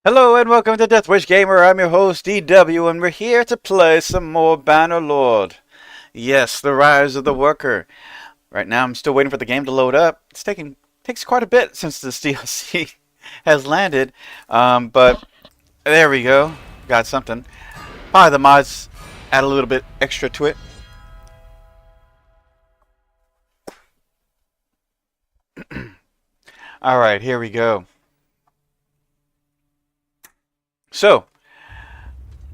Hello and welcome to Death Wish Gamer. I'm your host DW and we're here to play some more Bannerlord. Yes, the Rise of the Worker. Right now I'm still waiting for the game to load up. Takes quite a bit since this DLC has landed. But there we go. Got something. Probably the mods add a little bit extra to it. Alright, here we go. So,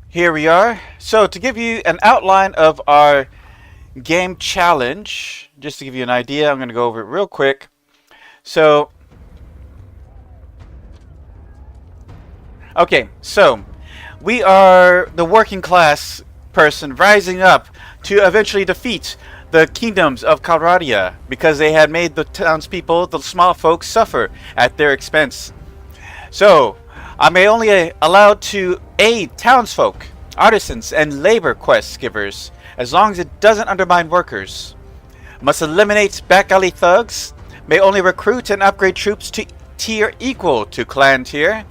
here we are. So, to give you an outline of our game challenge, just to give you an idea, I'm going to go over it real quick. So, we are the working class person rising up to eventually defeat the kingdoms of Calradia because they had made the townspeople, the small folks, suffer at their expense. So, I may only allowed to aid townsfolk, artisans, and labor quest givers as long as it doesn't undermine workers. Must eliminate back alley thugs. May only recruit and upgrade troops to tier equal to clan tier.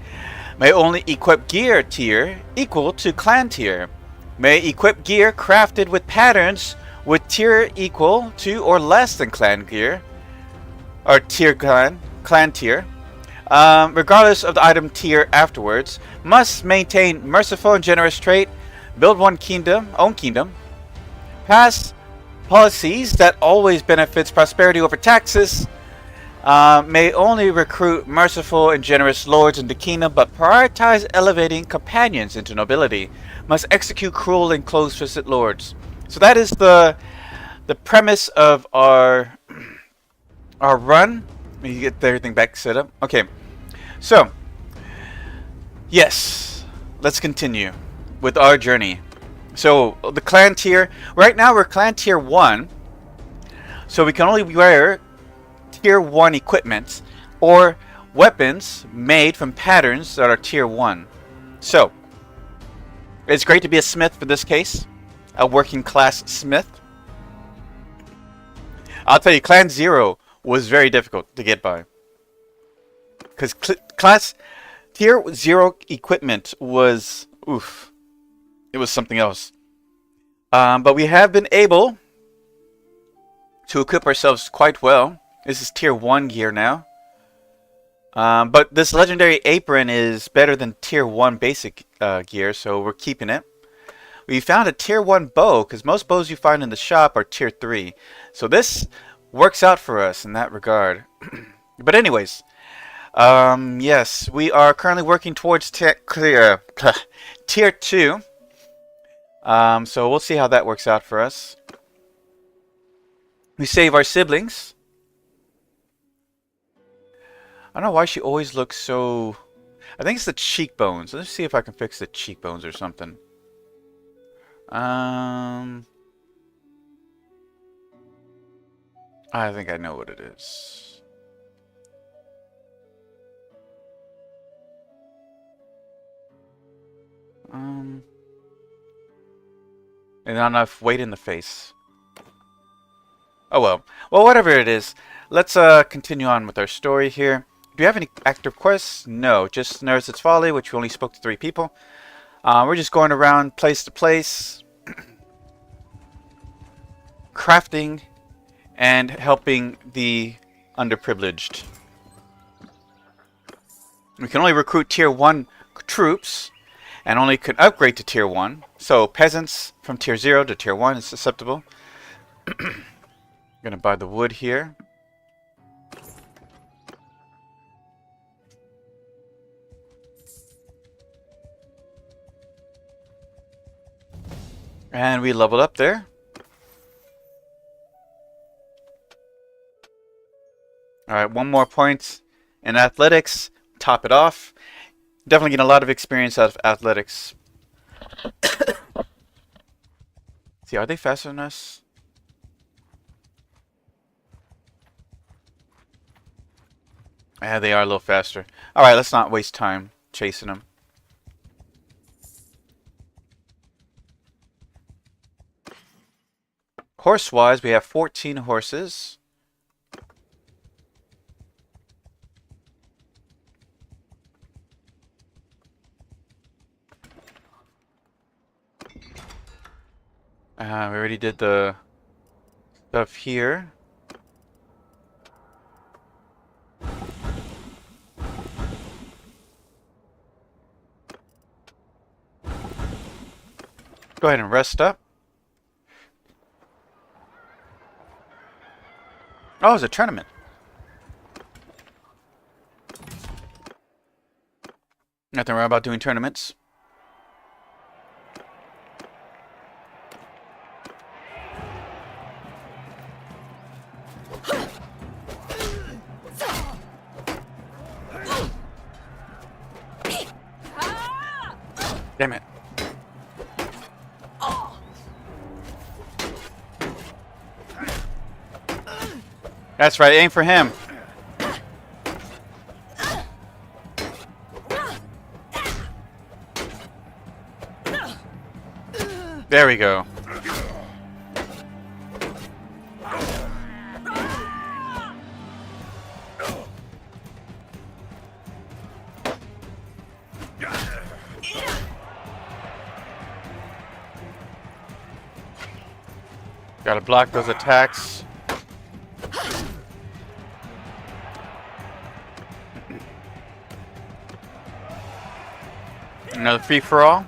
May only equip gear tier equal to clan tier. May equip gear crafted with patterns with tier equal to or less than clan gear. Or clan tier. Regardless of the item tier afterwards. Must maintain Merciful and Generous trait. Build own kingdom. Pass policies that always benefits prosperity over taxes. May only recruit merciful and generous lords into kingdom, but prioritize elevating companions into nobility. Must execute cruel and close-fisted lords. So that is the premise of our run. Let me get everything back set up. Okay, so yes, let's continue with our journey. So the clan tier. Right now we're clan tier 1, so we can only wear tier 1 equipment or weapons made from patterns that are tier 1. So it's great to be a smith for this case, a working class smith. I'll tell you, clan 0 was very difficult to get by because class tier 0 equipment was oof, it was something else. But we have been able to equip ourselves quite well. This is tier 1 gear now. But this legendary apron is better than tier 1 basic gear, so we're keeping it. We found a tier 1 bow, because most bows you find in the shop are tier 3. So this works out for us in that regard. But anyways, yes, we are currently working towards tier 2. So we'll see how that works out for us. We save our siblings. I don't know why she always looks so... I think it's the cheekbones. Let's see if I can fix the cheekbones or something. I think I know what it is. And not enough weight in the face. Oh well. Well, whatever it is, let's continue on with our story here. Do you have any active quests? No, just Nurse It's Folly, which we only spoke to 3 people. We're just going around place to place, crafting and helping the underprivileged. We can only recruit tier 1 troops and only can upgrade to tier 1. So peasants from tier 0 to tier 1 is susceptible. I'm gonna buy the wood here. And we leveled up there. Alright, 1 more point in athletics. Top it off. Definitely getting a lot of experience out of athletics. See, are they faster than us? Yeah, they are a little faster. Alright, let's not waste time chasing them. Horse-wise, we have 14 horses. We already did the stuff here. Go ahead and rest up. Oh, it's a tournament. Nothing wrong about doing tournaments. Damn it. That's right, aim for him. There we go. Gotta block those attacks. Another free-for-all.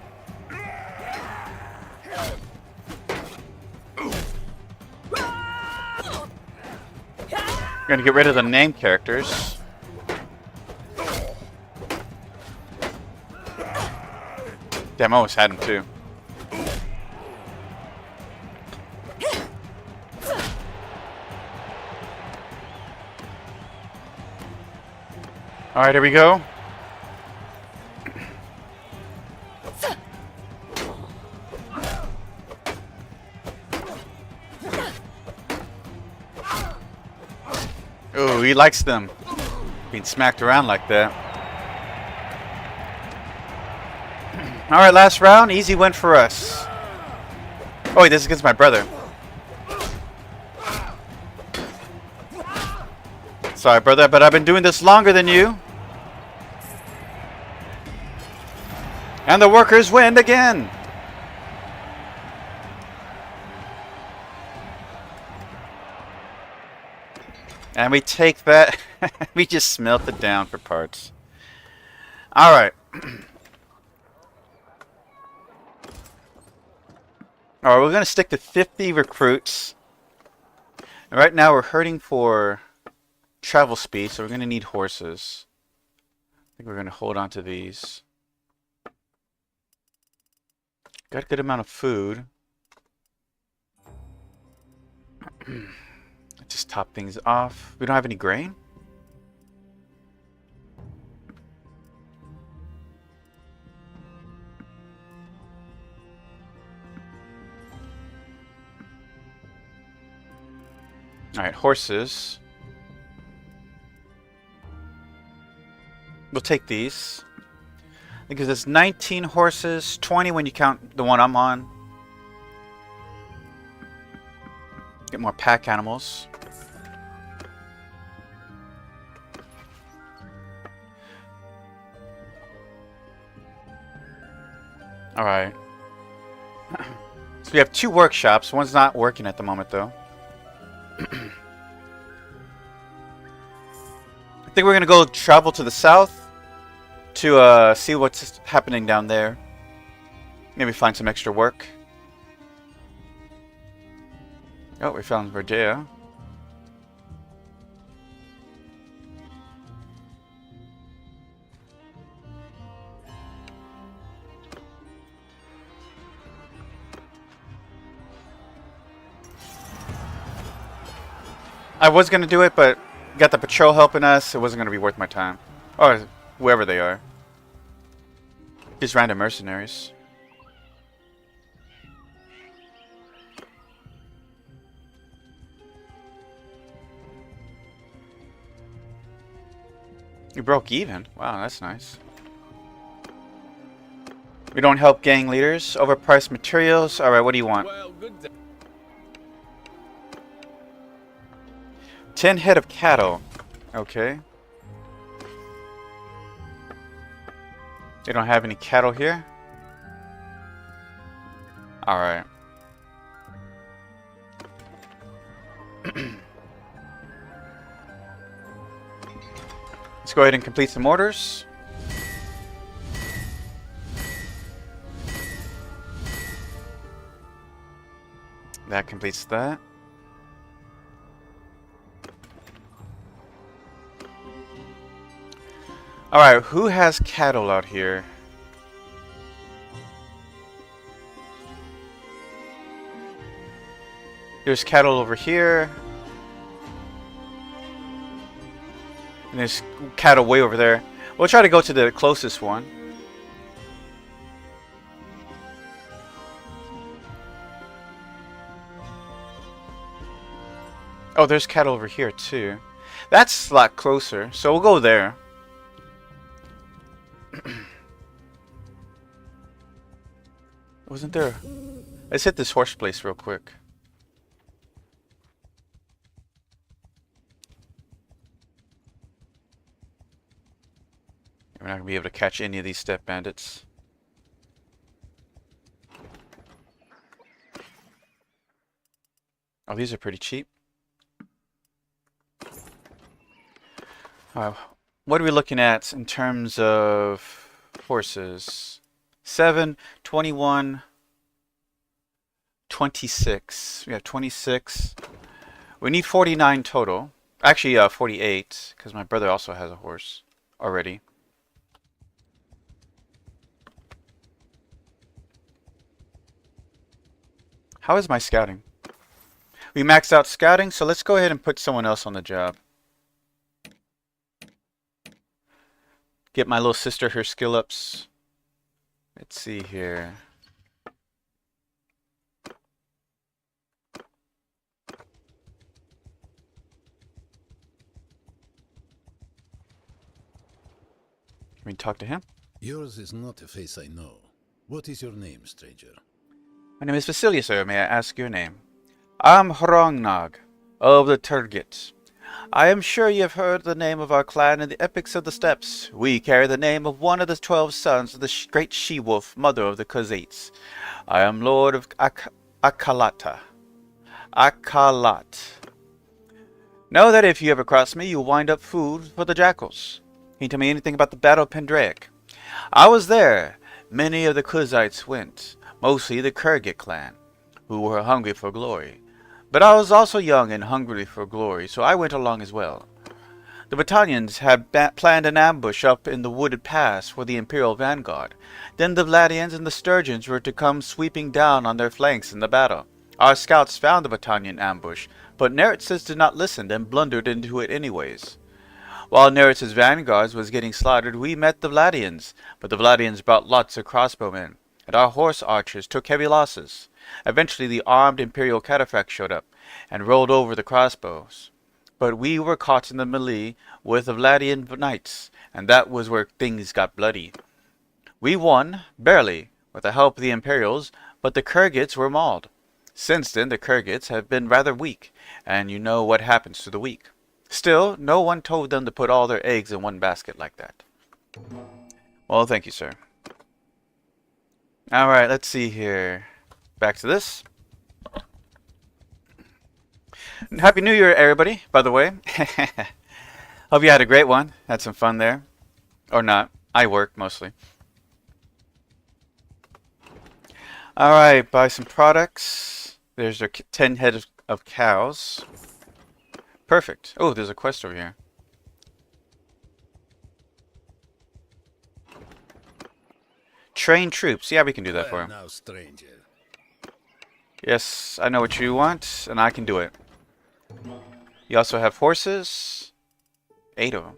Gonna get rid of the name characters. Damn, I almost had him too. Alright, here we go. Ooh, he likes them being smacked around like that. Alright, last round. Easy win for us. Oh, wait, this is against my brother. Sorry, brother, but I've been doing this longer than you. And the workers win again. And we take that. We just smelt it down for parts. Alright. Alright, we're going to stick to 50 recruits. And right now we're hurting for travel speed, so we're going to need horses. I think we're going to hold on to these. Got a good amount of food. Just top things off. We don't have any grain? Alright, horses. We'll take these. Because it's 19 horses, 20 when you count the one I'm on. Get more pack animals. Alright. So we have 2 workshops. One's not working at the moment, though. I think we're going to go travel to the south to see what's happening down there. Maybe find some extra work. Oh, we found Verdea. I was going to do it, but got the patrol helping us. It wasn't going to be worth my time. Or whoever they are. Just random mercenaries. You broke even. Wow, that's nice. We don't help gang leaders. Overpriced materials. Alright, what do you want? Well, good day. 10 head of cattle. Okay. They don't have any cattle here? Alright. Let's go ahead and complete some orders. That completes that. Alright, who has cattle out here? There's cattle over here. And there's cattle way over there. We'll try to go to the closest one. Oh, there's cattle over here too. That's a lot closer, so we'll go there. Wasn't there? Let's hit this horse place real quick. We're not gonna be able to catch any of these step bandits. Oh, these are pretty cheap. What are we looking at in terms of horses? 7, 21, 26. We have 26. We need 49 total. Actually, 48, because my brother also has a horse already. How is my scouting? We maxed out scouting, so let's go ahead and put someone else on the job. Get my little sister her skill ups. Let's see here. Can we talk to him? Yours is not a face I know. What is your name, stranger? My name is Vasilia, sir. May I ask your name? I'm Hrongnog of the Turgit. I am sure you have heard the name of our clan in the epics of the steppes. We carry the name of one of the 12 sons of the great she-wolf, mother of the Khazaits. I am Lord of Akalata. Akalat. Know that if you ever cross me, you'll wind up food for the jackals. Can you tell me anything about the Battle of Pendraic? I was there. Many of the Khazaits went, mostly the Kurgit clan, who were hungry for glory. But I was also young and hungry for glory, so I went along as well. The battalions had planned an ambush up in the wooded pass for the Imperial vanguard. Then the Vladians and the Sturgeons were to come sweeping down on their flanks in the battle. Our scouts found the battalion ambush, but Neritz's did not listen and blundered into it anyways. While Neritz's vanguards was getting slaughtered, we met the Vladians, but the Vladians brought lots of crossbowmen, and our horse archers took heavy losses. Eventually the armed Imperial cataphract showed up, and rolled over the crossbows. But we were caught in the melee with the Vladian knights, and that was where things got bloody. We won, barely, with the help of the Imperials, but the Kurgits were mauled. Since then the Kurgits have been rather weak, and you know what happens to the weak. Still, no one told them to put all their eggs in one basket like that. Well, thank you, sir. Alright, let's see here. Back to this. Happy New Year, everybody, by the way. Hope you had a great one. Had some fun there. Or not. I worked, mostly. Alright, buy some products. There's our 10 head of cows. Perfect. Oh, there's a quest over here. Train troops. Yeah, we can do that for him. Now, stranger. Yes, I know what you want, and I can do it. You also have horses. 8 of them.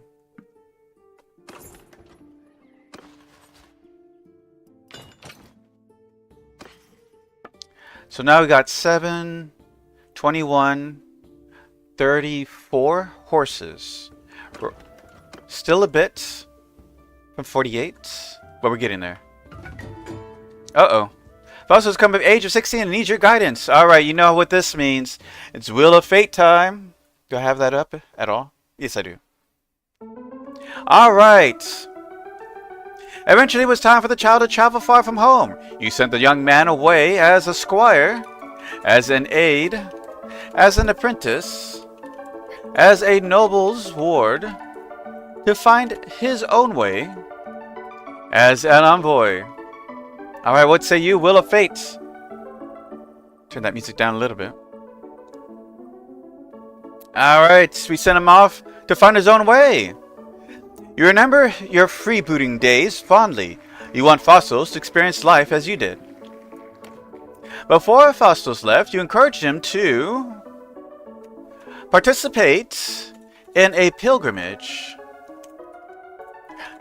So now we got 7, 21, 34 horses. We're still a bit from 48, but we're getting there. Uh-oh. Fossils come of age of 16 and need your guidance. Alright, you know what this means. It's Wheel of Fate time. Do I have that up at all? Yes, I do. Alright. Eventually it was time for the child to travel far from home. You sent the young man away as a squire, as an aide, as an apprentice, as a noble's ward, to find his own way, as an envoy. Alright, what say you, Will of Fate? Turn that music down a little bit. Alright, we sent him off to find his own way. You remember your freebooting days fondly. You want Fossils to experience life as you did. Before Fossils left, you encouraged him to participate in a pilgrimage.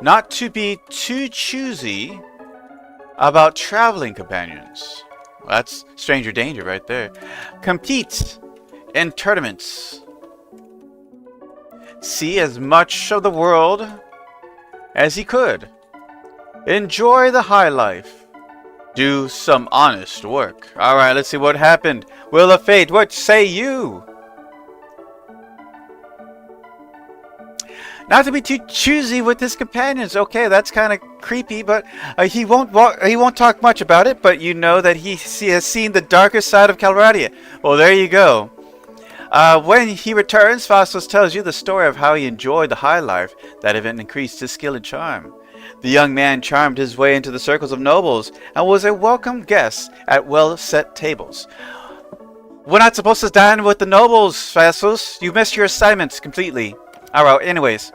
Not to be too choosy about traveling companions. Well, that's stranger danger right there. Compete in tournaments. See as much of the world as he could. Enjoy the high life. Do some honest work. Alright, let's see what happened. Will of Fate, what say you? Not to be too choosy with his companions. Okay, that's kind of creepy, but he won't talk much about it, but you know that he has seen the darker side of Calradia. Well, there you go. When he returns, Fossils tells you the story of how he enjoyed the high life. That event increased his skill and charm. The young man charmed his way into the circles of nobles and was a welcome guest at well-set tables. We're not supposed to dine with the nobles, Fossils. You missed your assignments completely. Alright, anyways.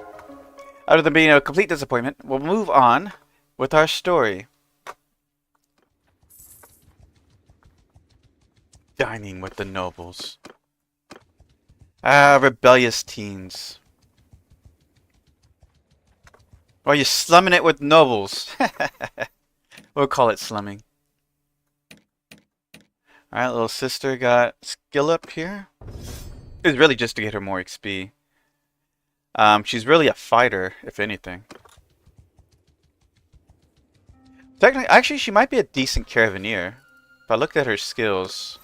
Other than being a complete disappointment, we'll move on with our story. Dining with the nobles. Rebellious teens. Well, you're slumming it with nobles. We'll call it slumming. Alright, little sister got skill up here. It's really just to get her more XP. She's really a fighter, if anything. Technically, actually, she might be a decent caravaneer. If I looked at her skills.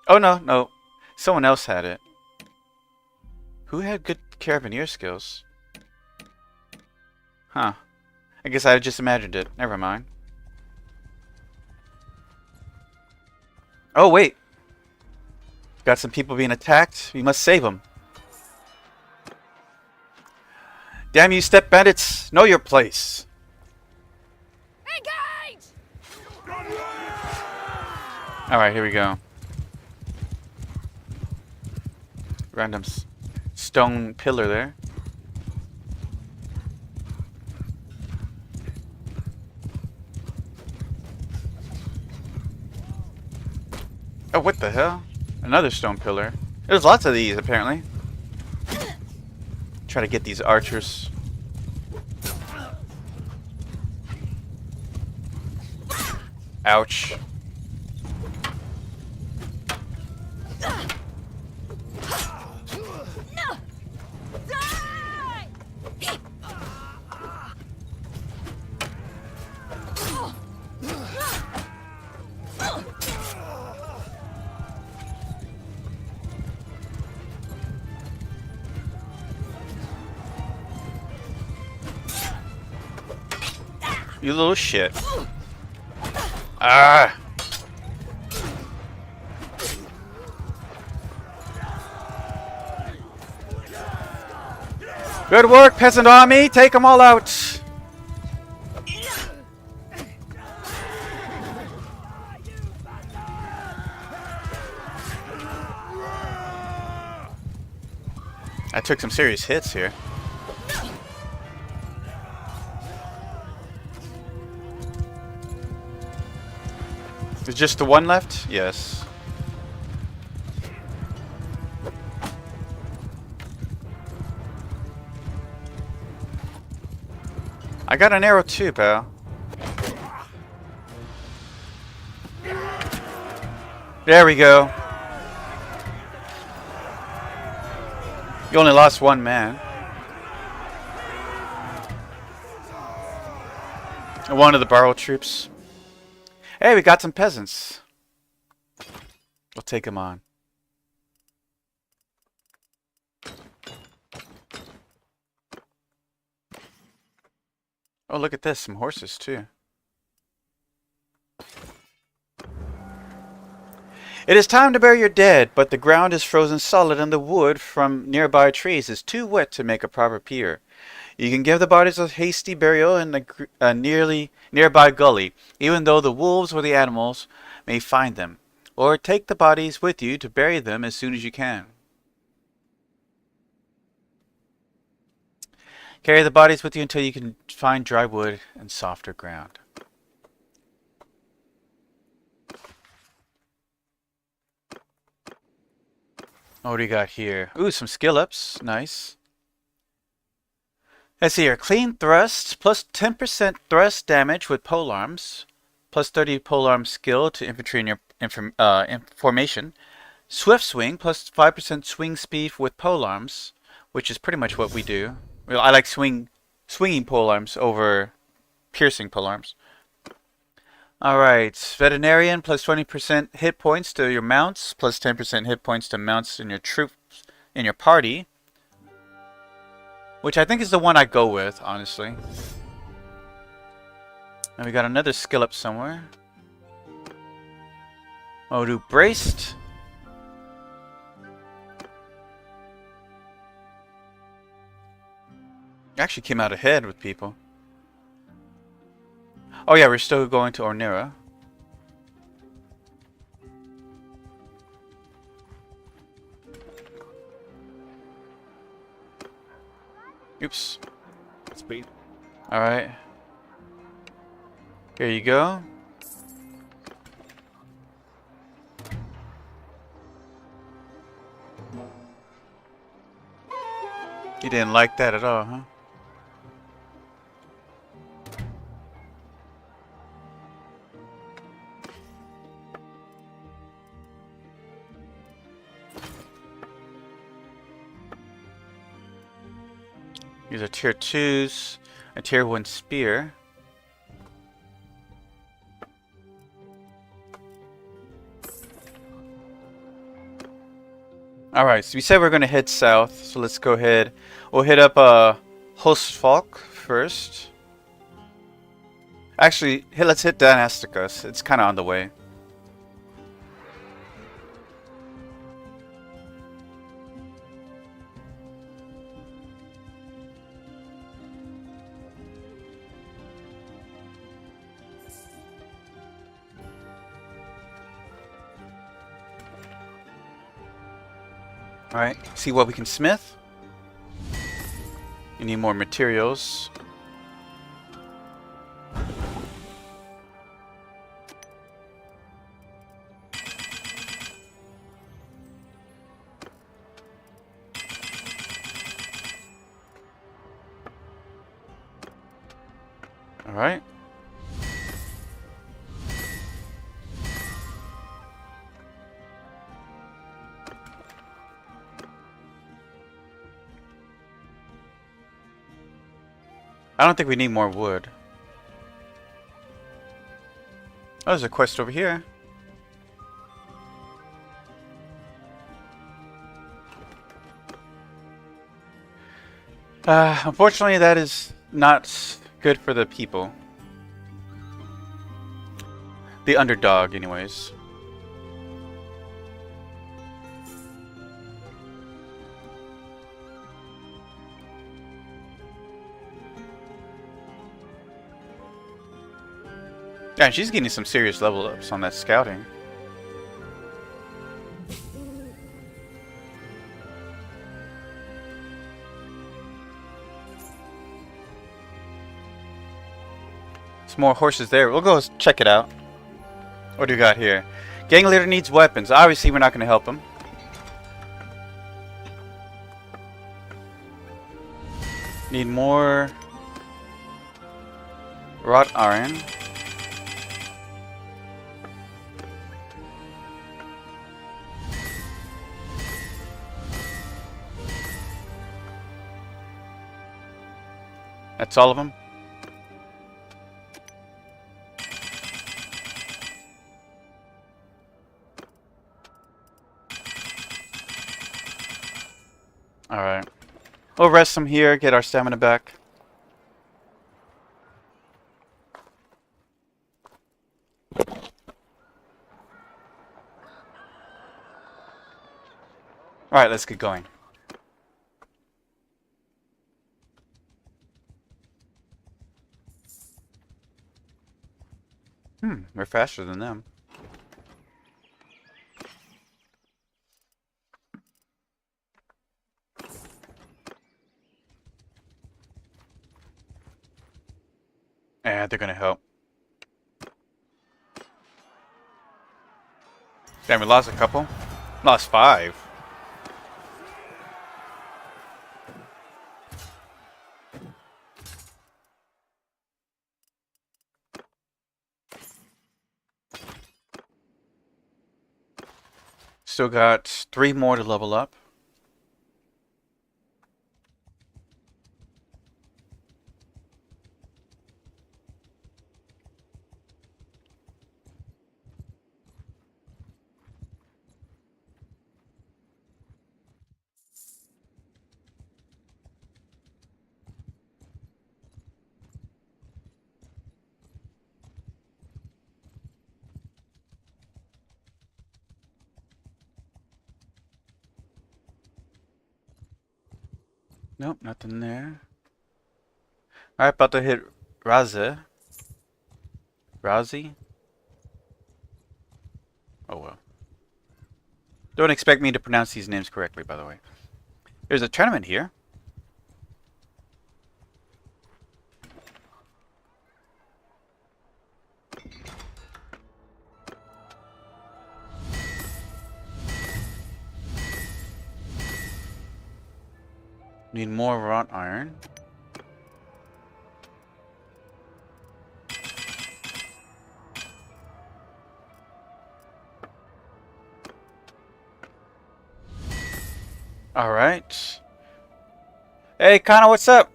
Oh, no. Someone else had it. Who had good caravaneer skills? Huh. I guess I just imagined it. Never mind. Oh, wait. Got some people being attacked. We must save them. Damn you, step bandits! Know your place. Engage! Alright, here we go. Random stone pillar there. Oh, what the hell? Another stone pillar. There's lots of these, apparently. Try to get these archers. Ouch. You little shit. Ah! Good work, peasant army! Take them all out! I took some serious hits here. Is just the one left? Yes. I got an arrow too, pal. There we go. You only lost one man. One of the borrowed troops. Hey, we got some peasants. We'll take them on. Oh, look at this. Some horses, too. It is time to bury your dead, but the ground is frozen solid and the wood from nearby trees is too wet to make a proper pier. You can give the bodies a hasty burial in a nearby gully, even though the wolves or the animals may find them. Or take the bodies with you to bury them as soon as you can. Carry the bodies with you until you can find dry wood and softer ground. What do we got here? Ooh, some skill ups. Nice. Let's see here. Clean thrust, plus 10% thrust damage with polearms, plus 30 polearm skill to infantry in your formation. Swift swing, plus 5% swing speed with polearms, which is pretty much what we do. Well, I like swinging polearms over piercing polearms. Alright, veterinarian, plus 20% hit points to your mounts, plus 10% hit points to mounts in your troops in your party. Which I think is the one I go with, honestly. And we got another skill up somewhere. Oh, do braced. Actually came out ahead with people. Oh yeah, we're still going to Ornera. Oops. Speed. Alright. Here you go. You didn't like that at all, huh? These are tier 2s, a tier 1 spear. Alright, so we said we're going to head south, so let's go ahead. We'll hit up townsfolk first. Actually, let's hit Danasticus. It's kind of on the way. Alright, see what we can smith. You need more materials. Alright. I don't think we need more wood. Oh, there's a quest over here. Unfortunately, that is not good for the people. The underdog, anyways. Yeah, she's getting some serious level ups on that scouting. Some more horses there. We'll go check it out. What do we got here? Gang leader needs weapons. Obviously, we're not going to help him. Need more wrought iron. That's all of them? Alright. We'll rest some here, get our stamina back. Alright, let's get going. We're faster than them. Yeah, they're gonna help. Damn, we lost a couple. Lost 5. Still got 3 more to level up. Nope, nothing there. Alright, about to hit Raza. Razi? Oh well. Don't expect me to pronounce these names correctly, by the way. There's a tournament here. Need more wrought iron. Alright. Hey, Connor, what's up?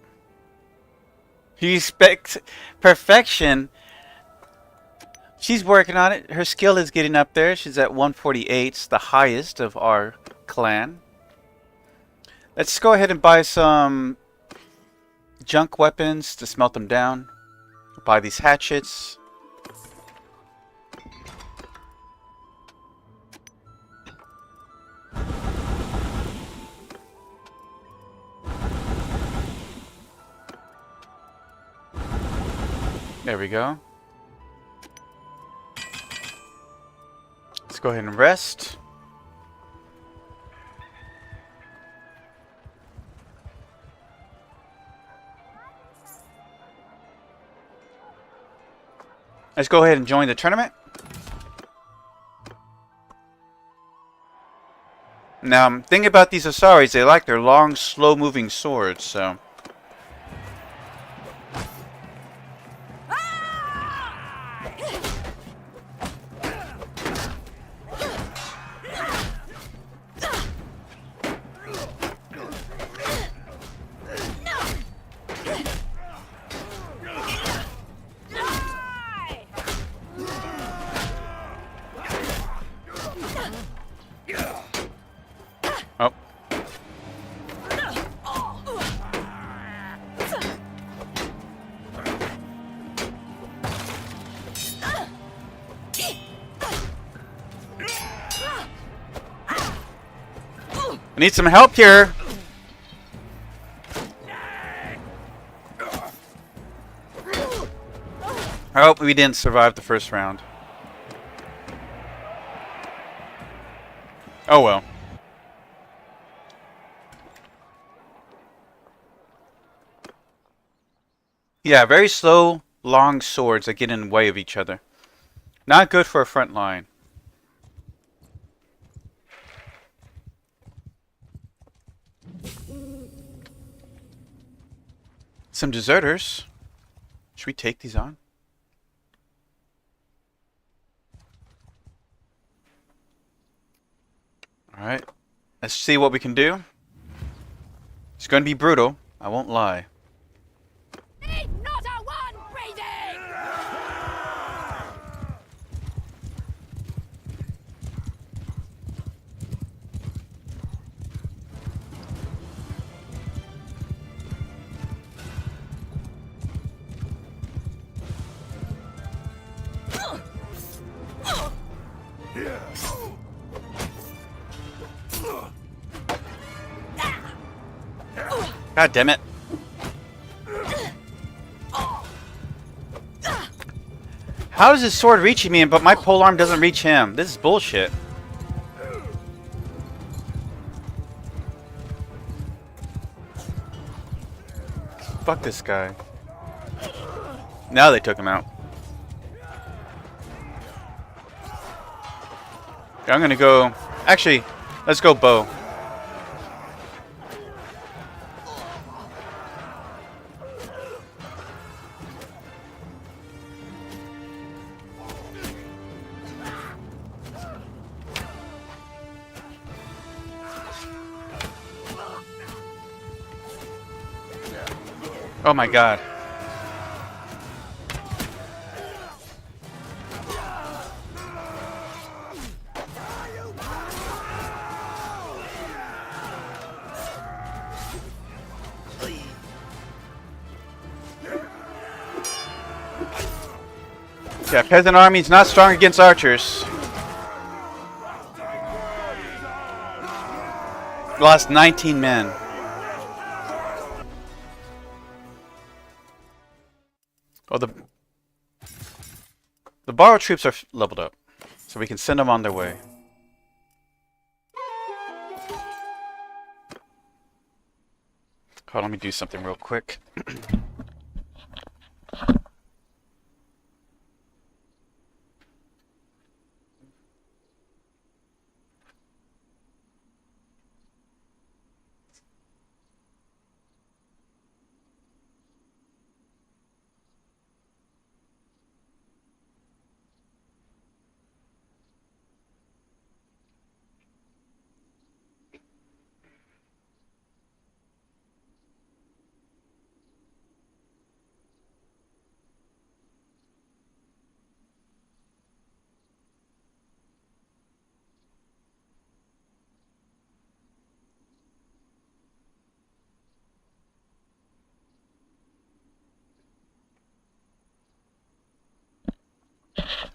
You expect perfection. She's working on it. Her skill is getting up there. She's at 148, the highest of our clan. Let's go ahead and buy some junk weapons to smelt them down. Buy these hatchets. There we go. Let's go ahead and rest. Let's go ahead and join the tournament. Now, think about these Asaris. They like their long, slow-moving swords, so... Oh. I need some help here. I hope we didn't survive the first round. Oh well. Yeah, very slow, long swords that get in the way of each other. Not good for a front line. Some deserters. Should we take these on? Alright. Let's see what we can do. It's going to be brutal. I won't lie. Not a one breathing! God damn it. How is his sword reaching me, but my polearm doesn't reach him? This is bullshit. Fuck this guy. Now they took him out. I'm gonna go... Actually, let's go bow. Oh my god. Yeah, peasant army's not strong against archers. Lost 19 men. Oh, the borrowed troops are leveled up, so we can send them on their way. Hold on, let me do something real quick.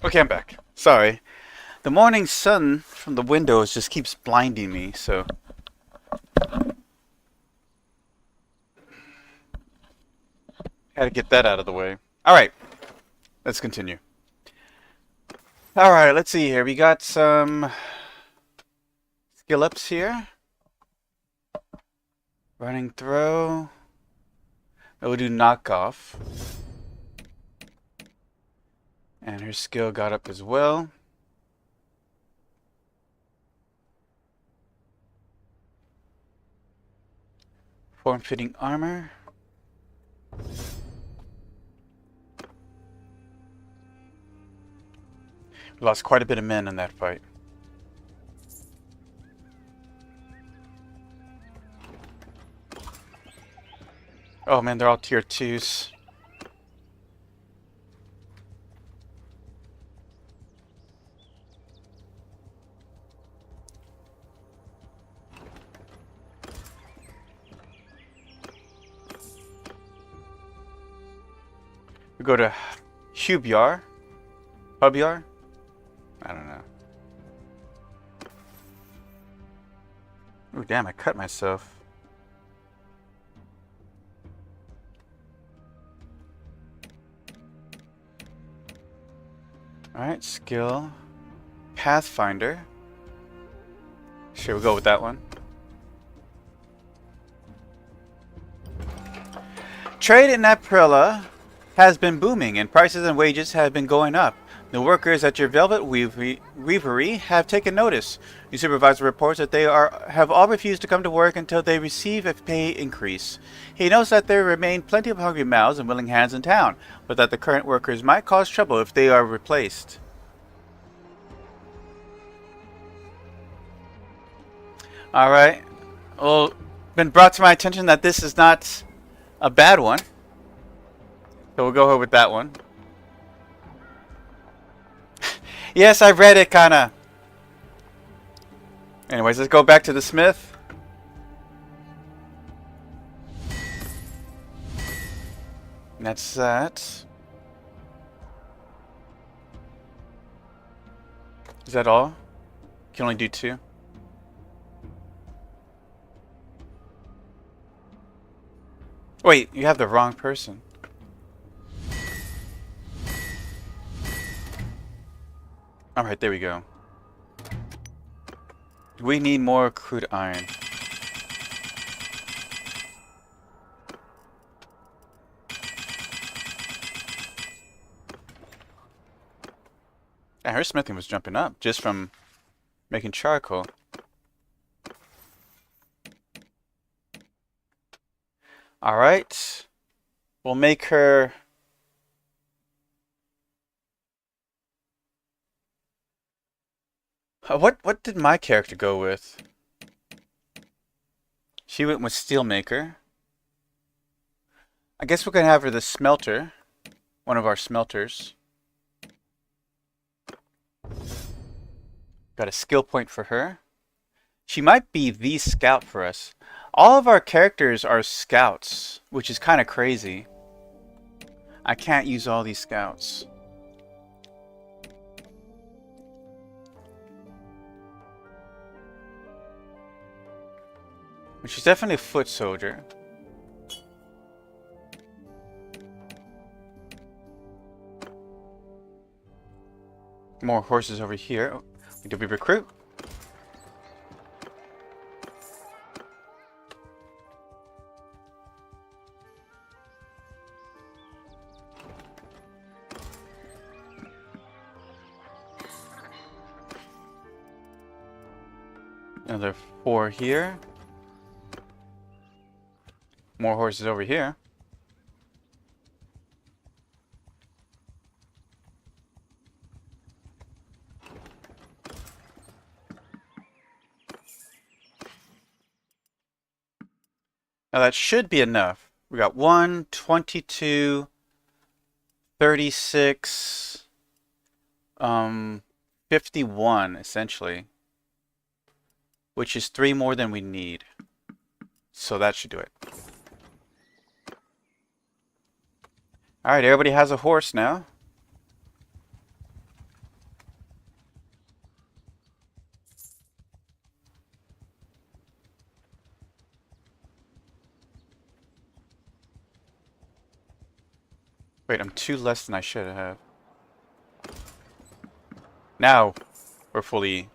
Okay, I'm back. Sorry. The morning sun from the windows just keeps blinding me, so... Had to get that out of the way. Alright, let's continue. Alright, let's see here. We got some skill ups here. Running throw. We'll do knockoff. And her skill got up as well. Form-fitting armor. We lost quite a bit of men in that fight. Oh man, they're all tier 2s. We go to Hubyar. Hubyar? I don't know. Ooh, damn, I cut myself. Alright, skill. Pathfinder. Sure, we'll go with that one. Trade in Aprilla has been booming and prices and wages have been going up. The workers at your Velvet Weavery have taken notice. Your supervisor reports that they have all refused to come to work until they receive a pay increase. He knows that there remain plenty of hungry mouths and willing hands in town, but that the current workers might cause trouble if they are replaced. Alright. Well, been brought to my attention that this is not a bad one. So we'll go with that one. Yes, I read it, kinda. Anyways, let's go back to the smith. And that's that. Is that all? Can only do 2. Wait, you have the wrong person. Alright, there we go. We need more crude iron. Yeah, her smithing was jumping up just from making charcoal. Alright. We'll make her... What did my character go with? She went with Steelmaker. I guess we're gonna have her the smelter. One of our smelters. Got a skill point for her. She might be the scout for us. All of our characters are scouts, which is kind of crazy. I can't use all these scouts. But she's definitely a foot soldier. More horses over here. Oh, did we recruit? Another 4 here. More horses over here. Now that should be enough. We got 1, 22, 36, 51 essentially. Which is 3 more than we need. So that should do it. Alright, everybody has a horse now. Wait, I'm 2 less than I should have. Now, we're fully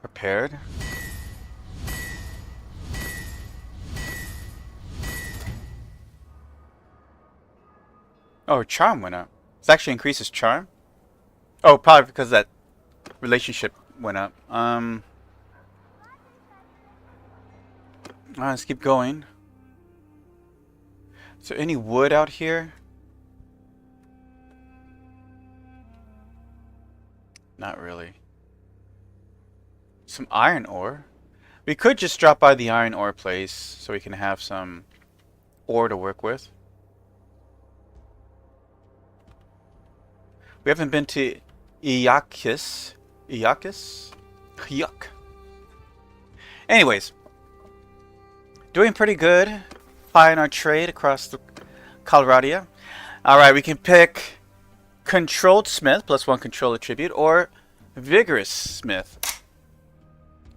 prepared. Oh, her charm went up. This actually increases charm? Oh, probably because that relationship went up. Let's keep going. Is there any wood out here? Not really. Some iron ore. We could just drop by the iron ore place so we can have some ore to work with. We haven't been to Iakis. Iakis? Yuck. Anyways. Doing pretty good. High in our trade across the Calradia. Alright, we can pick Controlled Smith, +1 control attribute, or Vigorous Smith,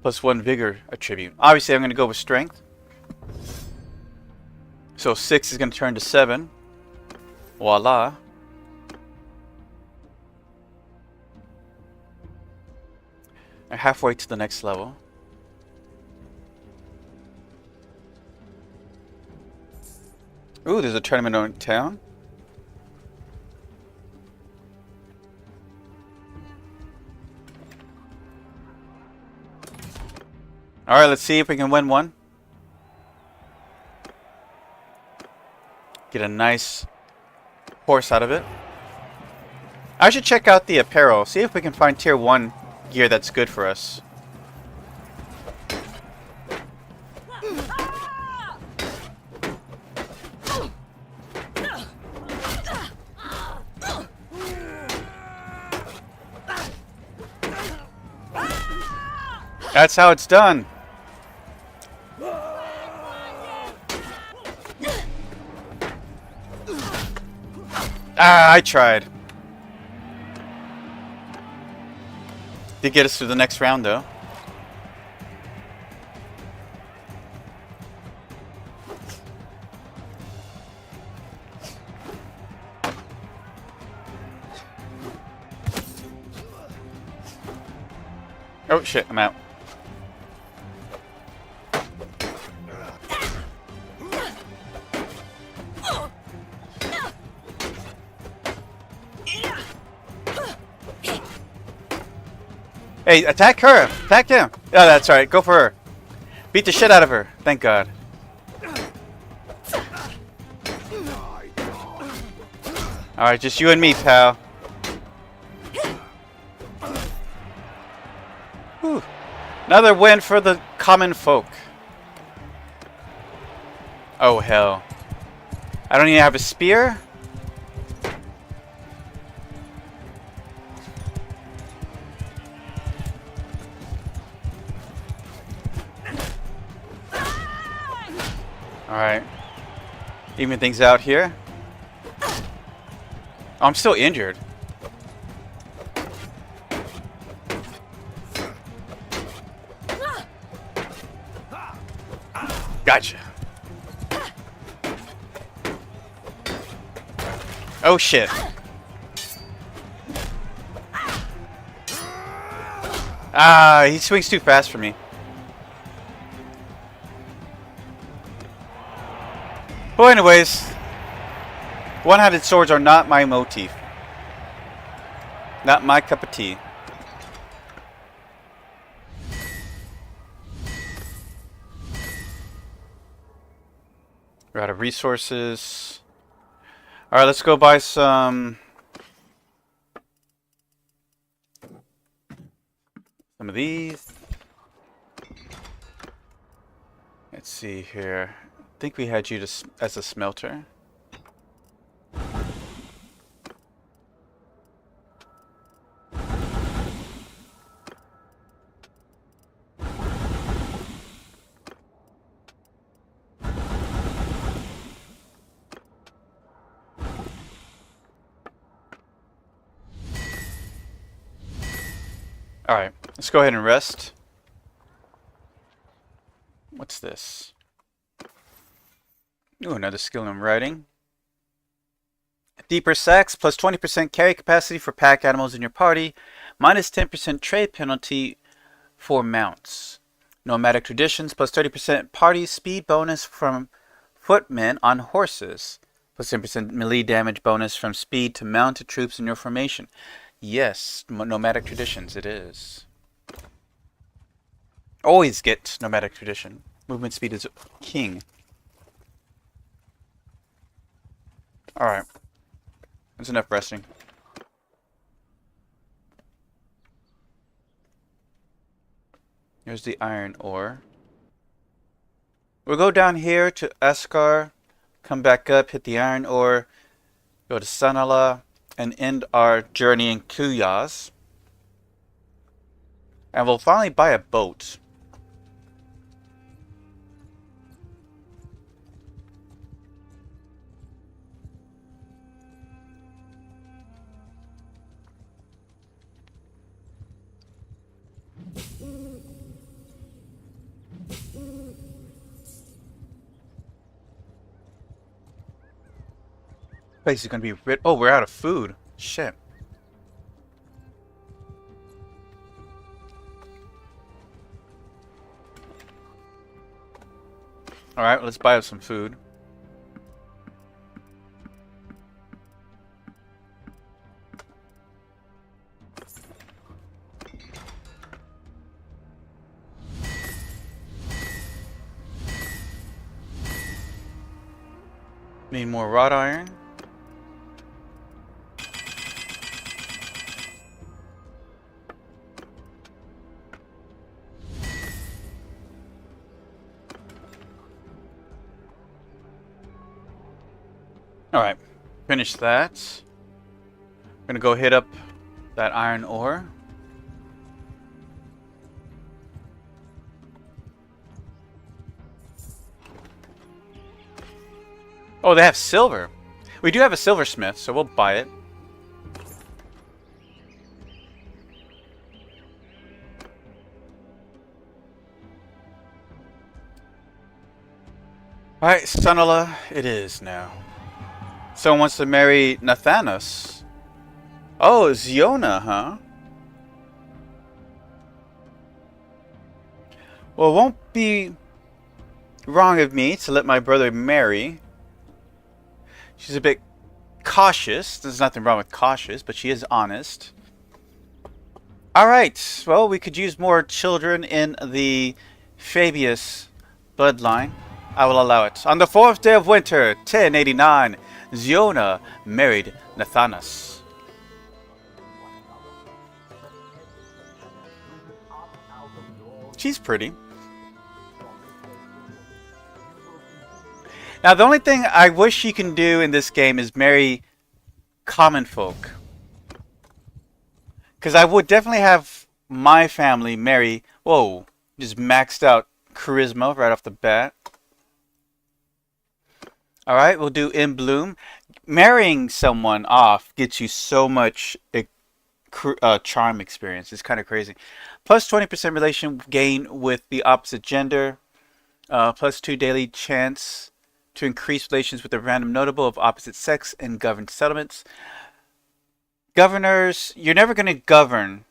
+1 vigor attribute. Obviously, I'm going to go with Strength. So 6 is going to turn to 7. Voila. We're halfway to the next level. Ooh, there's a tournament in town. Alright, let's see if we can win one. Get a nice horse out of it. I should check out the apparel. See if we can find tier 1 gear that's good for us. That's how it's done. Ah, I tried. Did get us through the next round, though. shit, I'm out. Hey, attack her! Attack him! Oh, that's right. Go for her. Beat the shit out of her. Thank God. Alright, just you and me, pal. Whew. Another win for the common folk. Oh, hell. I don't even have a spear? Alright. Even things out here. Oh, I'm still injured. Gotcha. Oh shit. Ah, he swings too fast for me. Well, anyways, one-handed swords are not my motif. Not my cup of tea. We're out of resources. Alright, let's go buy some of these. Let's see here. I think we had you as a smelter. Alright, let's go ahead and rest. What's this? Ooh, another skill in writing. Deeper sacks, plus 20% carry capacity for pack animals in your party, minus 10% trade penalty for mounts. Nomadic traditions, plus 30% party speed bonus from footmen on horses, plus 10% melee damage bonus from speed to mounted troops in your formation. Yes, nomadic traditions, it is. Always get nomadic tradition. Movement speed is king. Alright. That's enough resting. Here's the iron ore. We'll go down here to Askar, come back up, hit the iron ore, go to Sanala, and end our journey in Kuyaz. And we'll finally buy a boat. Place is gonna be rid. Oh, we're out of food. Shit. Alright, let's buy us some food. Need more wrought iron. Alright, finish that. I'm gonna go hit up that iron ore. Oh, they have silver. We do have a silversmith, so we'll buy it. Alright, Sanala, it is now. Someone wants to marry Nathanos. Oh, Ziona, huh? Well, it won't be wrong of me to let my brother marry. She's a bit cautious. There's nothing wrong with cautious, but she is honest. Alright, well, we could use more children in the Fabius bloodline. I will allow it. On the 4th day of winter, 1089, Ziona married Nathanas. She's pretty. Now, the only thing I wish you can do in this game is marry common folk. Because I would definitely have my family marry... Whoa, just maxed out charisma right off the bat. Alright, we'll do In Bloom. Marrying someone off gets you so much charm experience. It's kind of crazy. Plus 20% relation gain with the opposite gender. Plus 2 daily chance to increase relations with a random notable of opposite sex in governed settlements. Governors, you're never going to govern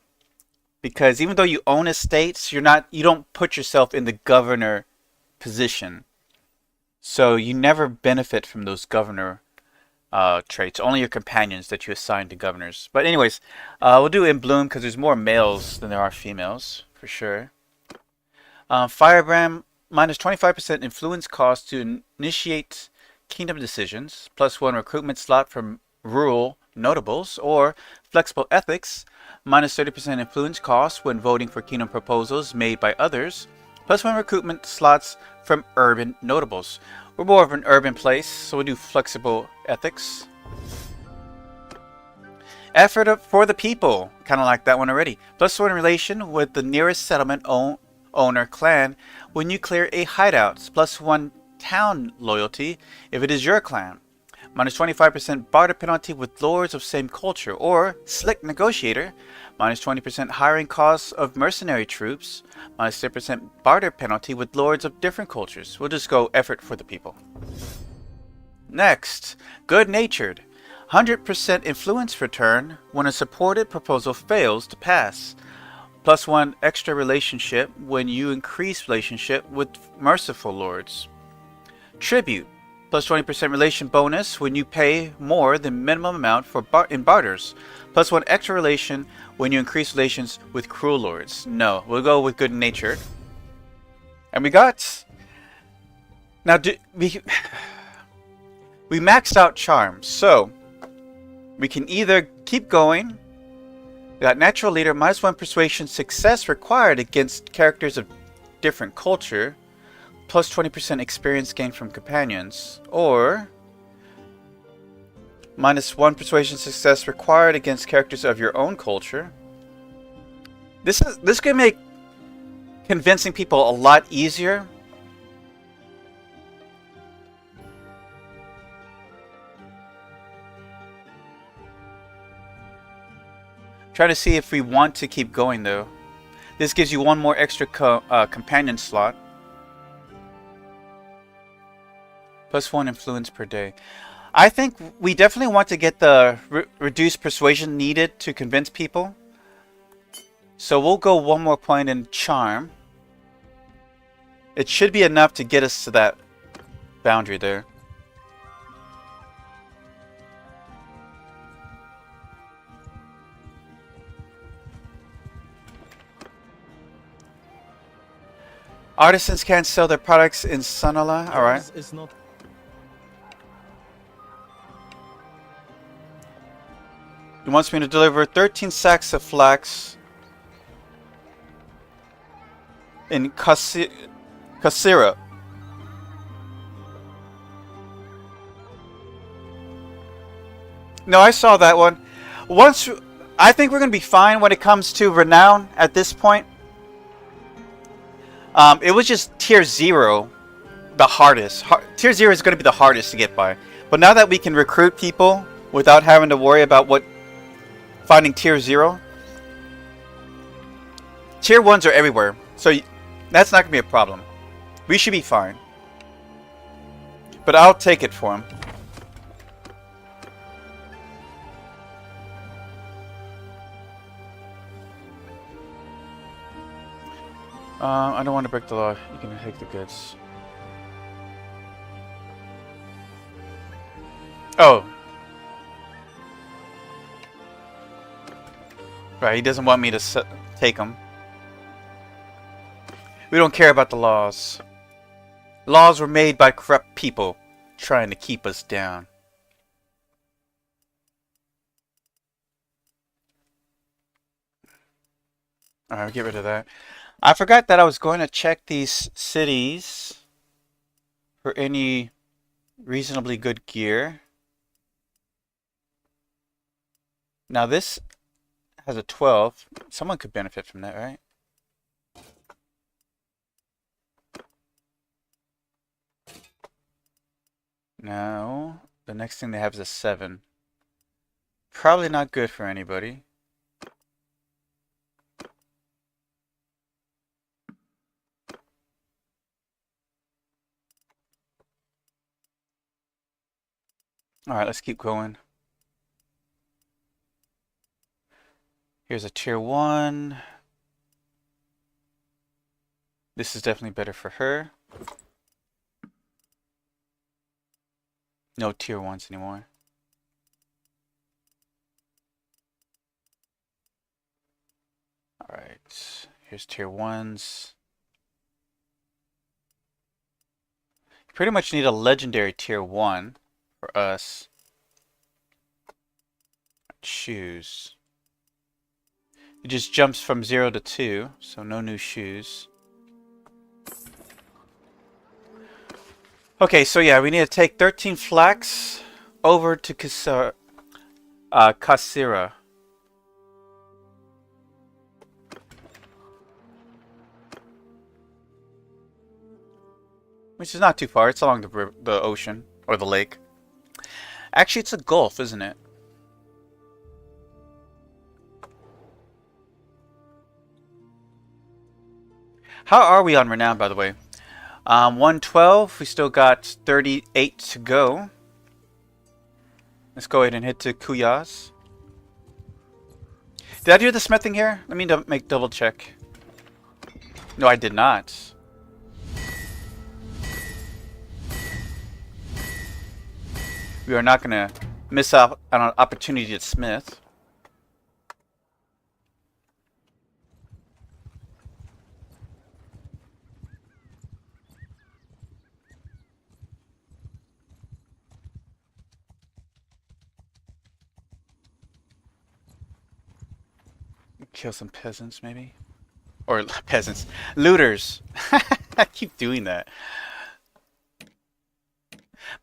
because even though you own estates, you don't put yourself in the governor position. So you never benefit from those governor traits. Only your companions that you assign to governors. But anyways, we'll do In Bloom because there's more males than there are females, for sure. Firebrand, minus 25% influence cost to initiate kingdom decisions. Plus 1 recruitment slot from rural notables. Or flexible ethics, minus 30% influence cost when voting for kingdom proposals made by others. Plus 1 recruitment slots from urban notables. We're more of an urban place, so we'll do flexible ethics. Effort for the people, kind of like that one already. Plus 1 relation with the nearest settlement owner clan when you clear a hideout. Plus 1 town loyalty if it is your clan. Minus 25% barter penalty with lords of same culture. Or slick negotiator. Minus 20% hiring costs of mercenary troops. Minus 10% barter penalty with lords of different cultures. We'll just go effort for the people. Next, good-natured. 100% influence return when a supported proposal fails to pass. Plus 1 extra relationship when you increase relationship with merciful lords. Tribute. Plus 20% relation bonus when you pay more than minimum amount for in barters. Plus 1 extra relation when you increase relations with cruel lords. No, we'll go with good natured. And we got... Now, we maxed out charm, so we can either keep going. We got natural leader, minus 1 persuasion success required against characters of different culture. Plus 20% experience gained from companions. Or minus 1 persuasion success required against characters of your own culture. This could make convincing people a lot easier. Trying to see if we want to keep going though. This gives you 1 more extra companion slot. Plus 1 influence per day. I think we definitely want to get the reduced persuasion needed to convince people. So we'll go 1 more point in charm. It should be enough to get us to that boundary there. Artisans can't sell their products in Sunala. Alright. He wants me to deliver 13 sacks of flax in Kasira. No, I saw that one. I think we're going to be fine when it comes to renown at this point. It was just tier 0, the hardest. Tier 0 is going to be the hardest to get by. But now that we can recruit people without having to worry about finding tier 0. Tier 1s are everywhere. So that's not going to be a problem. We should be fine. But I'll take it for him. I don't want to break the law. You can take the goods. Oh. Right, he doesn't want me to take them. We don't care about the laws. Laws were made by corrupt people trying to keep us down. Alright, we'll get rid of that. I forgot that I was going to check these cities for any reasonably good gear. Now this has a 12. Someone could benefit from that, right? No. The next thing they have is a 7. Probably not good for anybody. Alright, let's keep going. Here's a tier 1. This is definitely better for her. No tier 1s anymore. Alright, here's tier 1s. You pretty much need a legendary tier 1 for us. Shoes. It just jumps from 0 to 2, so no new shoes. Okay, so yeah, we need to take 13 flax over to Kasira. Which is not too far. It's along the ocean or the lake. Actually, it's a gulf, isn't it? How are we on renown, by the way? 112. We still got 38 to go. Let's go ahead and hit to Kuyas. Did I do the smithing here? Let me make double check. No, I did not. We are not going to miss out on an opportunity to smith. Kill some peasants, maybe? Or peasants. Looters. I keep doing that.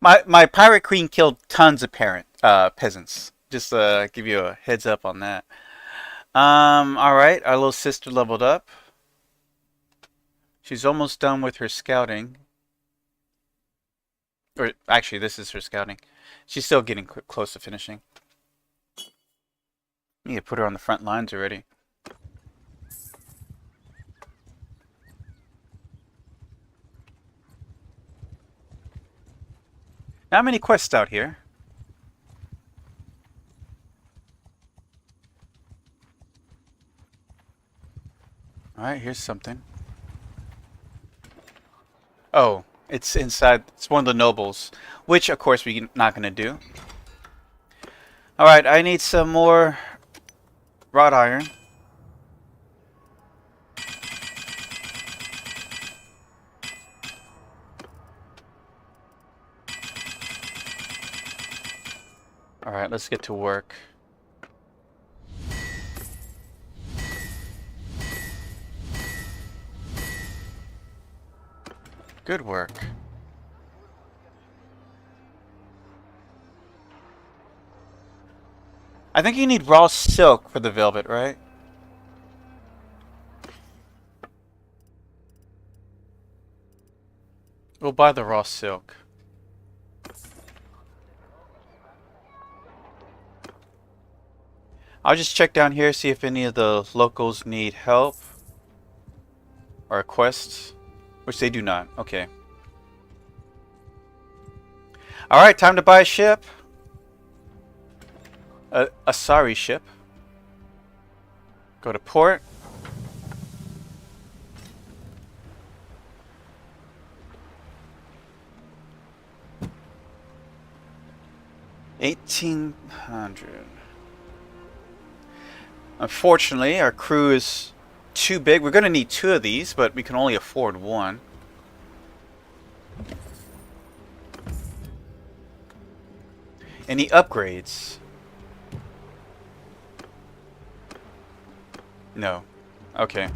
My pirate queen killed tons of peasants. Just give you a heads up on that. Alright, our little sister leveled up. She's almost done with her scouting. Or actually, this is her scouting. She's still getting close to finishing. Need to put her on the front lines already. Not many quests out here. Alright, here's something. Oh, it's inside. It's one of the nobles. Which, of course, we're not going to do. Alright, I need some more wrought iron. Alright, let's get to work. Good work. I think you need raw silk for the velvet, right? We'll buy the raw silk. I'll just check down here, see if any of the locals need help. Or quests. Which they do not. Okay. Alright, time to buy a ship. A sorry ship. Go to port. 1,800. Unfortunately, our crew is too big. We're going to need 2 of these, but we can only afford 1. Any upgrades? No. Okay.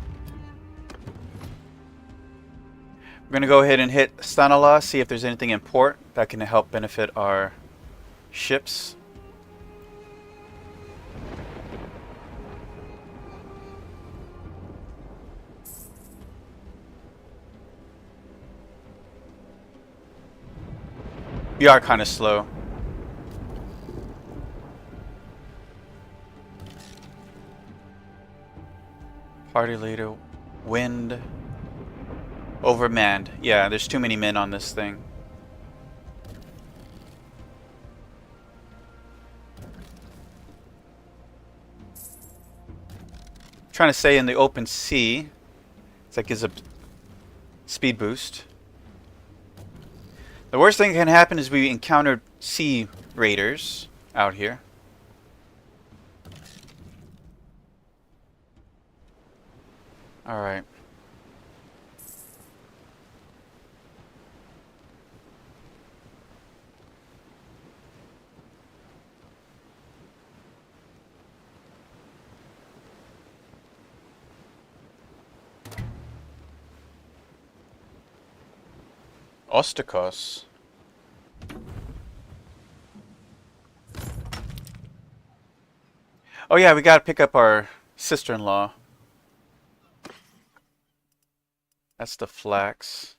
We're going to go ahead and hit Stanala, see if there's anything in port that can help benefit our ships. We are kind of slow. Party leader, wind, overmanned. Yeah, there's too many men on this thing. Trying to stay in the open sea. That gives a speed boost. The worst thing that can happen is we encountered sea raiders out here. Alright. Ostakos. Oh yeah, we gotta pick up our sister-in-law. That's the flax.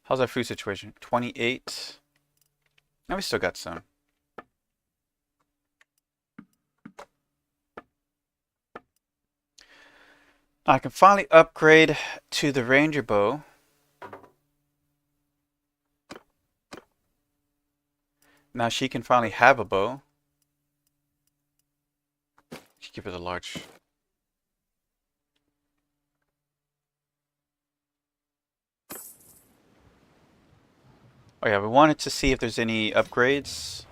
How's our food situation? 28. Now we still got some. I can finally upgrade to the ranger bow. Now she can finally have a bow. Give her the large. Oh yeah, we wanted to see if there's any upgrades.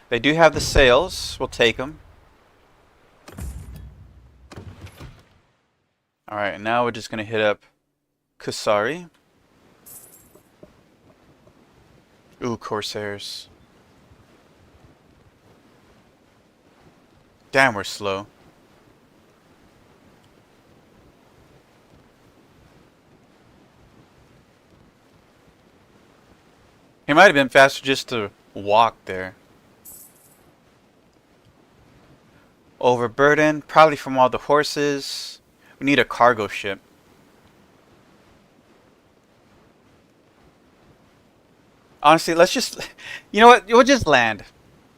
They do have the sails. We'll take them. Alright, and now we're just going to hit up Kusari. Ooh, Corsairs. Damn, we're slow. It might have been faster just to walk there. Overburdened, probably from all the horses. We need a cargo ship. Honestly, let's just... You know what? We'll just land.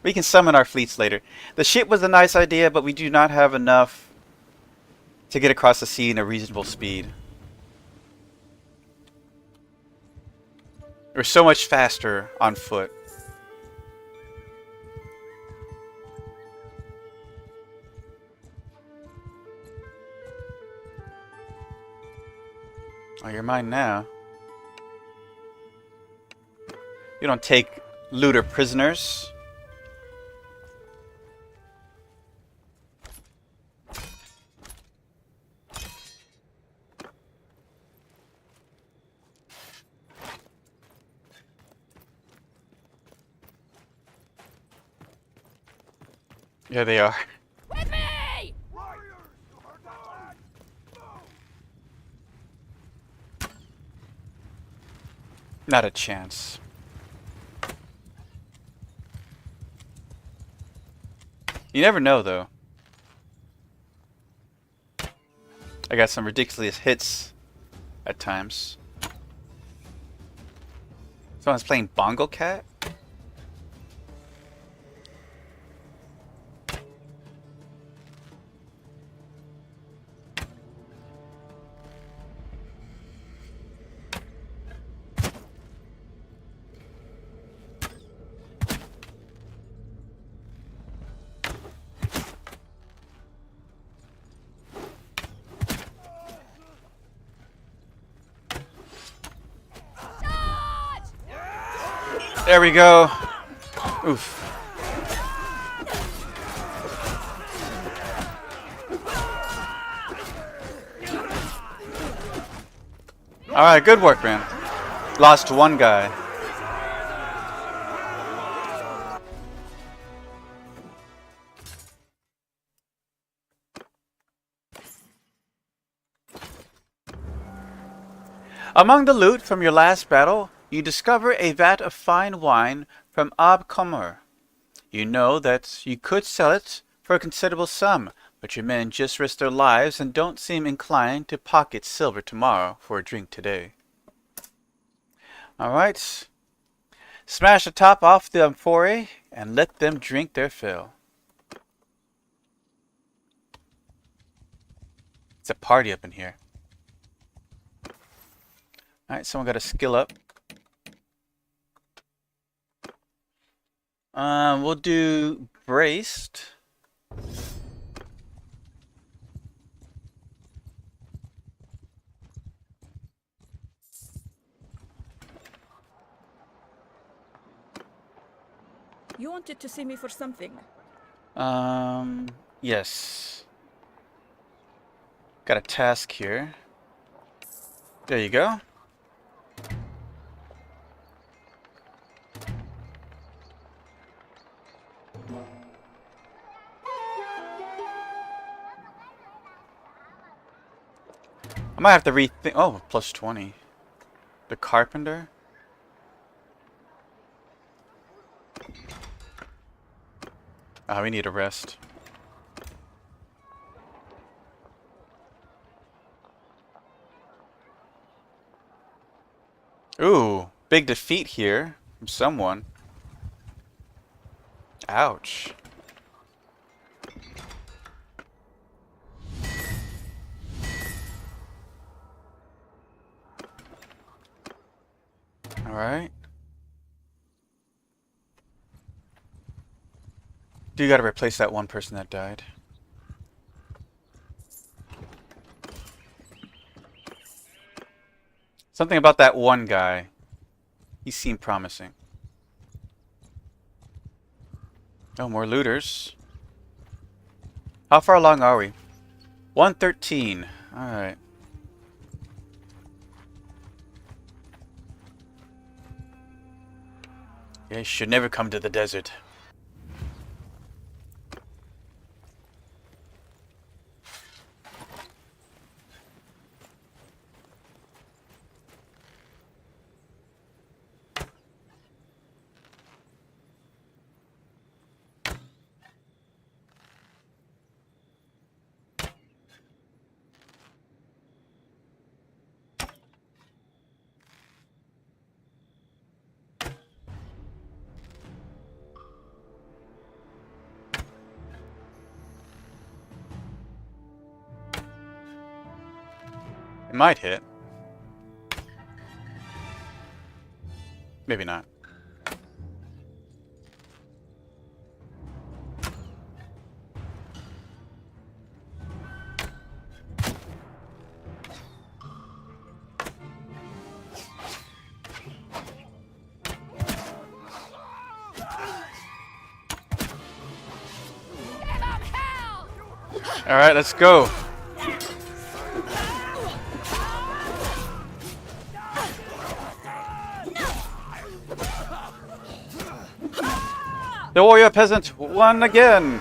We can summon our fleets later. The ship was a nice idea, but we do not have enough to get across the sea in a reasonable speed. We're so much faster on foot. Oh, you're mine now. You don't take looter prisoners. Yeah, they are. With me! Not a chance. You never know, though. I got some ridiculous hits at times. Someone's playing Bongo Cat? Charge! There we go. Oof. Alright, good work, man. Lost one guy. Among the loot from your last battle, you discover a vat of fine wine from Ab Comer. You know that you could sell it for a considerable sum, but your men just risked their lives and don't seem inclined to pocket silver tomorrow for a drink today. Alright. Smash the top off the amphora and let them drink their fill. It's a party up in here. Alright, someone got a skill up. We'll do braced. You wanted to see me for something? Yes. Got a task here. There you go. I might have to rethink. Oh, plus 20. The carpenter. Ah, we need a rest. Ooh, big defeat here from someone. Ouch. Alright. Do gotta replace that one person that died. Something about that one guy. He seemed promising. Oh, more looters. How far along are we? 113. Alright. You should never come to the desert. It might hit. Maybe not. Alright, let's go. The warrior peasant won again.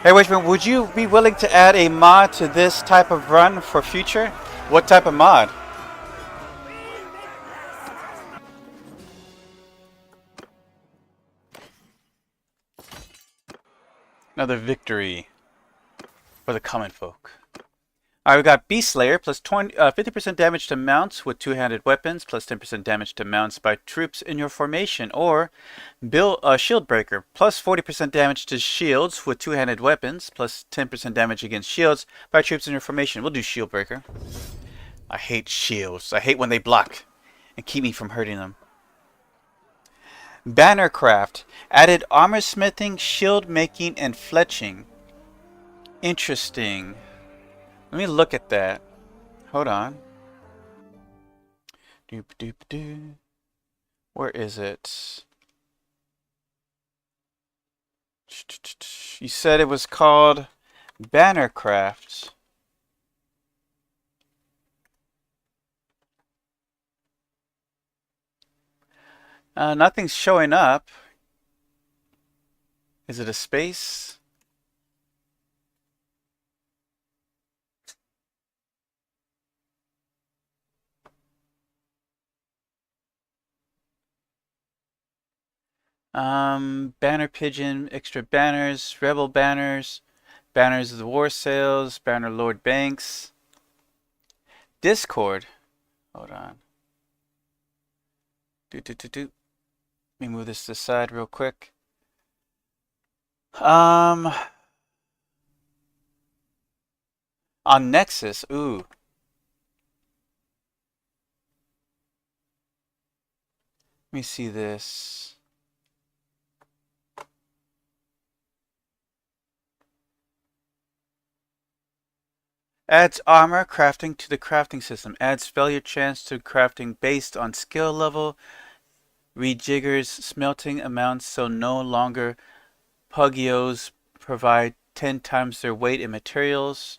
Hey, wait a minute. Would you be willing to add a mod to this type of run for future? What type of mod? Another victory for the common folk. Alright, we got Beast Slayer plus 50% damage to mounts with two-handed weapons, plus 10% damage to mounts by troops in your formation, or Shield Breaker, plus 40% damage to shields with two-handed weapons, plus 10% damage against shields by troops in your formation. We'll do Shield Breaker. I hate shields. I hate when they block and keep me from hurting them. Bannercraft added armor smithing, shield making, and fletching. Interesting. Let me look at that. Hold on. What Where is it? You said it was called Bannercraft. Nothing's showing up. Is it a space? Banner pigeon, extra banners, rebel banners, banners of the war sales, Bannerlord banks, Discord. Hold on. Let me move this to the side real quick. On Nexus, ooh. Let me see this. Adds armor crafting to the crafting system. Adds failure chance to crafting based on skill level. Rejiggers smelting amounts so no longer Pugios provide 10 times their weight in materials.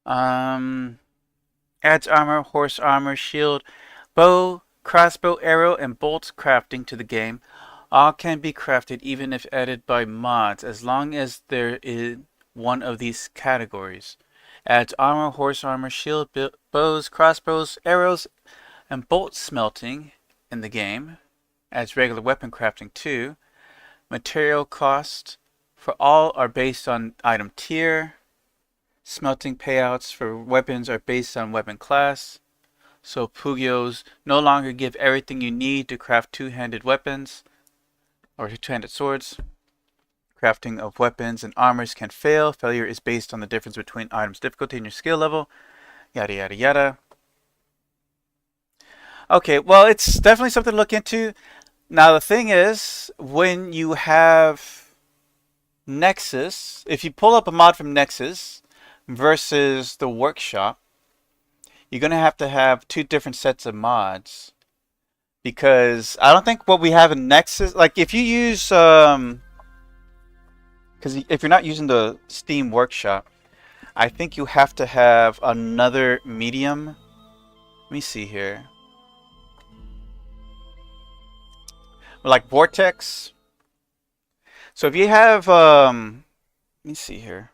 Adds armor, horse armor, shield, bow, crossbow, arrow, and bolts crafting to the game. All can be crafted even if added by mods, as long as there is one of these categories. Adds armor, horse armor, shield, bows, crossbows, arrows, and bolt smelting in the game. Adds regular weapon crafting too. Material cost for all are based on item tier. Smelting payouts for weapons are based on weapon class. So Pugios no longer give everything you need to craft two-handed weapons or two-handed swords. Crafting of weapons and armors can fail. Failure is based on the difference between items' difficulty and your skill level. Yada yada yada. Okay, well, it's definitely something to look into. Now the thing is, when you have Nexus, if you pull up a mod from Nexus versus the workshop, you're going to have two different sets of mods. Because I don't think what we have in Nexus, like if you use, because if you're not using the Steam workshop, I think you have to have another medium. Let me see here. Like Vortex. So if you have, let me see here.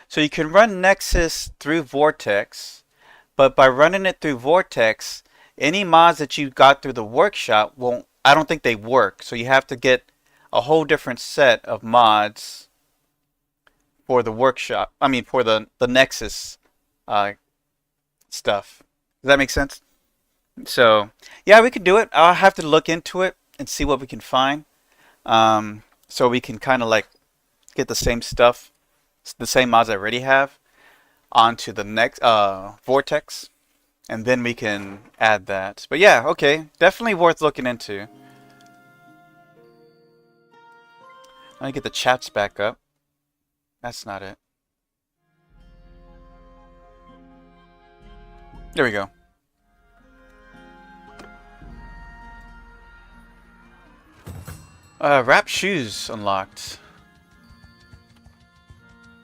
So you can run Nexus through Vortex, but by running it through Vortex, any mods that you got through the workshop won't, I don't think they work. So you have to get a whole different set of mods for the workshop. I mean, for the Nexus stuff. Does that make sense? So, yeah, we could do it. I'll have to look into it and see what we can find. So we can kind of like get the same stuff, the same mods I already have, onto the next Vortex. And then we can add that. But yeah, okay. Definitely worth looking into. Let me get the chats back up. That's not it. There we go. Wrap shoes unlocked.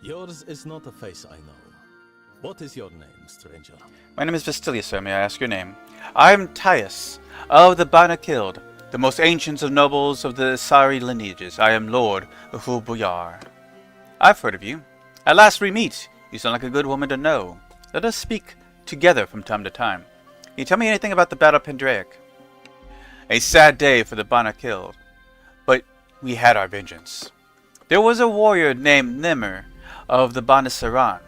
Yours is not a face I know. What is your name, stranger? My name is Vestilia, sir. May I ask your name? I'm Tius, of the Bannerlord, the most ancient of nobles of the Asari lineages. I am Lord of Boyar. I've heard of you. At last we meet. You sound like a good woman to know. Let us speak together from time to time. Can you tell me anything about the Battle of Pendraic? A sad day for the Bannerlord, but we had our vengeance. There was a warrior named Nimr of the Banisaran.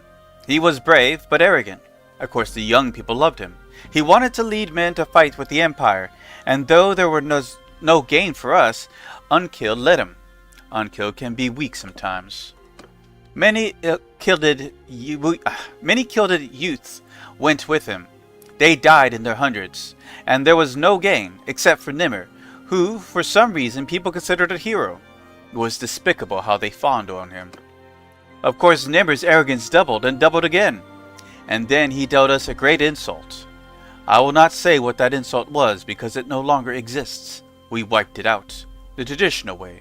He was brave, but arrogant. Of course, the young people loved him. He wanted to lead men to fight with the Empire, and though there were no gain for us, Unkilled led him. Unkilled can be weak sometimes. Many killed youths went with him. They died in their hundreds, and there was no gain except for Nimr, who, for some reason, people considered a hero. It was despicable how they fawned on him. Of course, Nimr's arrogance doubled and doubled again. And then he dealt us a great insult. I will not say what that insult was because it no longer exists. We wiped it out, the traditional way.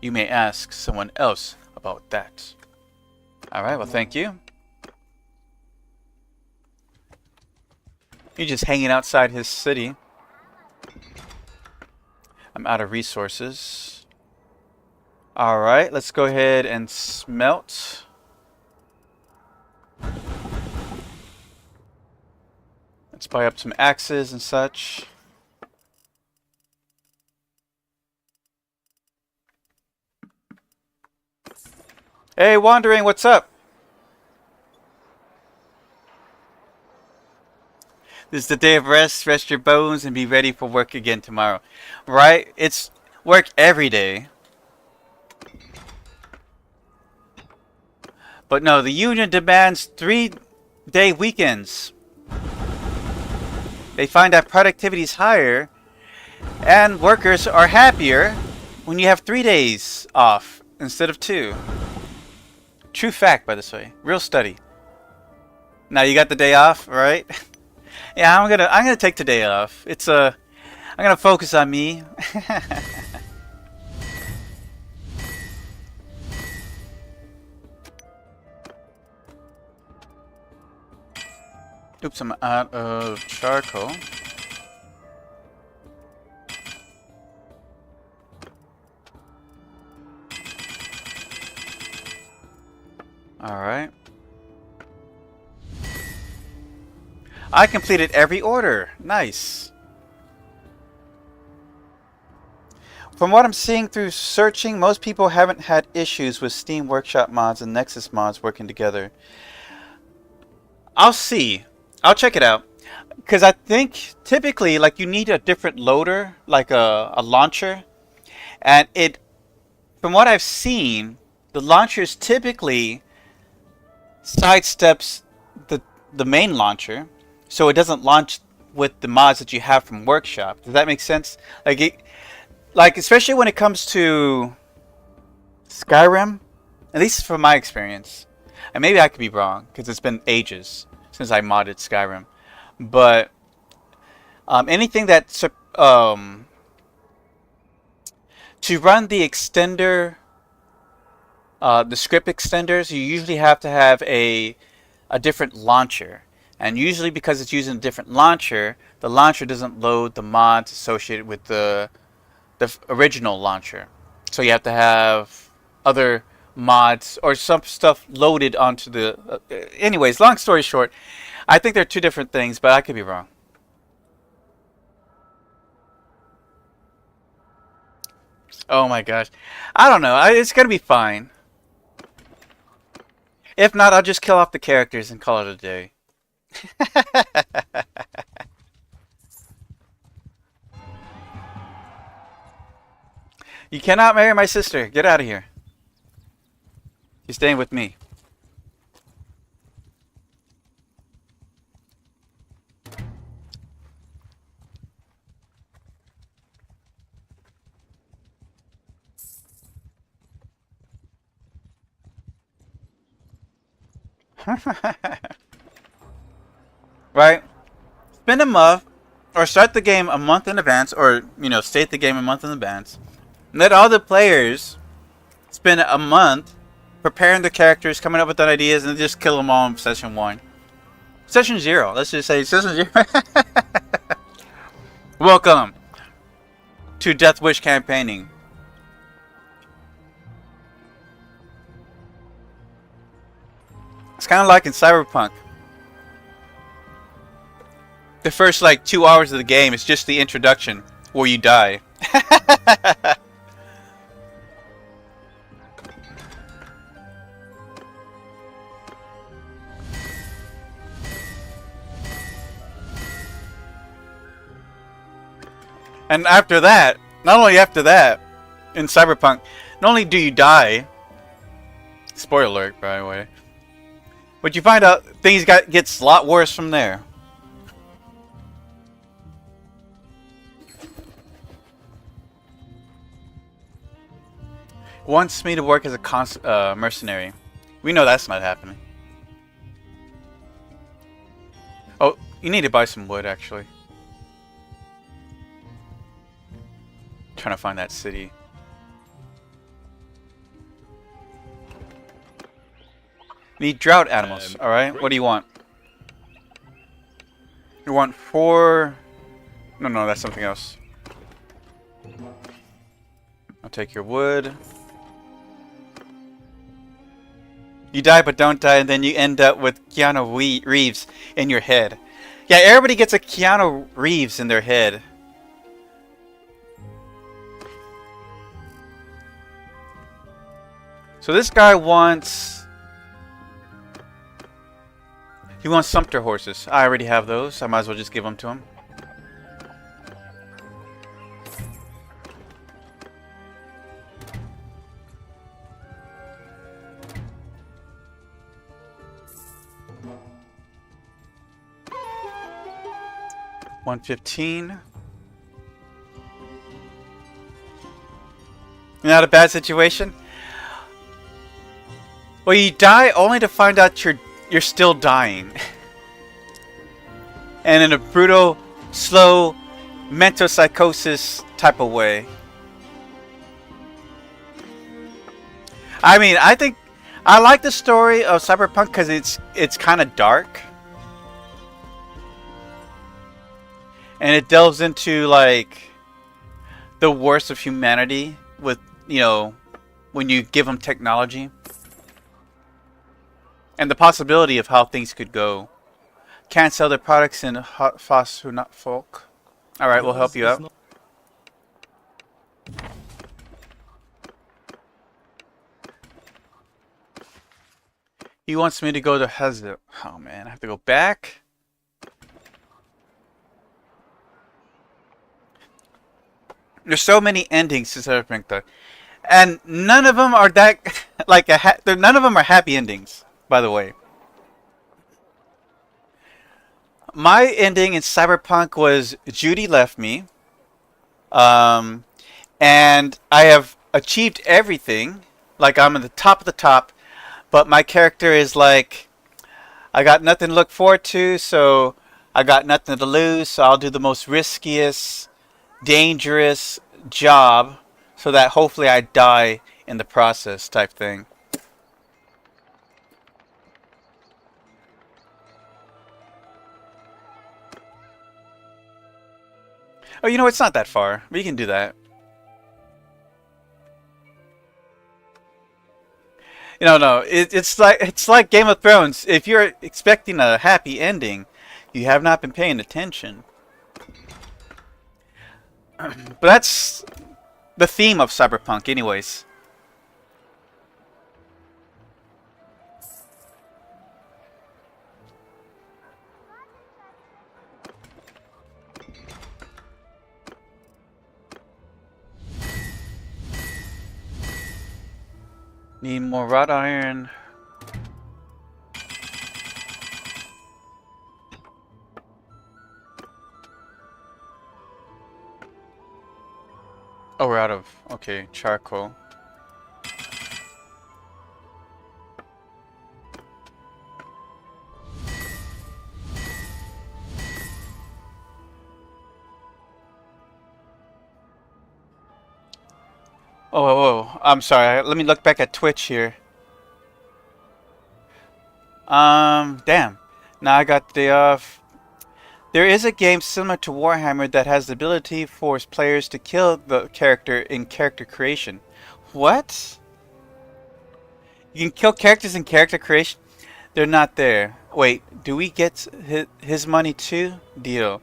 You may ask someone else about that. Alright, well thank you. You're just hanging outside his city. I'm out of resources. Alright, let's go ahead and smelt. Let's buy up some axes and such. Hey, Wandering, what's up? This is the day of rest. Rest your bones and be ready for work again tomorrow. Right? It's work every day. But no, the union demands 3-day weekends. They find that productivity is higher and workers are happier when you have 3 days off instead of 2. True fact, by this way. Real study. Now you got the day off, right? Yeah, I'm gonna take the day off. I'm gonna focus on me. Oops, I'm out of charcoal. Alright. I completed every order. Nice. From what I'm seeing through searching, most people haven't had issues with Steam Workshop mods and Nexus mods working together. I'll see. I'll check it out. Because I think typically like you need a different loader, like a launcher. And from what I've seen, the launchers typically sidesteps the main launcher, so it doesn't launch with the mods that you have from Workshop. Does that make sense? Like especially when it comes to Skyrim, at least from my experience, and maybe I could be wrong because it's been ages since I modded Skyrim, but anything that to run the extender, the script extenders, you usually have to have a different launcher. And usually because it's using a different launcher, the launcher doesn't load the mods associated with the original launcher. So you have to have other mods or some stuff loaded onto the... anyways, long story short, I think they're two different things, but I could be wrong. Oh my gosh. I don't know. It's going to be fine. If not, I'll just kill off the characters and call it a day. You cannot marry my sister. Get out of here. You're staying with me. Right? Spend a month, or start the game a month in advance, or, state the game a month in advance. Let all the players spend a month preparing the characters, coming up with the ideas, and just kill them all in session 1. Session 0. Let's just say session 0. Welcome to Death Wish campaigning. It's kind of like in Cyberpunk. The first 2 hours of the game is just the introduction where you die. And after that, not only after that, in Cyberpunk, not only do you die, spoiler alert by the way, but you find out things gets a lot worse from there. Wants me to work as a mercenary. We know that's not happening. Oh, you need to buy some wood, actually. Trying to find that city. Need drought animals. All right. What do you want? You want 4? No, that's something else. I'll take your wood. You die, but don't die, and then you end up with Keanu Reeves in your head. Yeah, everybody gets a Keanu Reeves in their head. So this guy wants... He wants sumpter horses. I already have those. I might as well just give them to him. $115. Not a bad situation. Well, you die only to find out you're still dying. And in a brutal, slow, mental psychosis type of way. I mean, I think I like the story of Cyberpunk because it's kind of dark. And it delves into like the worst of humanity with, you know, when you give them technology. And the possibility of how things could go. Can't sell their products in townsfolk. Alright, we'll help you out. He wants me to go to Hazard. Oh man, I have to go back. There's so many endings to Cyberpunk, and none of them are that like none of them are happy endings. By the way, my ending in Cyberpunk was Judy left me, and I have achieved everything. Like I'm at the top of the top, but my character is like, I got nothing to look forward to, so I got nothing to lose. So I'll do the most riskiest, dangerous job, so that hopefully I die in the process, type thing. Oh, you know, it's not that far. We can do that. You know, no, it's like Game of Thrones. If you're expecting a happy ending, you have not been paying attention. But that's the theme of Cyberpunk, anyways. Need more wrought iron. Oh, we're out of, okay, charcoal. Oh, I'm sorry. Let me look back at Twitch here. Damn. Now I got the there is a game similar to Warhammer that has the ability for players to kill the character in character creation. What? You can kill characters in character creation? They're not there. Wait, do we get his money too? Deal.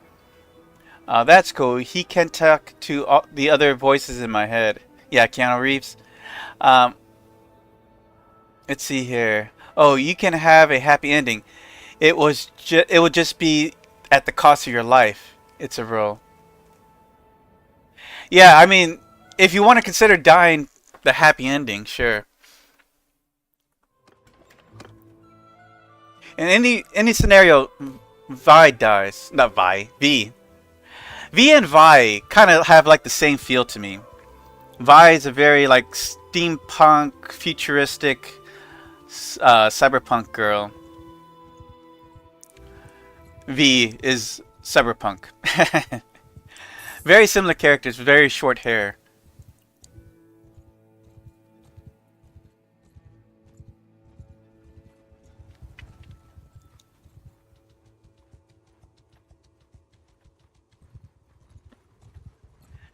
That's cool. He can talk to all the other voices in my head. Yeah, Keanu Reeves. Let's see here. Oh, you can have a happy ending. It would just be at the cost of your life. It's a rule. Yeah, I mean, if you want to consider dying the happy ending, sure. In any scenario, Vi dies. Not Vi. V. V and Vi kind of have like the same feel to me. Vi is a very like steampunk, futuristic, cyberpunk girl. V is cyberpunk. Very similar characters, very short hair.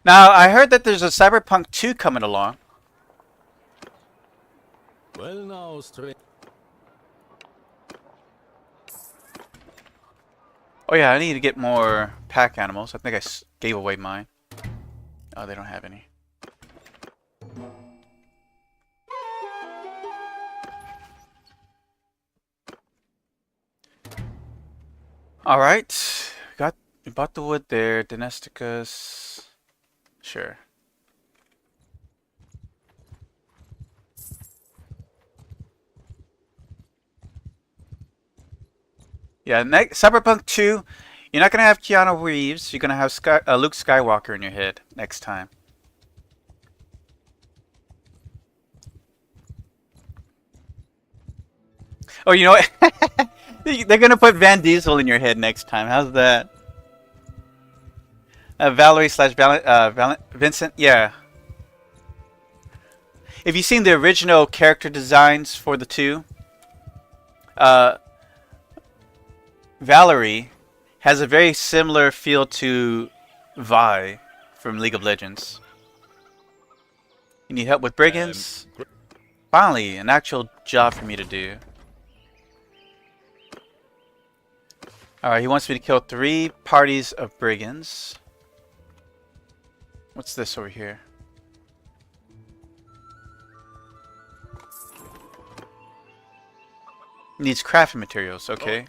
Now, I heard that there's a Cyberpunk 2 coming along. Well now, Oh yeah, I need to get more pack animals. I think I gave away mine. Oh, they don't have any. Alright. We bought the wood there. Domesticus. Sure. Yeah, Cyberpunk 2, you're not going to have Keanu Reeves. You're going to have Luke Skywalker in your head next time. Oh, you know what? They're going to put Van Diesel in your head next time. How's that? Valerie slash Vincent? Yeah. If you've seen the original character designs for the two, Valerie has a very similar feel to Vi from League of Legends. You need help with brigands? Finally, an actual job for me to do. Alright, he wants me to kill 3 parties of brigands. What's this over here? Needs crafting materials, okay.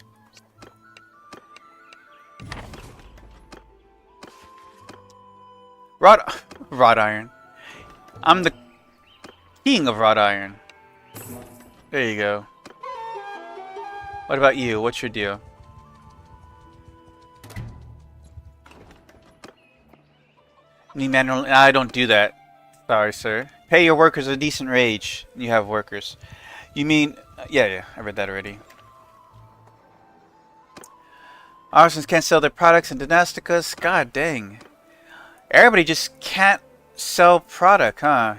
Wrought iron. I'm the king of wrought iron. There you go. What about you? What's your deal? Need manual? I don't do that. Sorry, sir. Pay your workers a decent wage. You have workers. You mean... yeah, I read that already. Artisans can't sell their products in Dynasticus. God dang. Everybody just can't sell product, huh?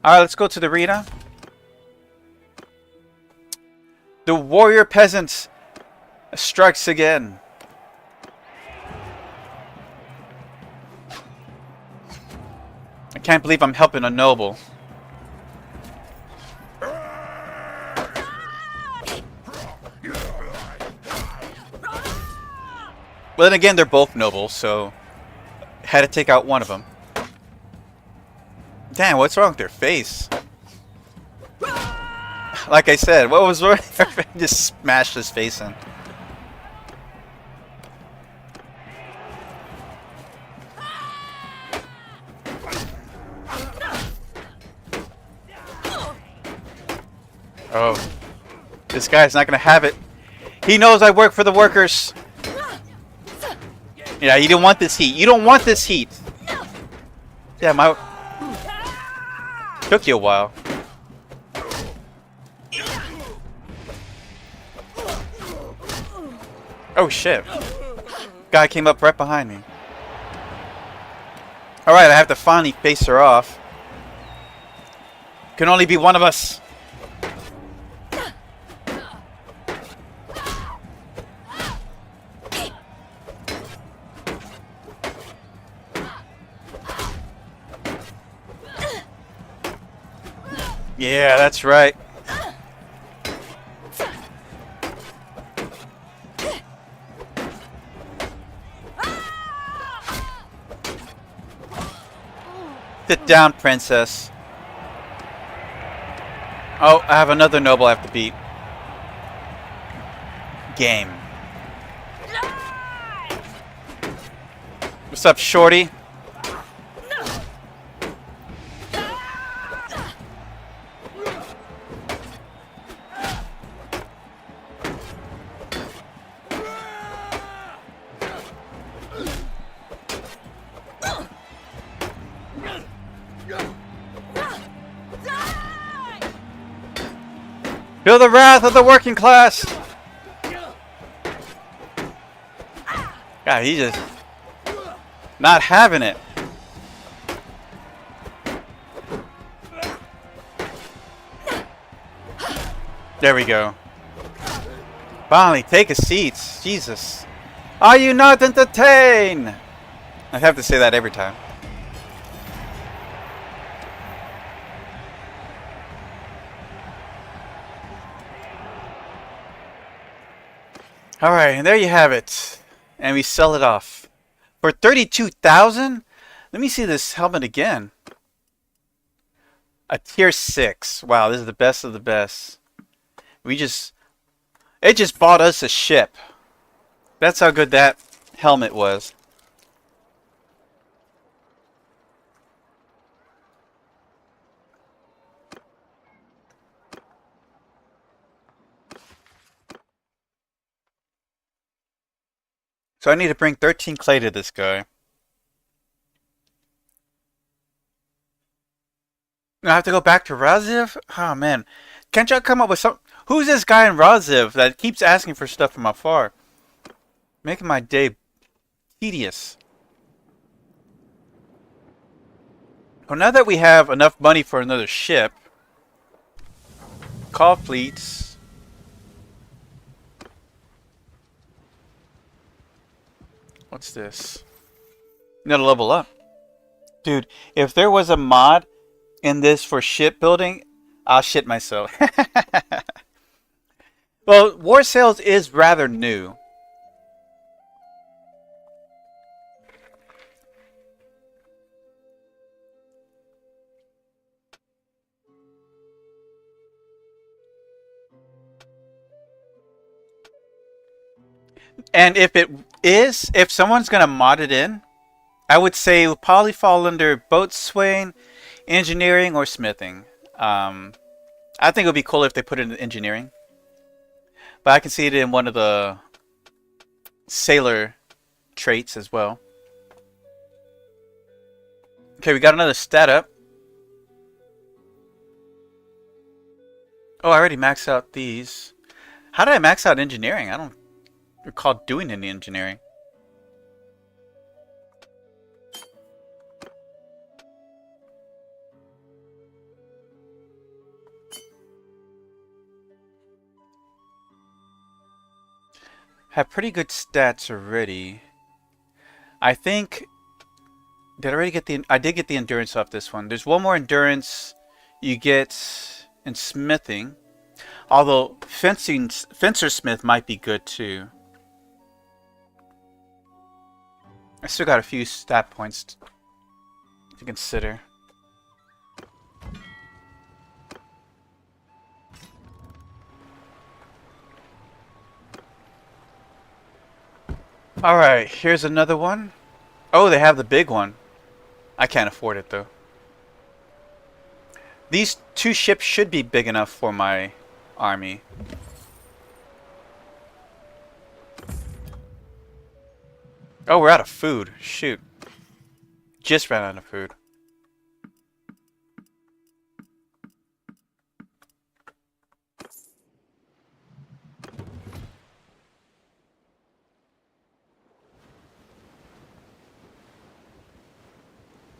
Alright, let's go to the arena. The warrior peasant strikes again. I can't believe I'm helping a noble. Well, then again, they're both nobles, so had to take out one of them. Damn, what's wrong with their face? Like I said, what was wrong? Just smashed his face in. Oh, this guy's not gonna have it. He knows I work for the workers. Yeah, you don't want this heat. You don't want this heat. Yeah, my... Took you a while. Oh shit. Guy came up right behind me. Alright, I have to finally face her off. Can only be one of us. Yeah, that's right. Sit down, princess. Oh, I have another noble I have to beat. Game. What's up, shorty? Feel the wrath of the working class. God, he's just not having it. There we go. Finally, take a seat. Jesus. Are you not entertained? I have to say that every time. Alright, and there you have it. And we sell it off. For 32,000? Let me see this helmet again. A tier 6. Wow, this is the best of the best. It just bought us a ship. That's how good that helmet was. So I need to bring 13 clay to this guy. I have to go back to Raziv? Oh man. Can't y'all come up with some... Who's this guy in Raziv that keeps asking for stuff from afar? Making my day tedious. Well, now that we have enough money for another ship... Call fleets... What's this? You gotta level up. Dude, if there was a mod in this for shipbuilding, I'll shit myself. Well, War Sales is rather new. And if someone's gonna mod it in, I would say it would probably fall under boatswain, engineering, or smithing. I think it would be cool if they put it in engineering. But I can see it in one of the sailor traits as well. Okay, we got another stat up. Oh, I already maxed out these. How did I max out engineering? I don't recall doing any engineering. Have pretty good stats already. I think... Did I already get the... I did get the endurance off this one. There's one more endurance you get in smithing. Although fencer smith might be good too. I still got a few stat points to consider. Alright, here's another one. Oh, they have the big one. I can't afford it though. These two ships should be big enough for my army. Oh, we're out of food. Shoot. Just ran out of food.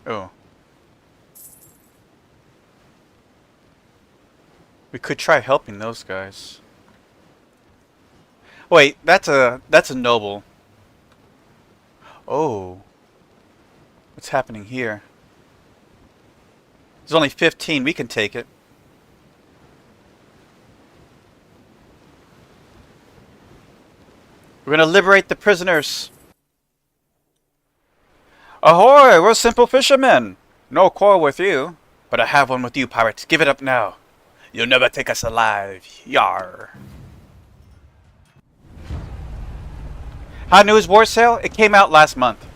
Oh. We could try helping those guys. Wait, that's a noble. Oh. What's happening here? There's only 15. We can take it. We're gonna liberate the prisoners. Ahoy! We're simple fishermen. No quarrel with you. But I have one with you, pirates. Give it up now. You'll never take us alive. Yar. How new is War Sale? It came out last month.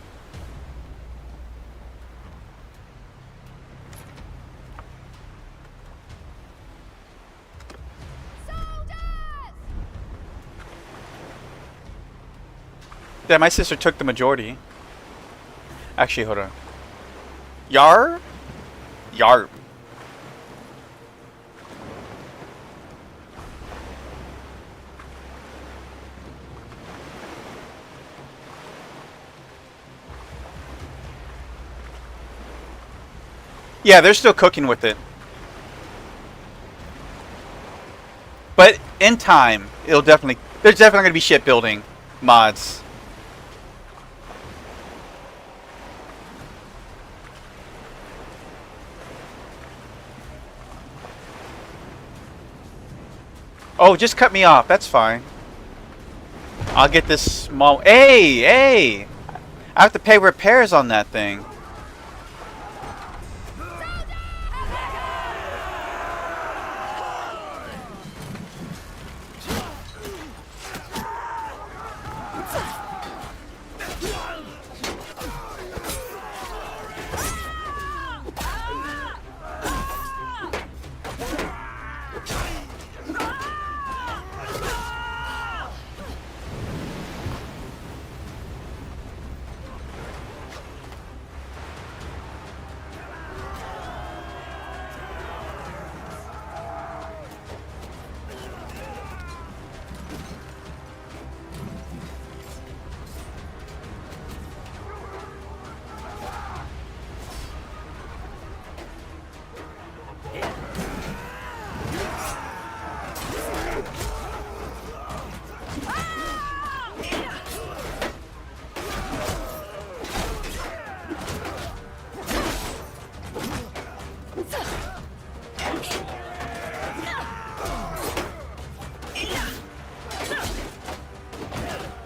Yeah, my sister took the majority. Actually, hold on. Yar? Yar. Yeah, they're still cooking with it. But in time, there's definitely going to be shipbuilding mods. Oh, just cut me off. That's fine. I'll get this small... Hey! I have to pay repairs on that thing.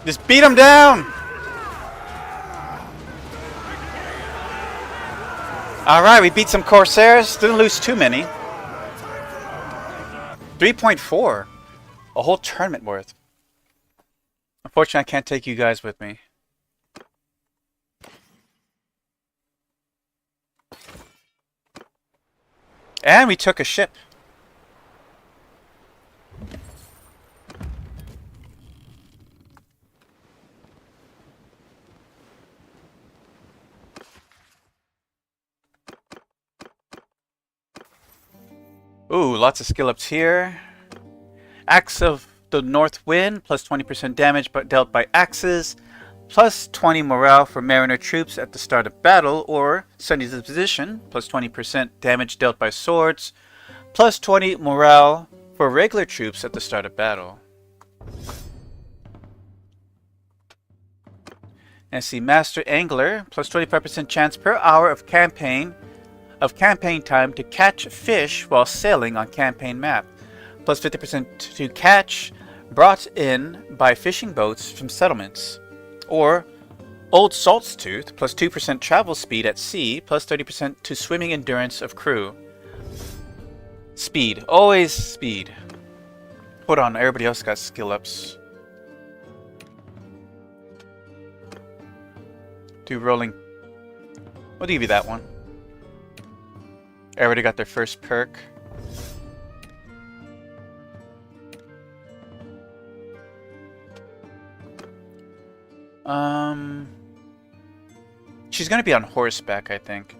Just beat him down! Alright, we beat some Corsairs. Didn't lose too many. 3.4. A whole tournament worth. Unfortunately, I can't take you guys with me. And we took a ship. Ooh, lots of skill ups here. Axe of the North Wind, plus 20% damage but dealt by axes, plus 20 morale for mariner troops at the start of battle, or Sunny's disposition, plus 20% damage dealt by swords, plus 20 morale for regular troops at the start of battle. And see, Master Angler, plus 25% chance per hour of campaign time to catch fish while sailing on campaign map, plus 50% to catch brought in by fishing boats from settlements, or Old Salt's Tooth, plus 2% travel speed at sea, plus 30% to swimming endurance of crew. Speed, always speed. Hold on, everybody else got skill ups. Do rolling. We'll give you that one. Everybody got their first perk. She's gonna be on horseback, I think.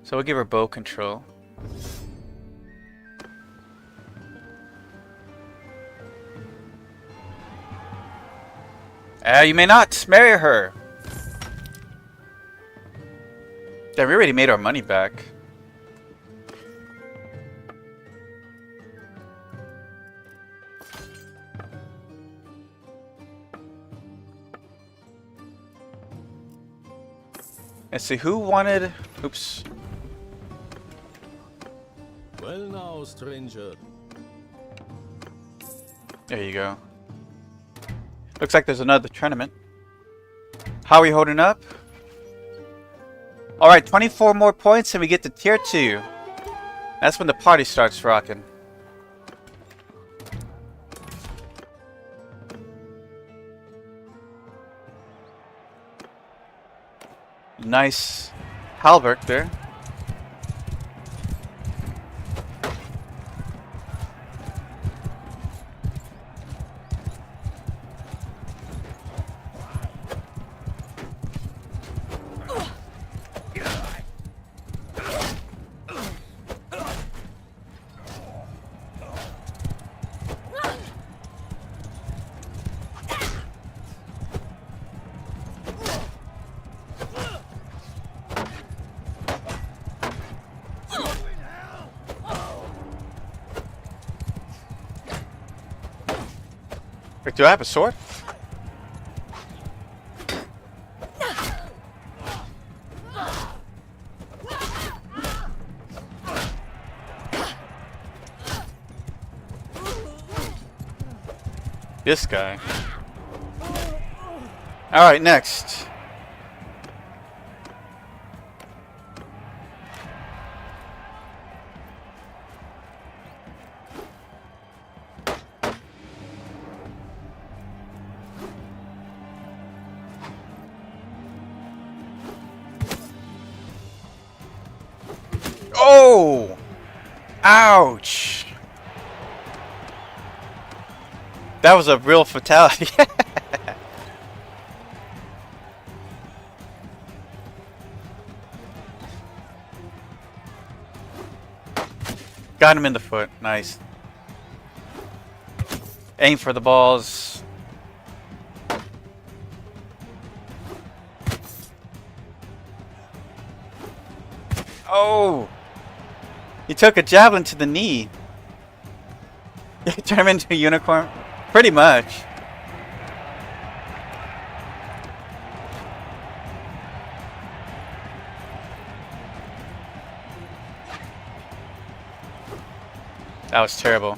So we'll give her bow control. You may not marry her. Yeah, we already made our money back. Let's see, who wanted... Oops. Well now, stranger. There you go. Looks like there's another tournament. How are we holding up? Alright, 24 more points and we get to tier 2. That's when the party starts rocking. Nice halberd there. Wait, do I have a sword? This guy. Alright, next. Oh! Ouch! That was a real fatality. Got him in the foot. Nice. Aim for the balls. Oh! He took a javelin to the knee. Turn him into a unicorn? Pretty much. That was terrible.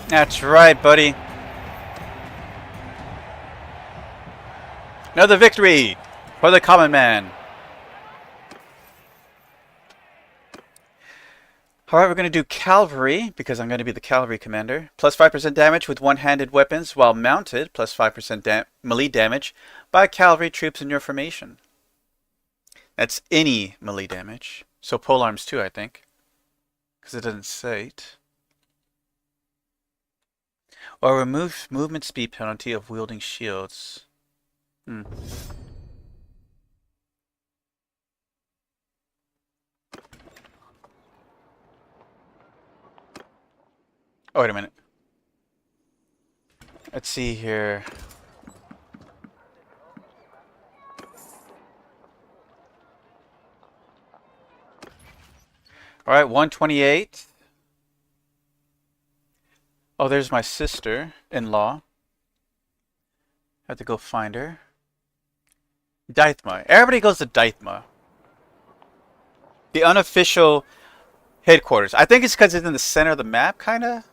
That's right, buddy. Another victory for the common man. Alright, we're going to do cavalry, because I'm going to be the cavalry commander. Plus 5% damage with one-handed weapons while mounted. Plus 5% melee damage by cavalry troops in your formation. That's any melee damage. So polearms too, I think. Because it doesn't say it. Or remove movement speed penalty of wielding shields. Oh, wait a minute. Let's see here. Alright, 128. Oh, there's my sister-in-law. Have to go find her. Daithma. Everybody goes to Daithma. The unofficial headquarters. I think it's because it's in the center of the map, kind of.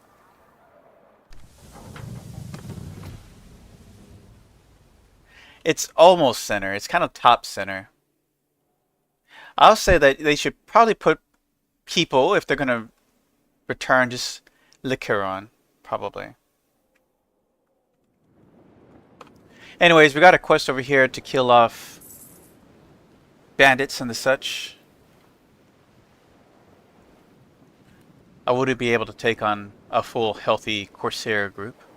It's almost center. It's kind of top center. I'll say that they should probably put people, if they're going to return, just Lycaron, probably. Anyways, we got a quest over here to kill off bandits and the such. I wouldn't be able to take on a full healthy Corsair groups.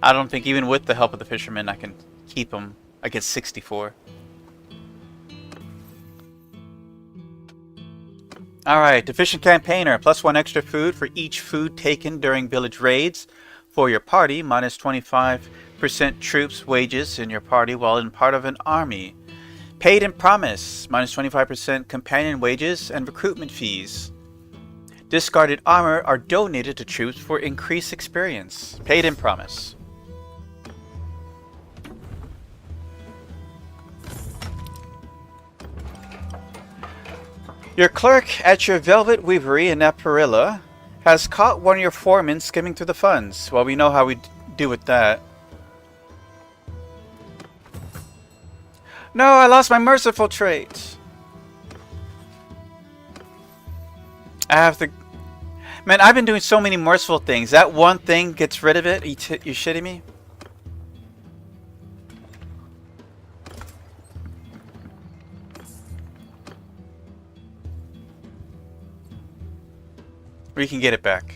I don't think even with the help of the fishermen I can keep them against 64. Alright, deficient campaigner. Plus 1 extra food for each food taken during village raids for your party. Minus 25% troops wages in your party while in part of an army. Paid in promise. Minus 25% companion wages and recruitment fees. Discarded armor are donated to troops for increased experience. Paid in promise. Your clerk at your velvet weavery in Aparilla has caught one of your foremen skimming through the funds. Well, we know how we do with that. No, I lost my merciful trait. I have to... Man, I've been doing so many merciful things. That one thing gets rid of it? You shitting me? We can get it back.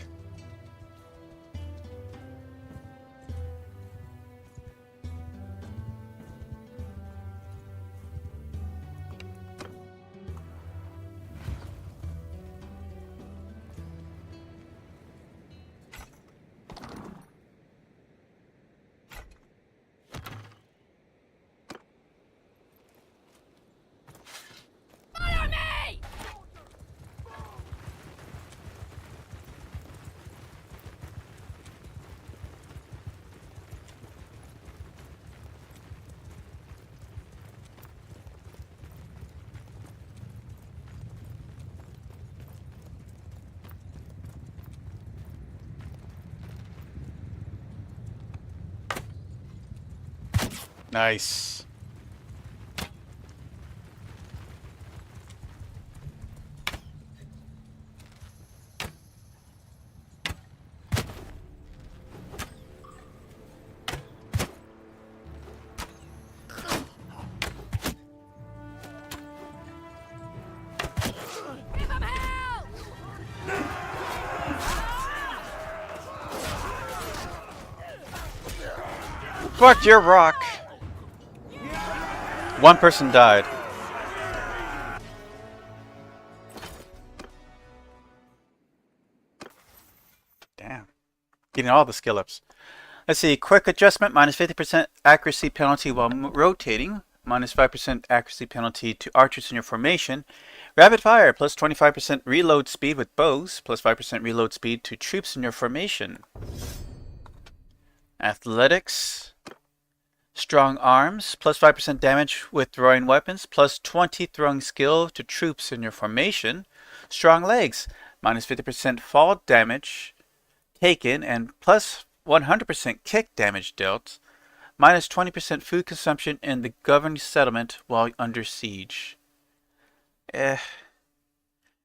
Nice. Give 'em hell! Fuck your rock. One person died. Damn. Getting all the skill ups. Let's see. Quick adjustment, minus 50% accuracy penalty while rotating. Minus 5% accuracy penalty to archers in your formation. Rapid fire, plus 25% reload speed with bows. Plus 5% reload speed to troops in your formation. Athletics. Strong arms, plus 5% damage with throwing weapons, plus 20 throwing skill to troops in your formation. Strong legs, minus 50% fall damage taken and plus 100% kick damage dealt. Minus 20% food consumption in the governed settlement while under siege. You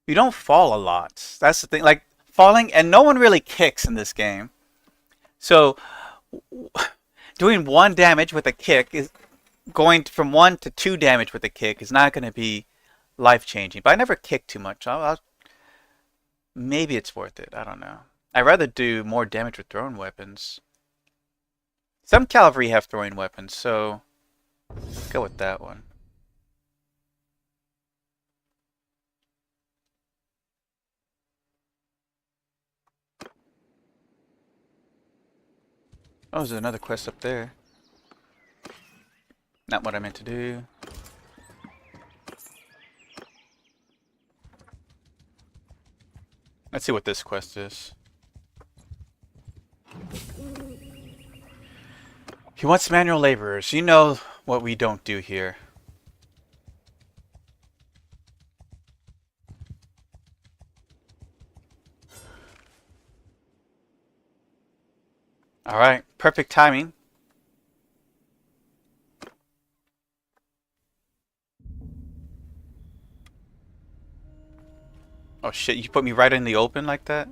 don't fall a lot. That's the thing. Like, falling, and no one really kicks in this game. So, doing 1 damage with a kick is going from 1 to 2 damage with a kick is not going to be life-changing. But I never kick too much. Maybe it's worth it. I don't know. I'd rather do more damage with throwing weapons. Some cavalry have throwing weapons, so go with that one. Oh, there's another quest up there. Not what I meant to do. Let's see what this quest is. He wants manual laborers. You know what we don't do here. Alright, perfect timing. Oh shit, you put me right in the open like that?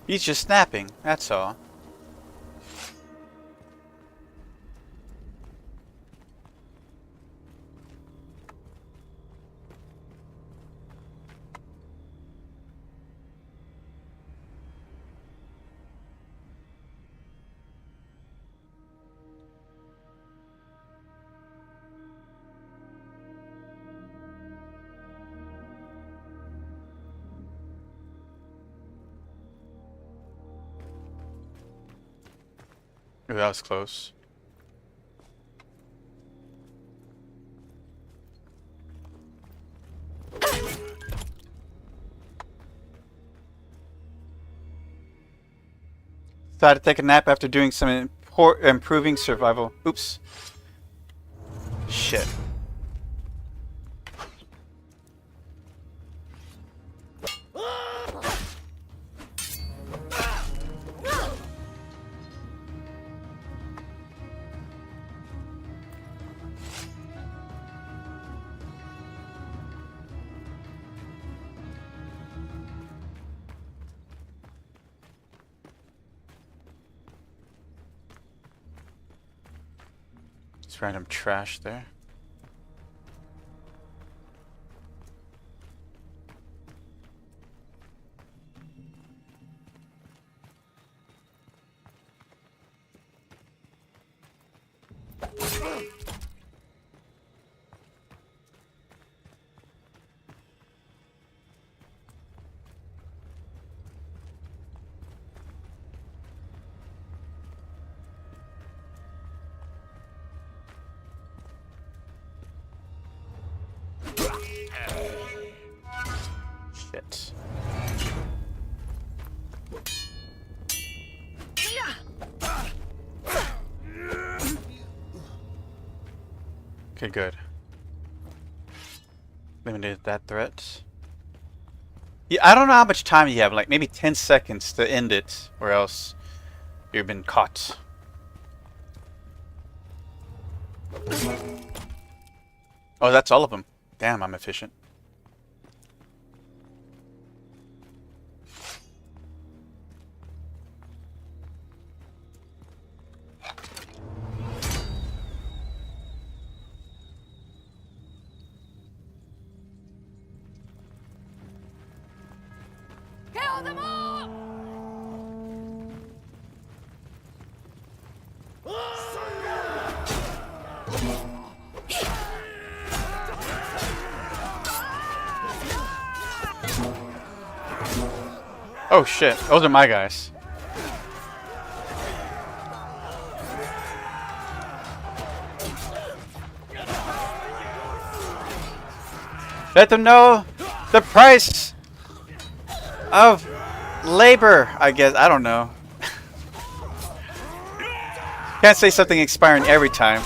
He's just snapping, that's all. Ooh, that was close. Decided to take a nap after doing some improving survival. Oops. Shit. It's random trash there. Shit. Okay, good. Limited that threat. Yeah, I don't know how much time you have, like maybe 10 seconds to end it, or else you've been caught. Oh, that's all of them. Damn, I'm efficient. Kill them all! Oh shit, those are my guys. Let them know the price of labor, I guess. I don't know. Can't say something expiring every time.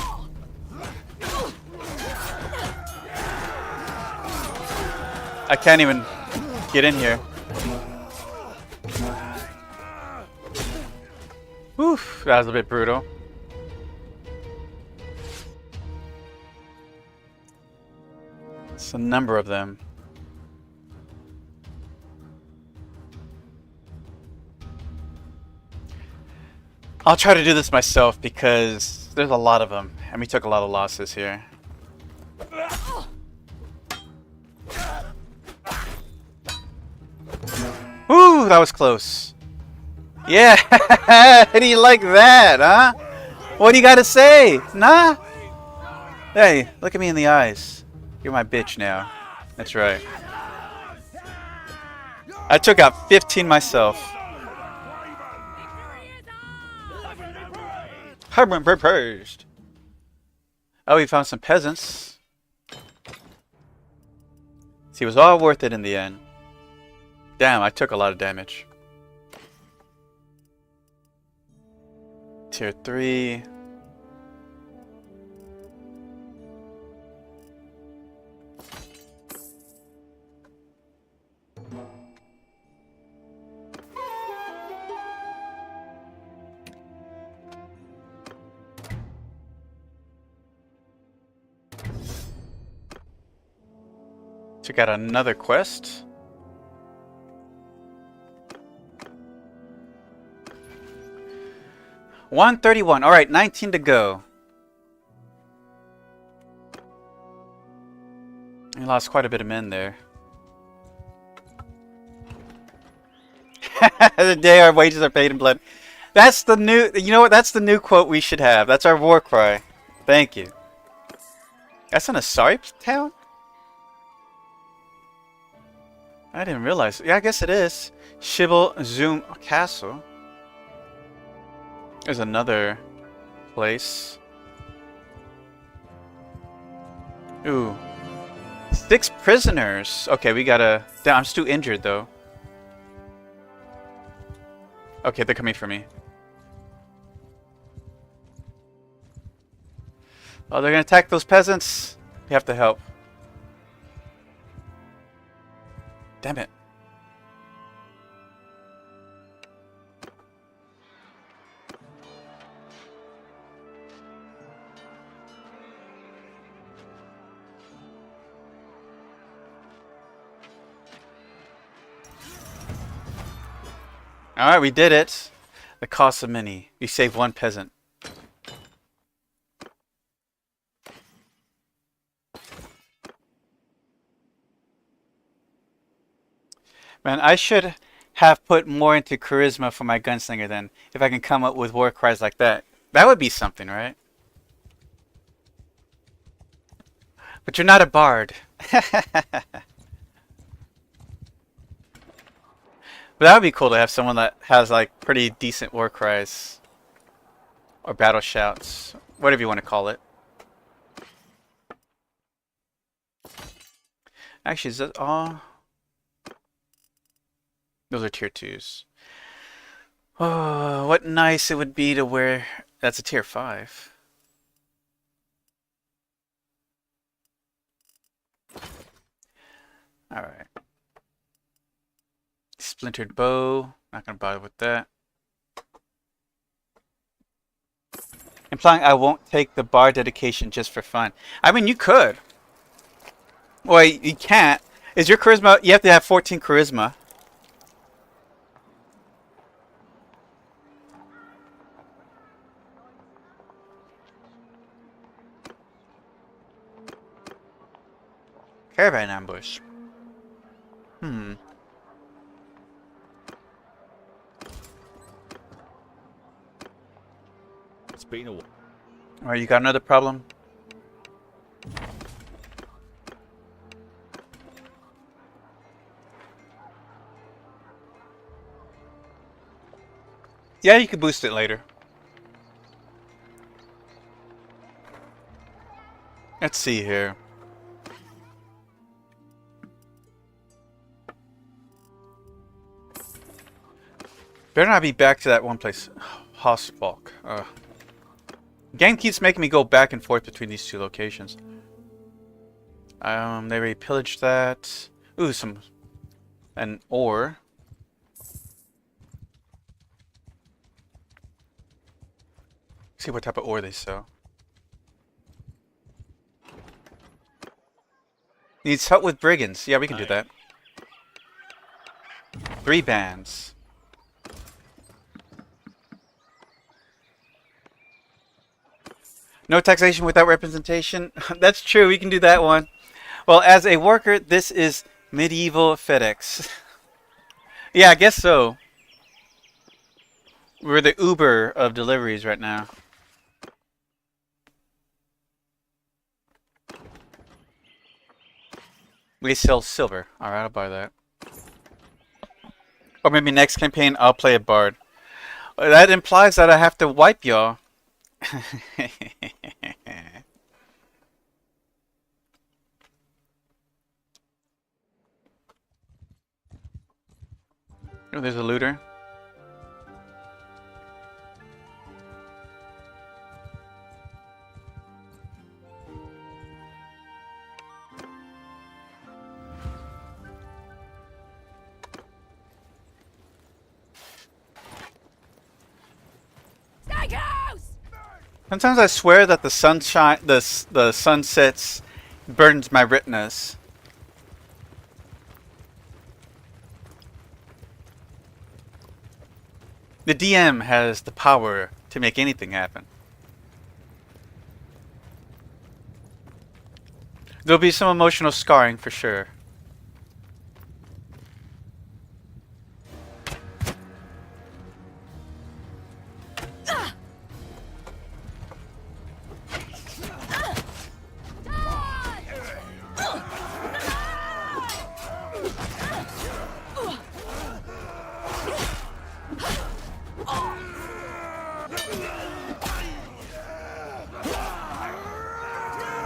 I can't even get in here. Oof, that was a bit brutal. It's a number of them. I'll try to do this myself because there's a lot of them, and we took a lot of losses here. Ooh, that was close. Yeah, how do you like that, huh? What do you got to say? Nah? Hey, look at me in the eyes. You're my bitch now. That's right. I took out 15 myself. I've been praised. Oh, we found some peasants. See, it was all worth it in the end. Damn, I took a lot of damage. Tier 3. Took out another quest. $131. All right, 19 to go. We lost quite a bit of men there. The day our wages are paid in blood. That's the new. You know what? That's the new quote we should have. That's our war cry. Thank you. That's an Asari town? I didn't realize. Yeah, I guess it is. Shibble Zoom Castle. There's another place. Ooh. 6 prisoners. Okay, we gotta... Damn, I'm still injured, though. Okay, they're coming for me. Oh, they're gonna attack those peasants. We have to help. Damn it. Alright, we did it. The cost of many. We saved 1 peasant. Man, I should have put more into charisma for my gunslinger then. If I can come up with war cries like that. That would be something, right? But you're not a bard. But that would be cool to have someone that has like pretty decent war cries. Or battle shouts. Whatever you want to call it. Actually, is that all? Those are tier 2s. Oh, what nice it would be to wear. That's a tier 5. Alright. Splintered bow. Not gonna bother with that. Implying I won't take the bar dedication just for fun. I mean, you could. Well, you can't. Is your charisma... You have to have 14 charisma. Caravan ambush. It's been a while. Alright, you got another problem? Yeah, you could boost it later. Let's see here. Better not be back to that one place. Townsfolk. Game keeps making me go back and forth between these two locations. They already pillaged that. Ooh, an ore. See what type of ore they sell. Needs help with brigands. Yeah, we can do that. 3 bands. No taxation without representation. That's true. We can do that one. Well, as a worker, this is medieval FedEx. Yeah, I guess so. We're the Uber of deliveries right now. We sell silver. Alright, I'll buy that. Or maybe next campaign, I'll play a bard. That implies that I have to wipe y'all. Oh, there's a looter. Sometimes I swear that the sunshine, the sunsets, burdens my retinas. The DM has the power to make anything happen. There'll be some emotional scarring for sure.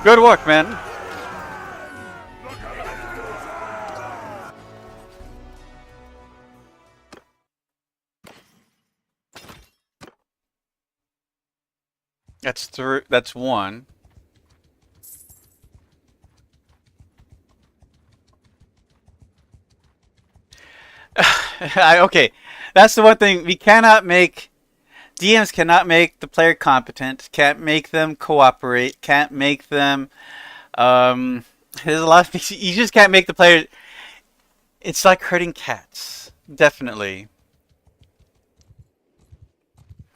Good work, man. That's one. Okay, that's the one thing we cannot make. DMs cannot make the player competent. Can't make them cooperate. Can't make them. There's a lot of things you just can't make the player. It's like herding cats. Definitely.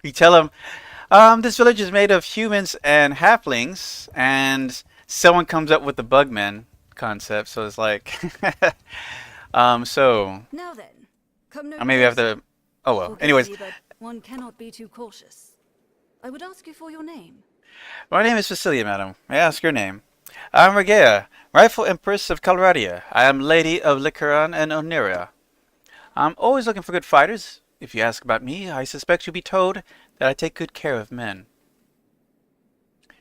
You tell them, this village is made of humans and halflings, and someone comes up with the bugmen concept. So it's like, so. Now then, come no Maybe I have to. Oh well. Forgive Anyways. me, but one cannot be too cautious. I would ask you for your name. My name is Cecilia, madam. May I ask your name? I am Regea, rightful Empress of Calradia. I am Lady of Licaron and Oneria. I'm always looking for good fighters. If you ask about me, I suspect you'll be told that I take good care of men.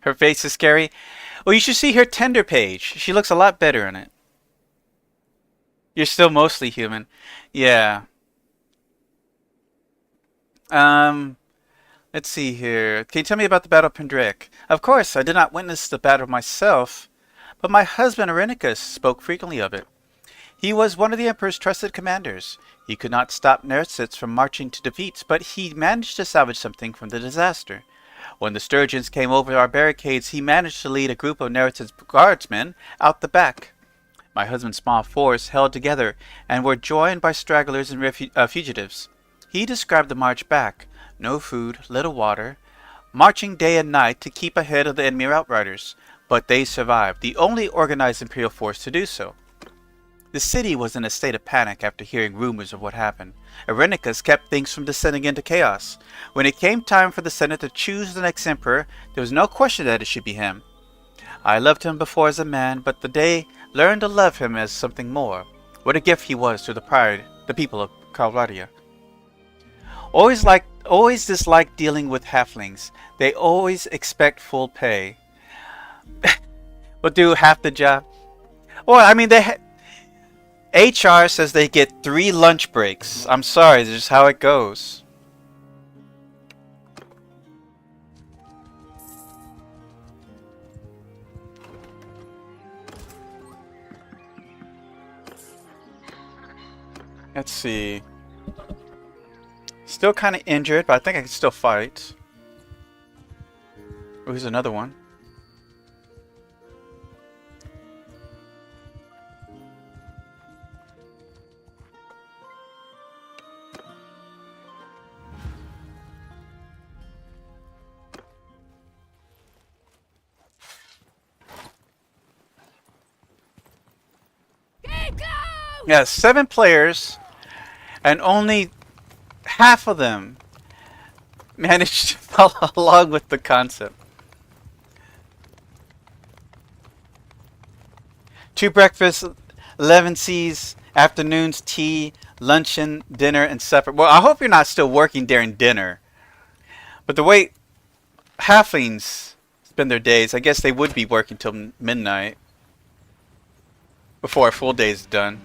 Her face is scary. Well, you should see her Tender page. She looks a lot better in it. You're still mostly human. Yeah. Um, let's see here. Can you tell me about the Battle of Pendrick? Of course, I did not witness the battle myself, but my husband Irenicus spoke frequently of it. He was one of the Emperor's trusted commanders. He could not stop Nertsits from marching to defeat, but he managed to salvage something from the disaster. When the Sturgeons came over our barricades, he managed to lead a group of Nertsits guardsmen out the back. My husband's small force held together and were joined by stragglers and fugitives. He described the march back: no food, little water, marching day and night to keep ahead of the enemy outriders. But they survived, the only organized Imperial force to do so. The city was in a state of panic after hearing rumors of what happened. Irenicus kept things from descending into chaos. When it came time for the Senate to choose the next emperor, there was no question that it should be him. I loved him before as a man, but today learned to love him as something more. What a gift he was to the people of Calradia. Always disliked dealing with halflings. They always expect full pay. But do half the job. Well, I mean, HR says they get 3 lunch breaks. I'm sorry, this is how it goes. Let's see. Still kind of injured, but I think I can still fight. Oh, here's another one. Yeah, 7 players, and only half of them managed to follow along with the concept. 2 breakfasts, 11 C's, afternoons, tea, luncheon, dinner, and supper. Well, I hope you're not still working during dinner. But the way halflings spend their days, I guess they would be working till midnight before a full day's done.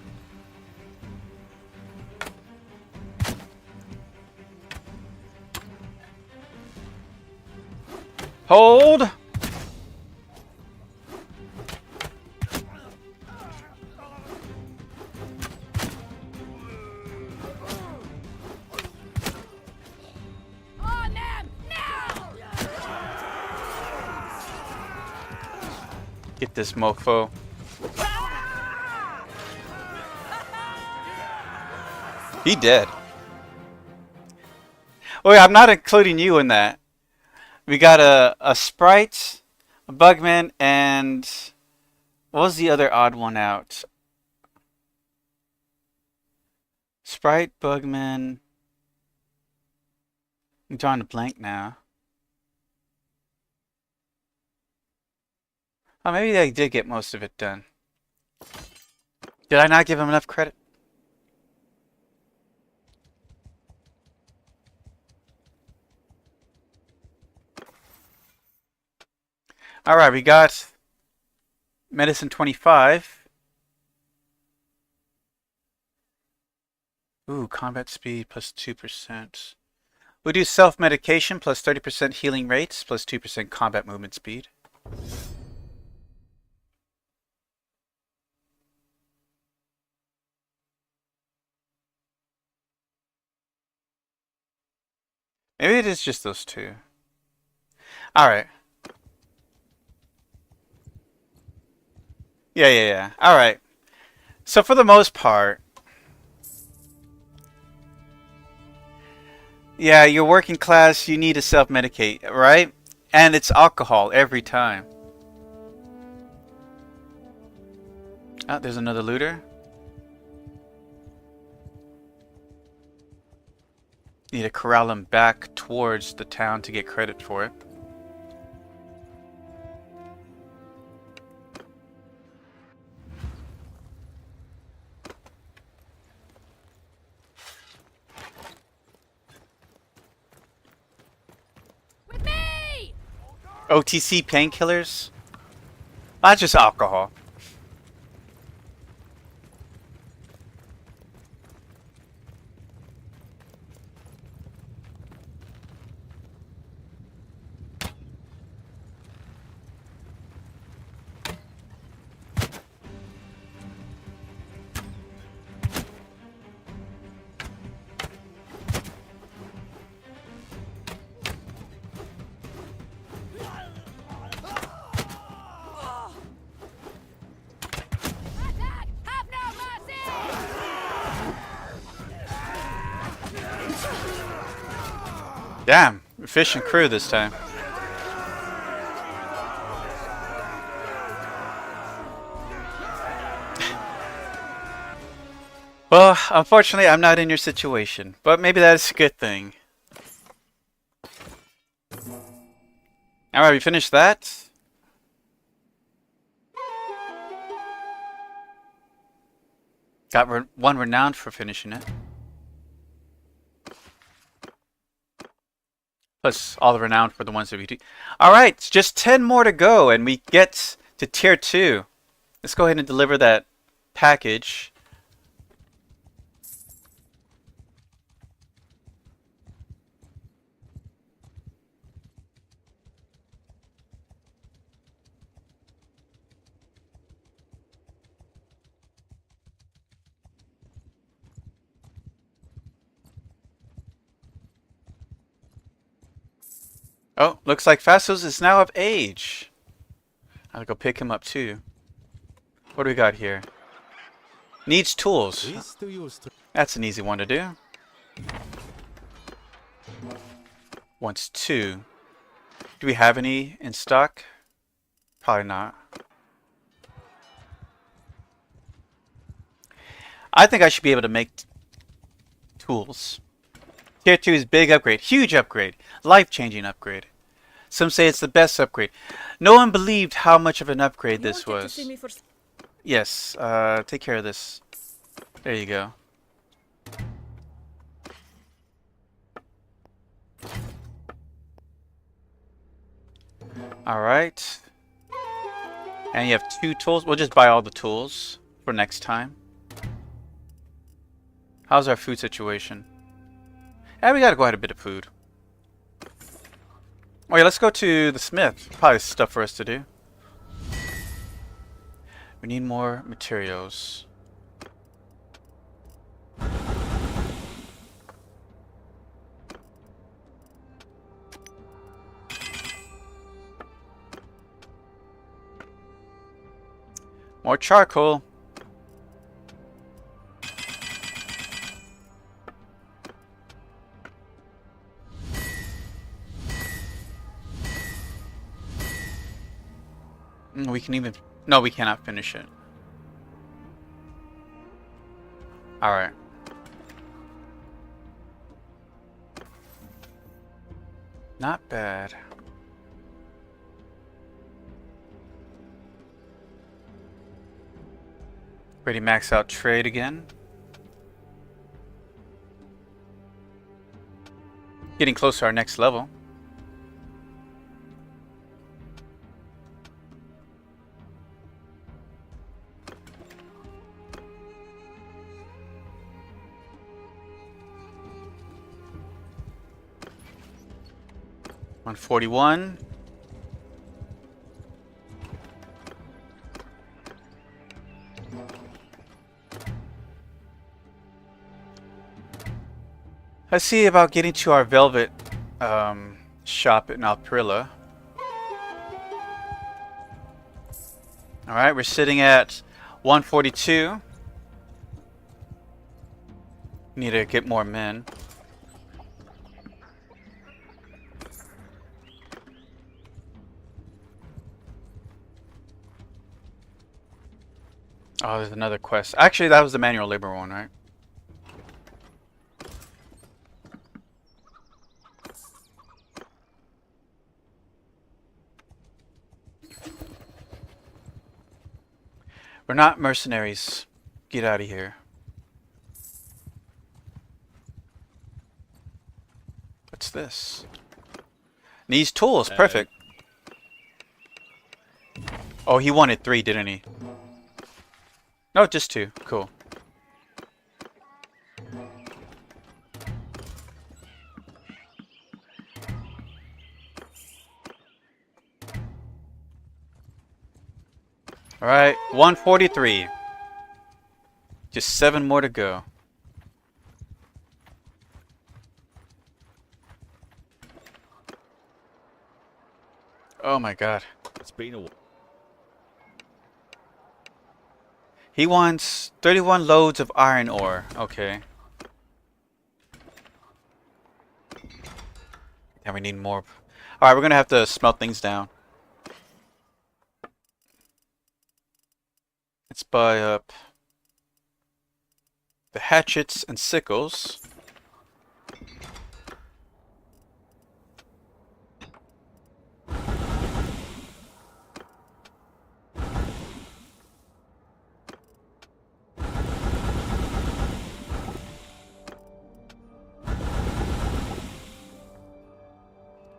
Hold! Get this mofo. He dead. Oh yeah, I'm not including you in that. We got a sprite, a bugman, and what was the other odd one out? Sprite, bugman. I'm drawing a blank now. Oh, maybe they did get most of it done. Did I not give him enough credit? Alright, we got medicine 25. Ooh, combat speed plus 2%. We do self-medication plus 30% healing rates plus 2% combat movement speed. Maybe it is just those 2. Alright. Yeah. Alright. So for the most part, yeah, you're working class, you need to self-medicate, right? And it's alcohol every time. Oh, there's another looter. Need to corral him back towards the town to get credit for it. With me! OTC painkillers? Not just alcohol. Damn, efficient crew this time. Well, unfortunately, I'm not in your situation, but maybe that is a good thing. Alright, we finished that. Got one renowned for finishing it. Plus all the renowned for the ones that we do. Alright, it's just 10 more to go and we get to tier 2. Let's go ahead and deliver that package. Oh, looks like Fastos is now of age. I'll go pick him up too. What do we got here? Needs tools. That's an easy one to do. Wants 2. Do we have any in stock? Probably not. I think I should be able to make tools. Tier 2 is big upgrade, huge upgrade, life-changing upgrade. Some say it's the best upgrade. No one believed how much of an upgrade this was. Yes, take care of this. There you go. Alright. And you have 2 tools. We'll just buy all the tools for next time. How's our food situation? Yeah, we gotta go ahead a bit of food. Oh yeah, let's go to the smith. Probably stuff for us to do. We need more materials. More charcoal. We can even... No, we cannot finish it. Alright. Not bad. Ready max out trade again. Getting close to our next level. $141. Let's see about getting to our velvet shop in Alprilla. Alright, we're sitting at 142. Need to get more men. Oh, there's another quest. Actually, that was the manual labor one, right? We're not mercenaries. Get out of here. What's this? Needs tools. Perfect. Oh, he wanted 3, didn't he? No, just 2. Cool. Alright, 143. Just 7 more to go. Oh my god. It's been a while. He wants 31 loads of iron ore. Okay. And we need more. Alright, we're gonna have to smelt things down. Let's buy up the hatchets and sickles.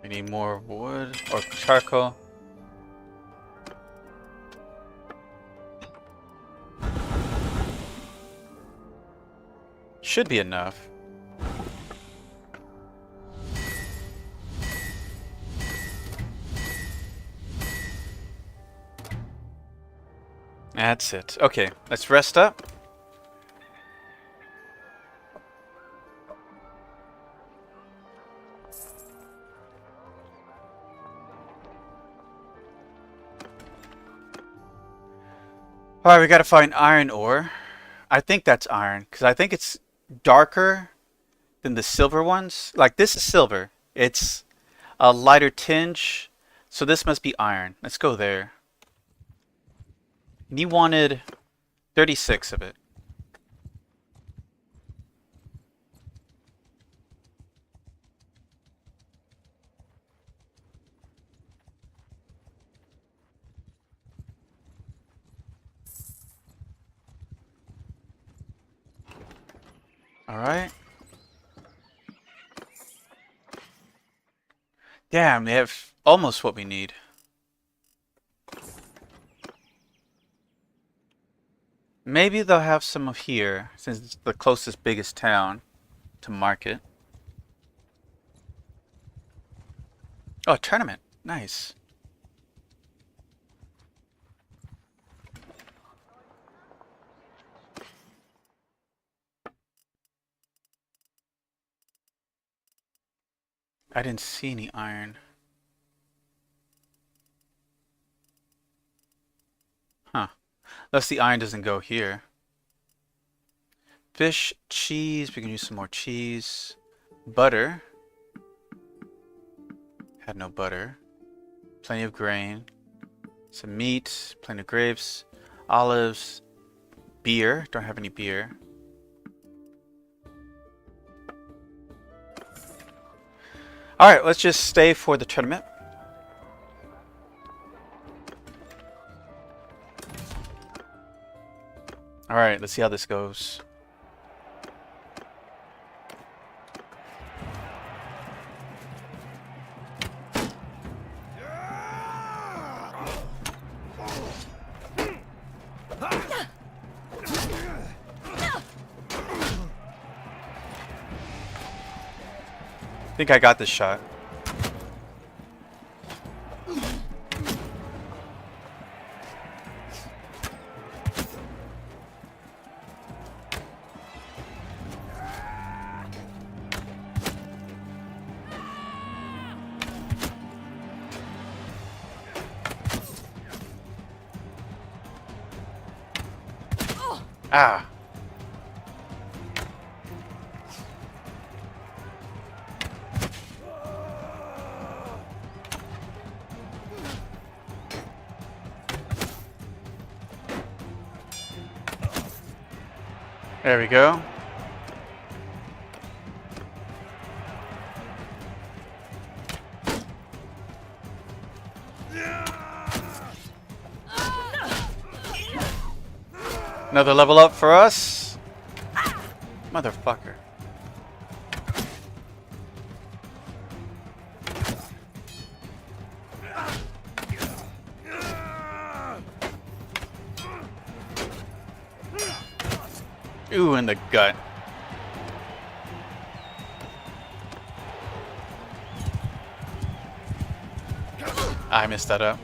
We need more wood or charcoal. Should be enough. That's it. Okay, let's rest up. Alright, we gotta find iron ore. I think that's iron, because I think it's darker than the silver ones. Like, this is silver. It's a lighter tinge, so this must be iron. Let's go there. And you wanted 36 of it. Alright. Damn, they have almost what we need. Maybe they'll have some of here, since it's the closest biggest town to market. Oh, a tournament. Nice. I didn't see any iron. Huh. Unless the iron doesn't go here. Fish, cheese. We can use some more cheese. Butter. Had no butter. Plenty of grain. Some meat. Plenty of grapes. Olives. Beer. Don't have any beer. Alright, let's just stay for the tournament. Alright, let's see how this goes. I think I got this shot. Ah. There we go. Another level up for us. Motherfucker. Ooh, in the gut. I messed that up.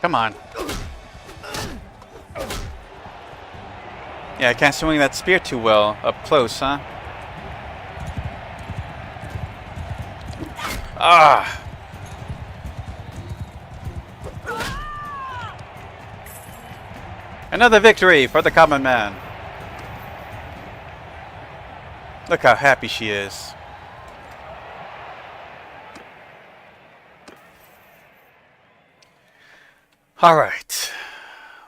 Come on. Yeah, I can't swing that spear too well up close, huh? Ah! Another victory for the common man. Look how happy she is. Alright.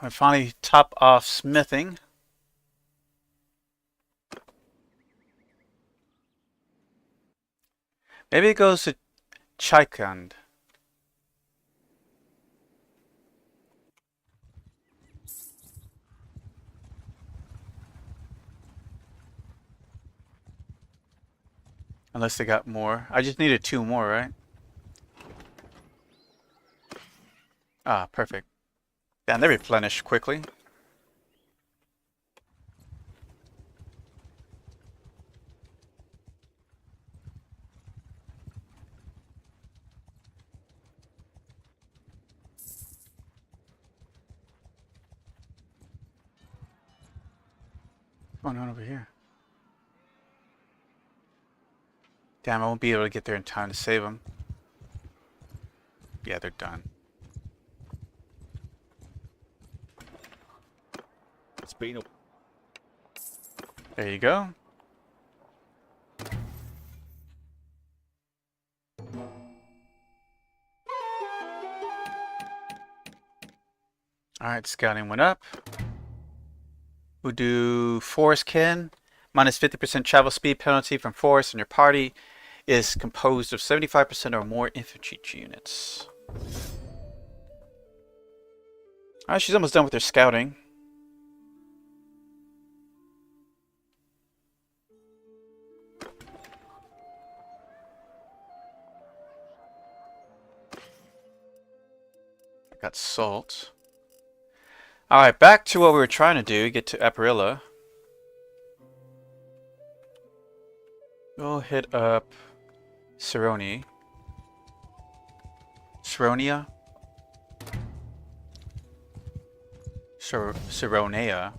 We finally top off smithing. Maybe it goes to Chaikand. Unless they got more. I just needed 2 more, right? Ah, perfect. Damn, they replenish quickly. What's going on over here? Damn, I won't be able to get there in time to save them. Yeah, they're done. It's been a... There you go. Alright, scouting went up. We'll do Forest Kin. Minus 50% travel speed penalty from forest, and your party is composed of 75% or more infantry units. Alright, she's almost done with her scouting. Got salt. Alright, back to what we were trying to do, get to Aparilla. We'll hit up Cerrone. Cerronea? Cerronea.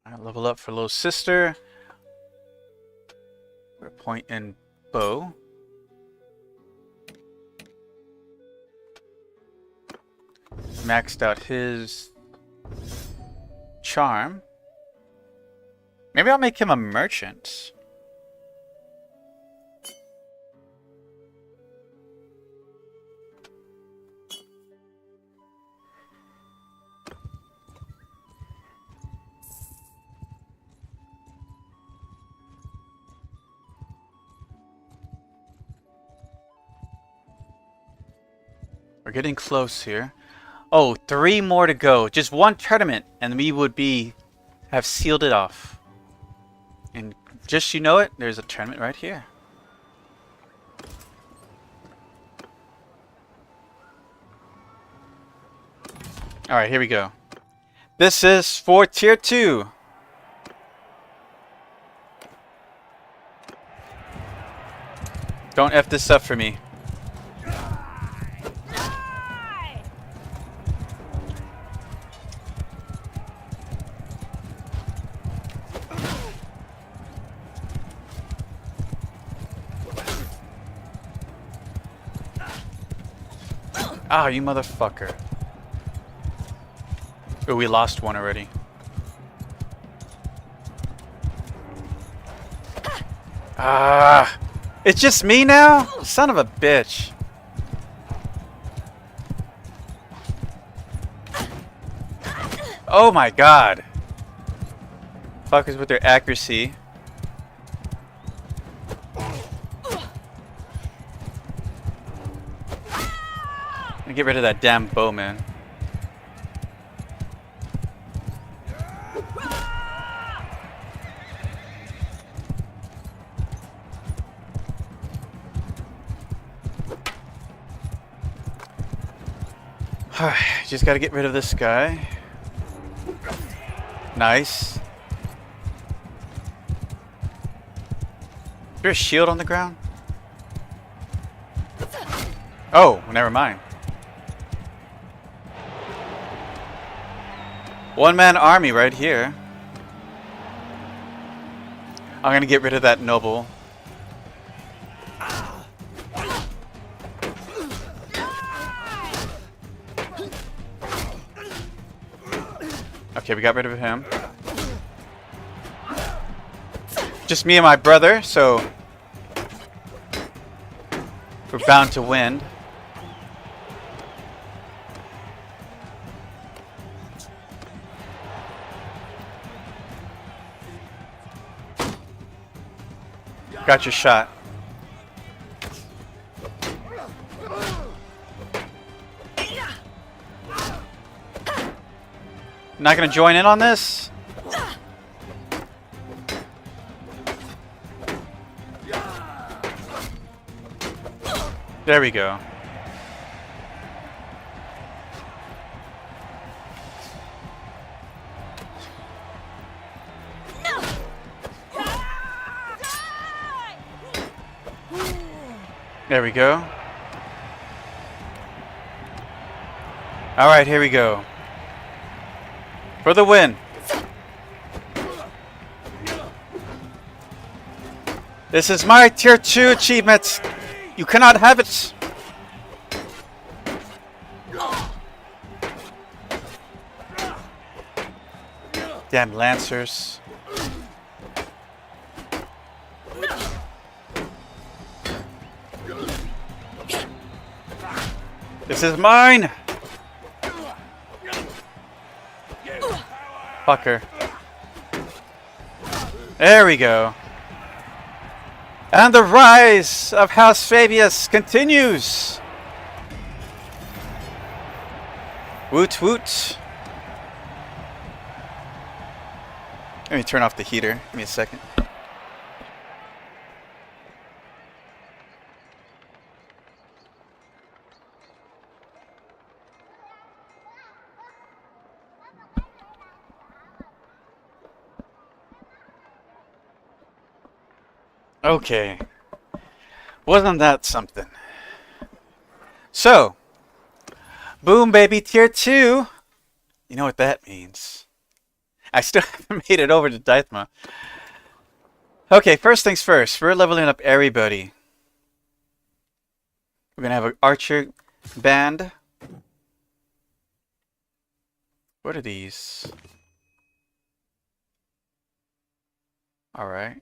Alright, level up for little sister. We're point in bow. Maxed out his charm. Maybe I'll make him a merchant. We're getting close here. Oh, 3 more to go. Just 1 tournament and we would have sealed it off. And just you know it, there's a tournament right here. Alright, here we go. This is for tier 2. Don't F this up for me. Ah, you motherfucker. Oh, we lost one already. Ah, it's just me now? Son of a bitch. Oh my god. Fuckers with their accuracy. Get rid of that damn bow, man. Just gotta get rid of this guy. Nice. there a shield on the ground? Oh, never mind. One-man army right here. I'm gonna get rid of that noble. Okay, we got rid of him. Just me and my brother, so we're bound to win. Got your shot. Not gonna join in on this? There we go. There we go. Alright, here we go. For the win. This is my tier 2 achievement. You cannot have it. Damn lancers. This is mine. Fucker. There we go. And the rise of House Fabius continues. Woot woot. Let me turn off the heater. Give me a second. Okay. Wasn't that something? So, boom baby, tier 2. You know what that means. I still haven't made it over to Daithma. Okay, first things first. We're leveling up everybody. We're gonna have an archer band. What are these? Alright.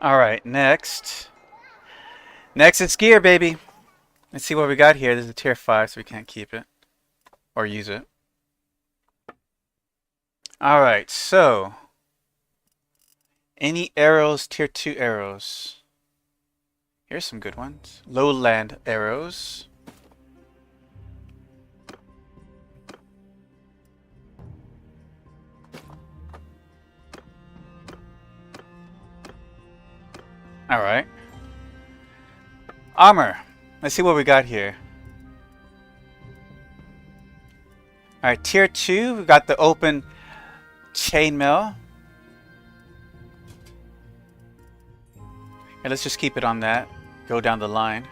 Alright, next. Next it's gear, baby. Let's see what we got here. This is a tier 5, so we can't keep it. Or use it. Alright, so. Any arrows, tier 2 arrows. Here's some good ones. Lowland arrows. Alright. Armor. Let's see what we got here. Alright, tier 2. We got the open chainmail. And let's just keep it on that. Go down the line.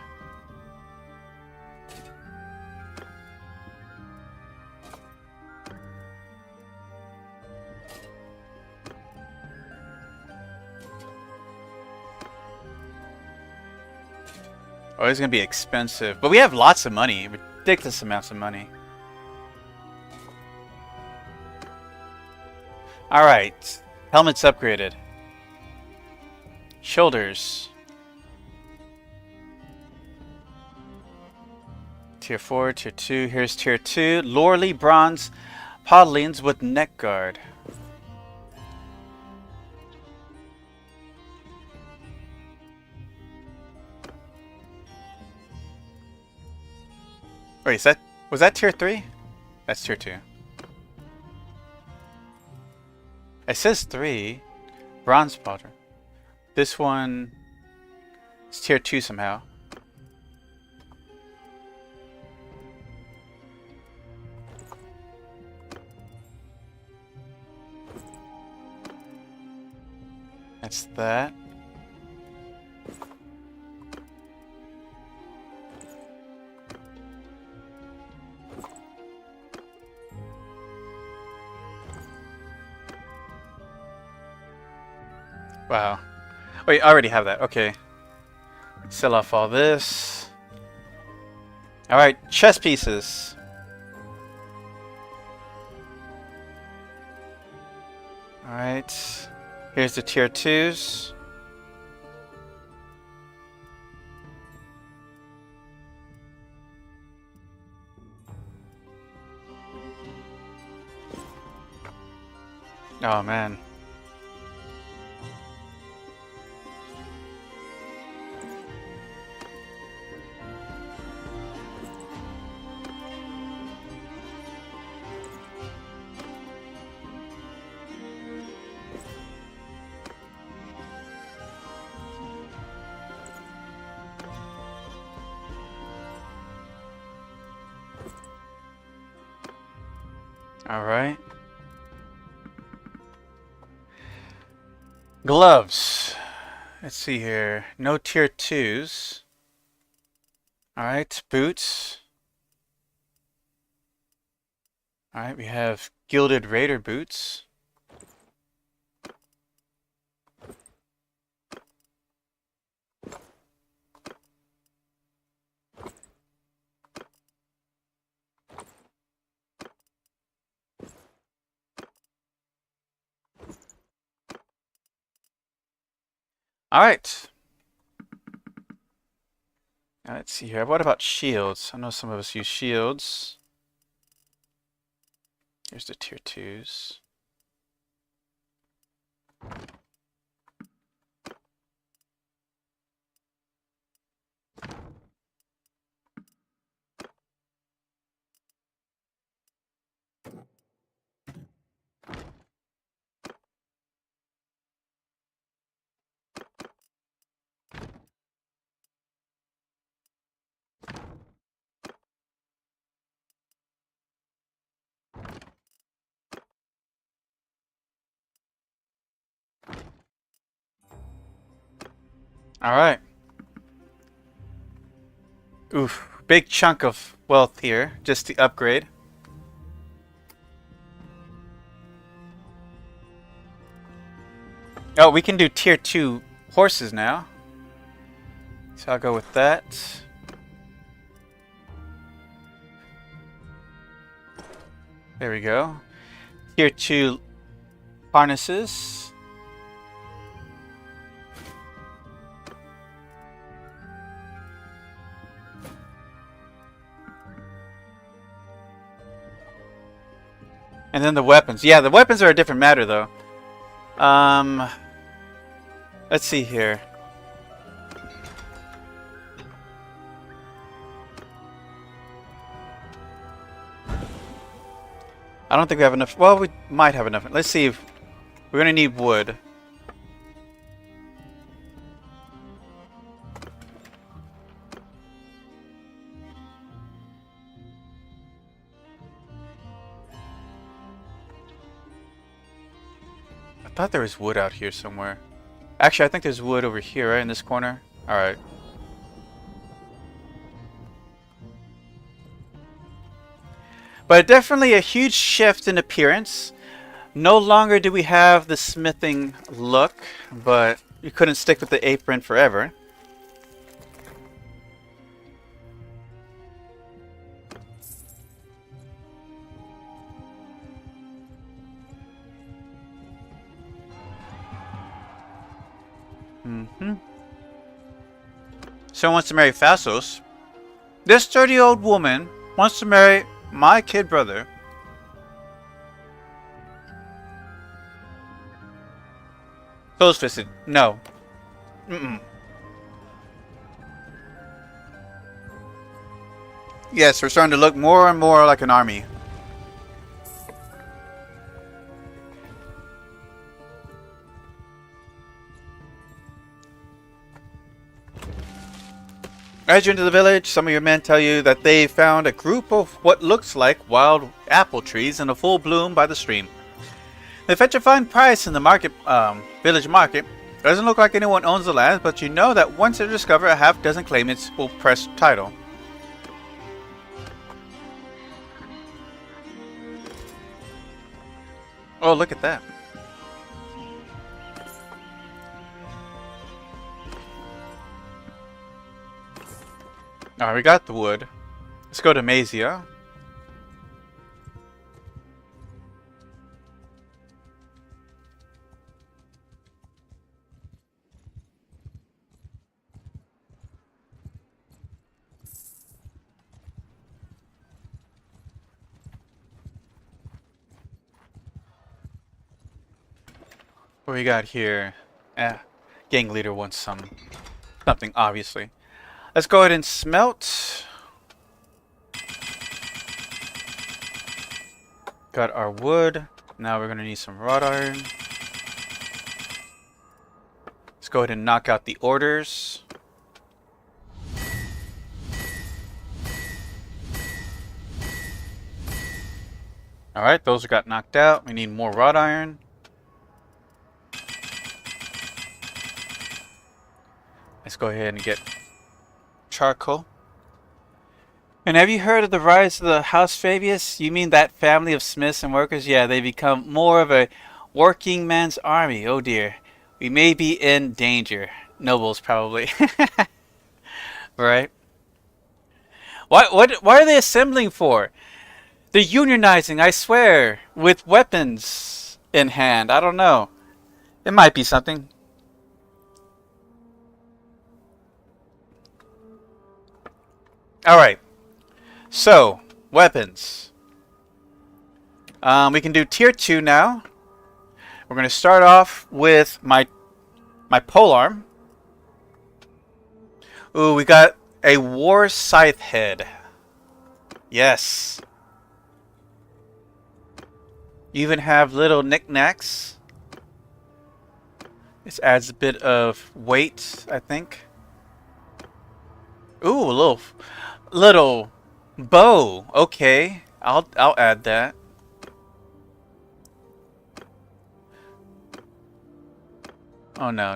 Oh, it's gonna be expensive. But we have lots of money. Ridiculous amounts of money. Alright. Helmet's upgraded. Shoulders. Tier 4, tier 2. Here's tier 2. Lorley bronze podlings with neck guard. Wait, was that tier 3? That's tier 2. It says 3. Bronze powder. This one is tier 2 somehow. That's that. Wow. Wait, I already have that. Okay. Sell off all this. Alright, chess pieces. Alright. Here's the tier 2s. Oh man. Alright. Gloves. Let's see here. No tier 2s. Alright, boots. Alright, we have gilded raider boots. Alright. Let's see here. What about shields? I know some of us use shields. Here's the tier 2s. Alright. Oof. Big chunk of wealth here, just to upgrade. Oh, we can do tier 2 horses now. So I'll go with that. There we go. Tier 2 harnesses. And then the weapons. Yeah, the weapons are a different matter though. Let's see here. I don't think we have enough. Well, we might have enough. Let's see if we're gonna need wood. I thought there was wood out here somewhere. Actually, I think there's wood over here, right in this corner. All right. But definitely a huge shift in appearance. No longer do we have the smithing look, but you couldn't stick with the apron forever. Someone wants to marry Fassos. This sturdy old woman wants to marry my kid brother. Close fisted. No. Yes, we're starting to look more and more like an army. As you enter the village, some of your men tell you that they found a group of what looks like wild apple trees in a full bloom by the stream. They fetch a fine price in the market, village market, Doesn't look like anyone owns the land, but you know that once they discover a half dozen claimants will press title. Oh, look at that. Alright, we got the wood. Let's go to Mazia. What we got here? Gang leader wants something, obviously. Let's go ahead and smelt. Got our wood. Now we're gonna need some wrought iron. Let's go ahead and knock out the orders. Alright, those got knocked out. We need more wrought iron. Let's go ahead and get charcoal. And have you heard of the rise of the House Fabius? You mean that family of smiths and workers? Yeah, they become more of a working man's army. Oh dear. We may be in danger. Nobles, probably. Right? Why are they assembling for? They're unionizing, I swear, with weapons in hand. I don't know. It might be something. Alright. So, weapons. We can do tier 2 now. We're going to start off with my polearm. Ooh, we got a war scythe head. Yes. You even have little knickknacks. This adds a bit of weight, I think. Ooh, a little bow. Okay, I'll add that. Oh no.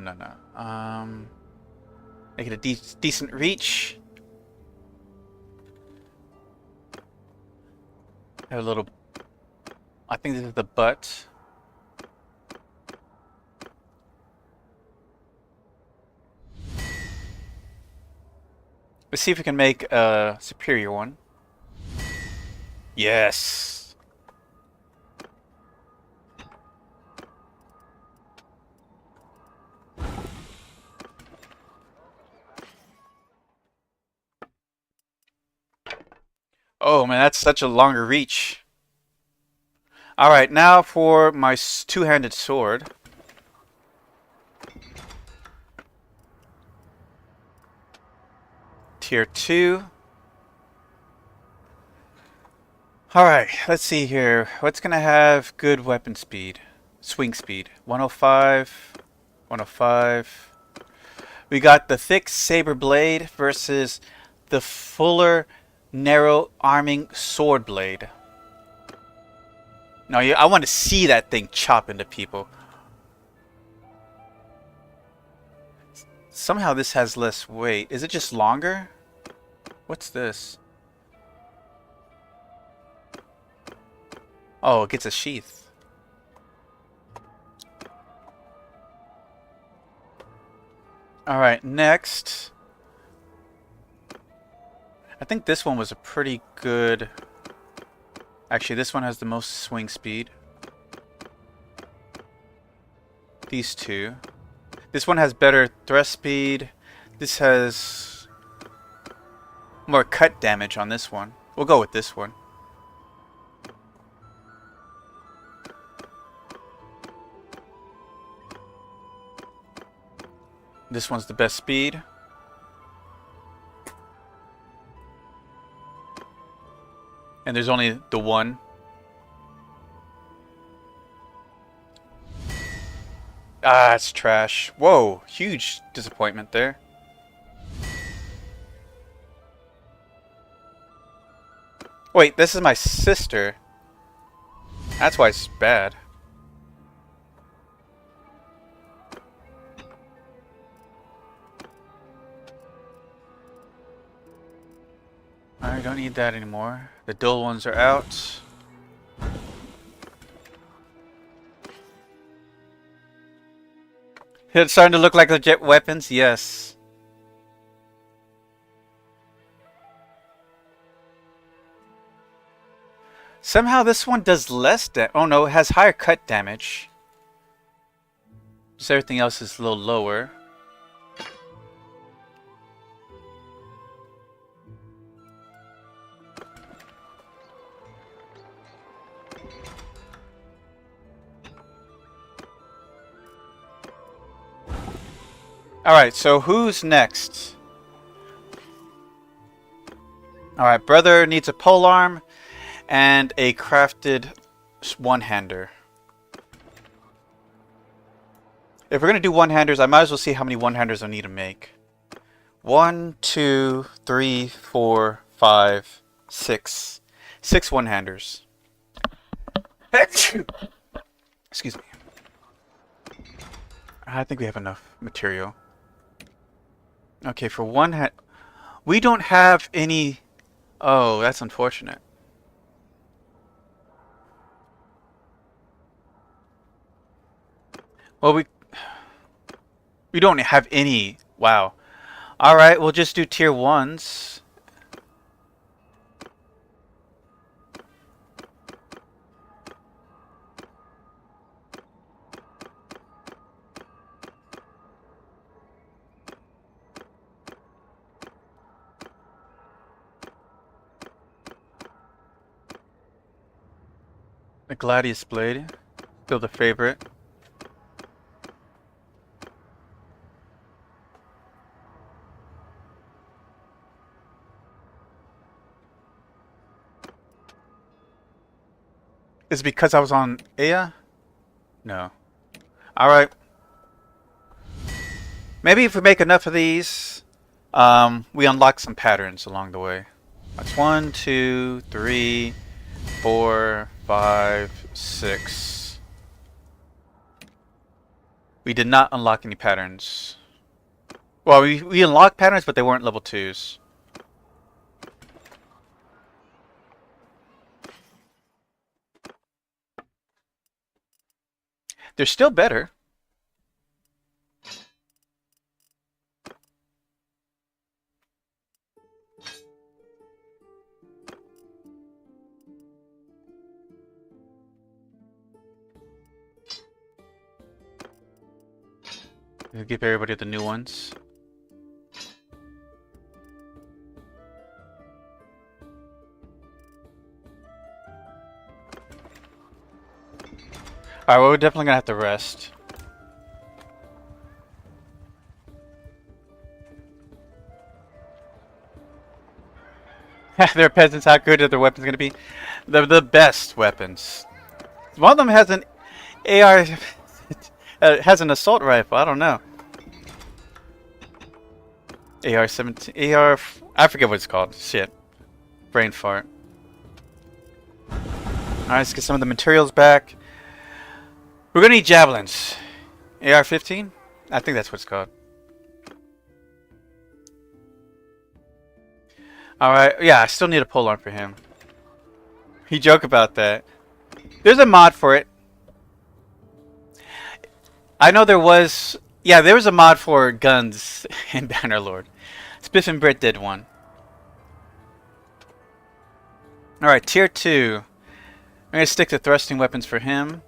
Make it a decent reach. Have a little. I think this is the butt. Let's see if we can make a superior one. Yes. Oh man, that's such a longer reach. Alright, now for my two-handed sword. Tier 2. Alright, let's see here. What's gonna have good weapon speed? Swing speed. 105. 105. We got the thick saber blade versus the fuller narrow arming sword blade. No, I want to see that thing chop into people. Somehow this has less weight. Is it just longer? What's this? Oh, it gets a sheath. Alright, next. I think this one was a pretty good... Actually, this one has the most swing speed. These two. This one has better thrust speed. This has more cut damage on this one. We'll go with this one. This one's the best speed. And there's only the one. Ah, it's trash. Whoa, huge disappointment there. Wait, this is my sister. That's why it's bad. I don't need that anymore. The dual ones are out. It's starting to look like legit weapons, yes. Somehow this one does less damage. Oh no, it has higher cut damage. Just everything else is a little lower. Alright, so who's next? Alright, brother needs a polearm and a crafted one-hander. If we're going to do one-handers, I might as well see how many one-handers I need to make. 1, 2, 3, 4, 5, 6. 6 one-handers. Excuse me. I think we have enough material. Okay, for one hand... We don't have any... Oh, that's unfortunate. Well, we don't have any. Wow. Alright, we'll just do tier 1s. The Gladius Blade. Still the favorite. Is it because I was on Aya? No. Alright. Maybe if we make enough of these, we unlock some patterns along the way. That's 1, 2, 3, 4, 5, 6. We did not unlock any patterns. Well, we unlocked patterns, but they weren't level 2s. They're still better. We'll give everybody the new ones. Alright, well, we're definitely gonna have to rest. Their peasants, how good are their weapons gonna be? They're the best weapons. One of them has an AR... has an assault rifle, I don't know. AR-17... AR... I forget what it's called. Shit. Brain fart. Alright, let's get some of the materials back. We're gonna need javelins. AR-15? I think that's what it's called. Alright, yeah, I still need a polearm for him. He joke about that. There's a mod for it. I know there was... Yeah, there was a mod for guns in Bannerlord. Spiff and Brit did one. Alright, tier 2. I'm gonna stick to thrusting weapons for him.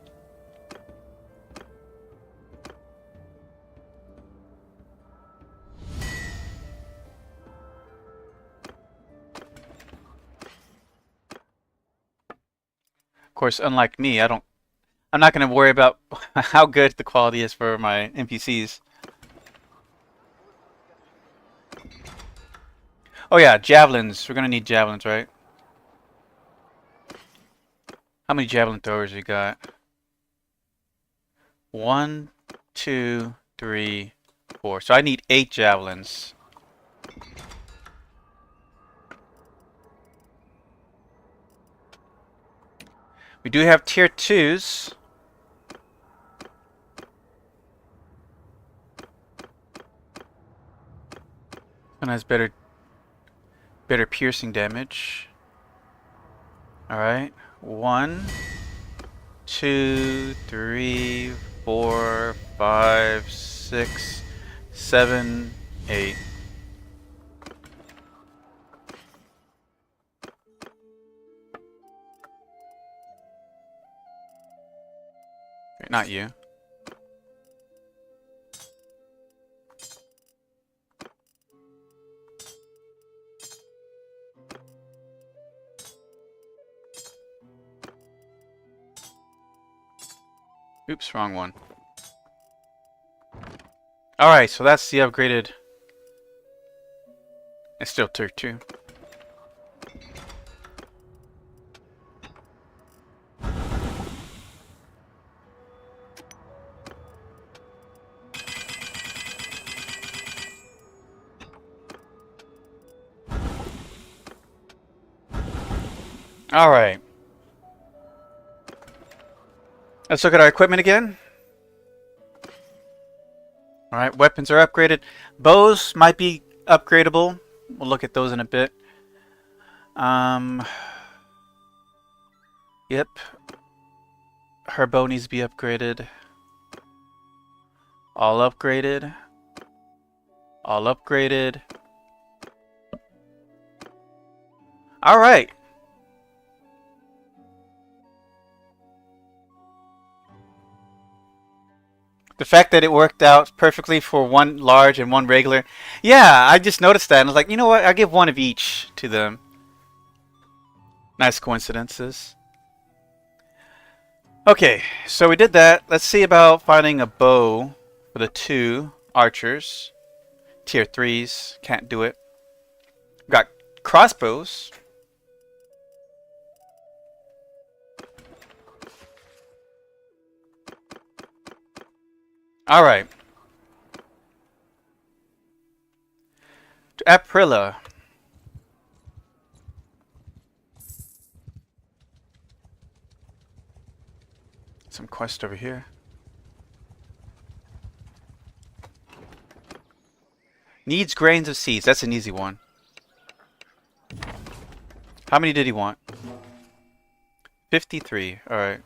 Of course, unlike me, I'm not going to worry about how good the quality is for my NPCs. Oh yeah, javelins. We're going to need javelins, right? How many javelin throwers we got? 1, 2, 3, 4. So I need 8 javelins. We do have tier 2s. And has better Better piercing damage. Alright. 1, 2, 3, 4, 5, 6, 7, 8. Not you. Oops, wrong one. Alright, so that's the upgraded. It's still tier 2. Alright. Let's look at our equipment again. Alright, weapons are upgraded. Bows might be upgradable. We'll look at those in a bit. Yep. Her bow needs to be upgraded. All upgraded. All upgraded. Alright. The fact that it worked out perfectly for one large and one regular. Yeah, I just noticed that and I was like, you know what? I'll give one of each to them. Nice coincidences. Okay, so we did that. Let's see about finding a bow for the 2 archers. Tier 3s. Can't do it. Got crossbows. Alright. To Aprilla. Some quest over here. Needs grains of seeds. That's an easy one. How many did he want? 53. Alright.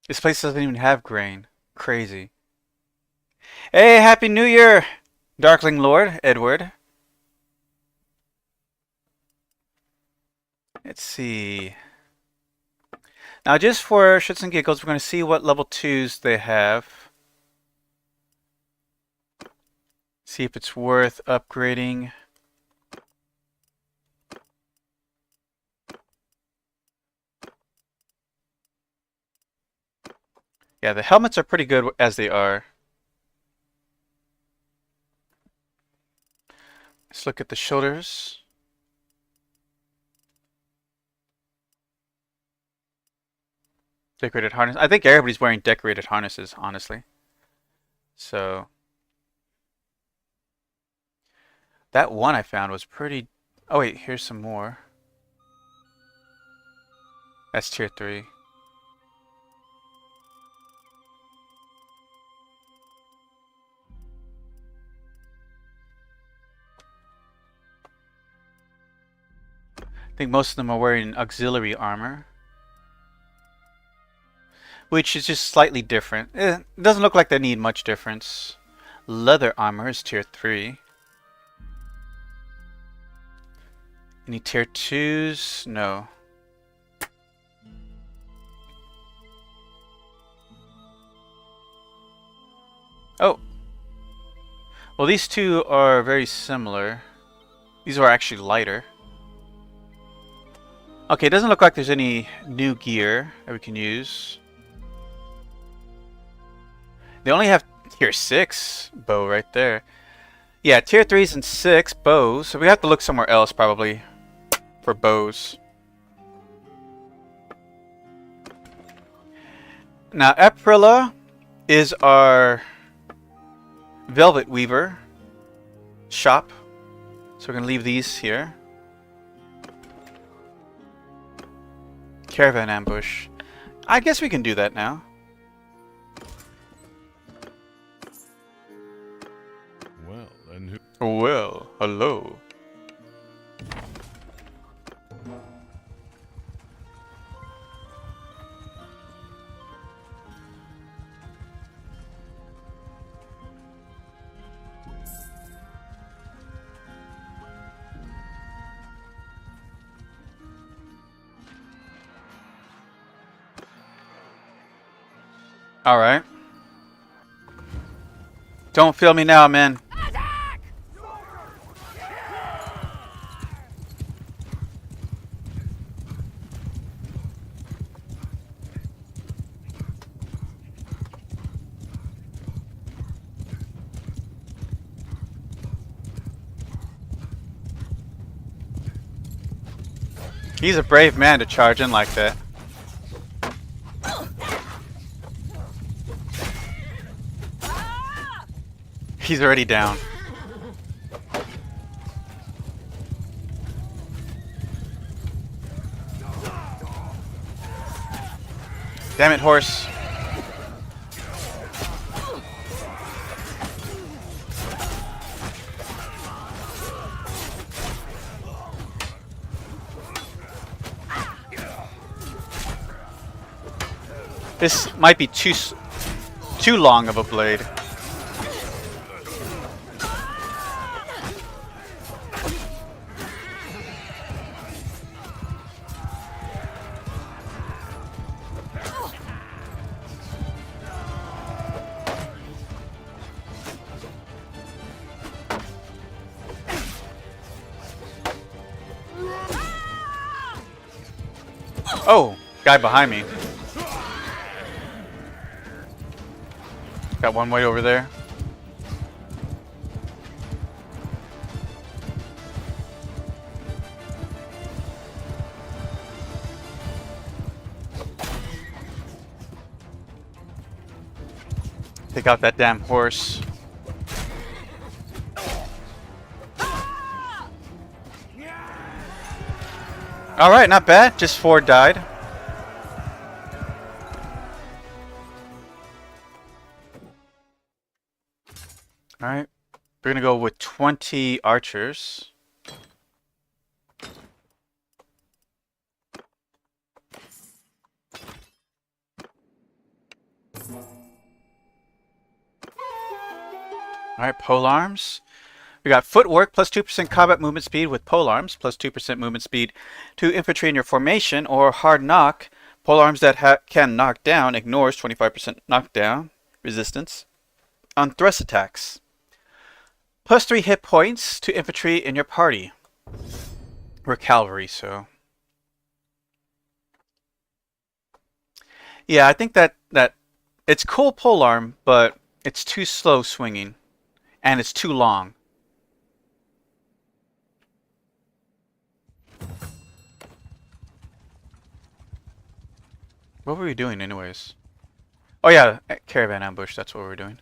This place doesn't even have grain. Crazy. Hey, Happy New Year, Darkling Lord, Edward. Let's see. Now, just for shits and giggles, we're going to see what level 2s they have. See if it's worth upgrading. Yeah, the helmets are pretty good as they are. Let's look at the shoulders. Decorated harness. I think everybody's wearing decorated harnesses, honestly. So that one I found was pretty... Oh wait, here's some more. That's tier 3. I think most of them are wearing auxiliary armor, which is just slightly different. It doesn't look like they need much difference. Leather armor is tier 3. Any tier 2s? No. Oh. Well, these two are very similar. These are actually lighter. Okay, it doesn't look like there's any new gear that we can use. They only have tier 6 bow right there. Yeah, tier 3s and 6 bows. So we have to look somewhere else probably for bows. Now, Aprilla is our velvet weaver shop. So we're going to leave these here. Caravan ambush. I guess we can do that now. Hello. Alright. Don't feel me now, man. He's a brave man to charge in like that. He's already down. Damn it, horse. This might be too long of a blade. Oh, guy behind me. Got one way over there. Take out that damn horse. Alright, not bad. Just 4 died. Alright. We're gonna go with 20 archers. Alright, polearms. We got footwork plus 2% combat movement speed with polearms plus 2% movement speed to infantry in your formation, or hard knock. Polearms that can knock down ignores 25% knockdown resistance on thrust attacks. Plus 3 hit points to infantry in your party. We're cavalry, so. Yeah, I think that it's cool polearm, but it's too slow swinging. And it's too long. What were we doing anyways? Oh yeah, caravan ambush, that's what we're doing.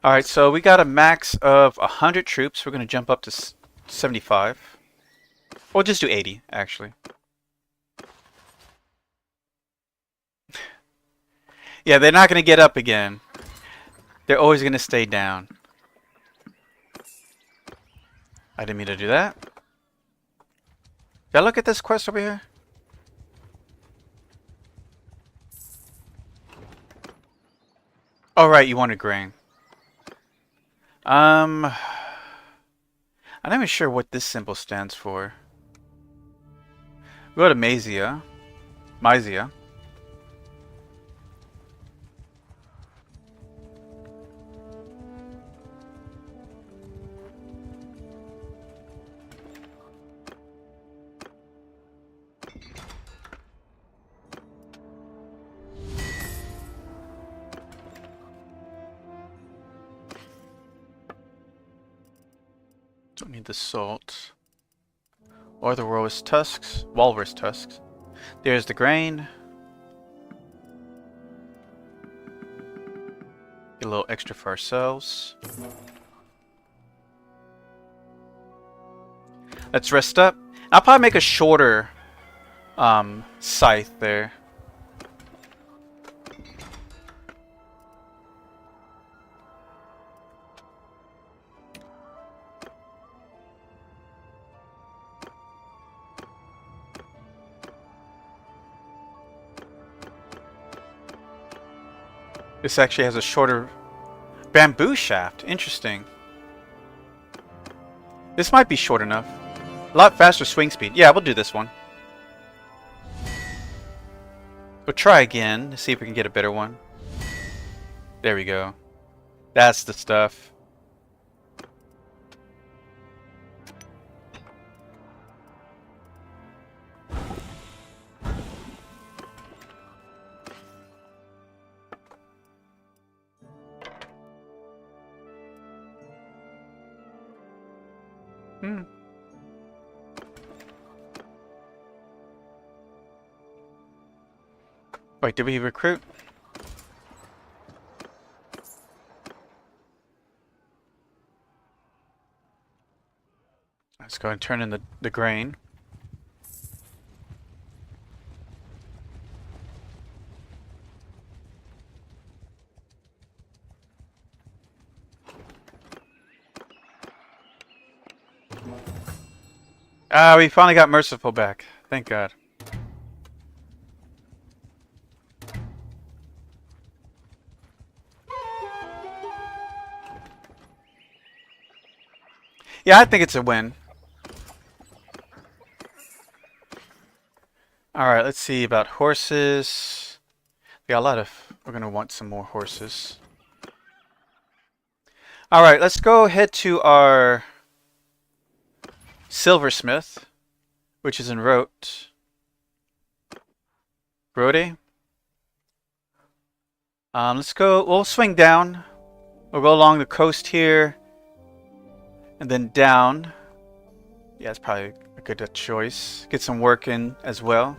Alright, so we got a max of 100 troops. We're going to jump up to 75. We'll just do 80, actually. Yeah, they're not going to get up again. They're always going to stay down. I didn't mean to do that. Did I look at this quest over here? Oh right, you wanted grain. I'm not even sure what this symbol stands for. Go to Mysia. Don't need the salt. Or the walrus tusks. There's the grain. Get a little extra for ourselves. Let's rest up. I'll probably make a shorter scythe there. This actually has a shorter bamboo shaft. Interesting. This might be short enough. A lot faster swing speed. Yeah, we'll do this one. We'll try again to see if we can get a better one. There we go. That's the stuff. Wait, did we recruit? Let's go and turn in the grain. Ah, we finally got Merciful back. Thank God. Yeah, I think it's a win. Alright, let's see about horses. We got a lot of... We're going to want some more horses. Alright, let's go head to our silversmith, which is in Rode. Let's go... We'll swing down. We'll go along the coast here. And then down. Yeah, it's probably a good choice. Get some work in as well.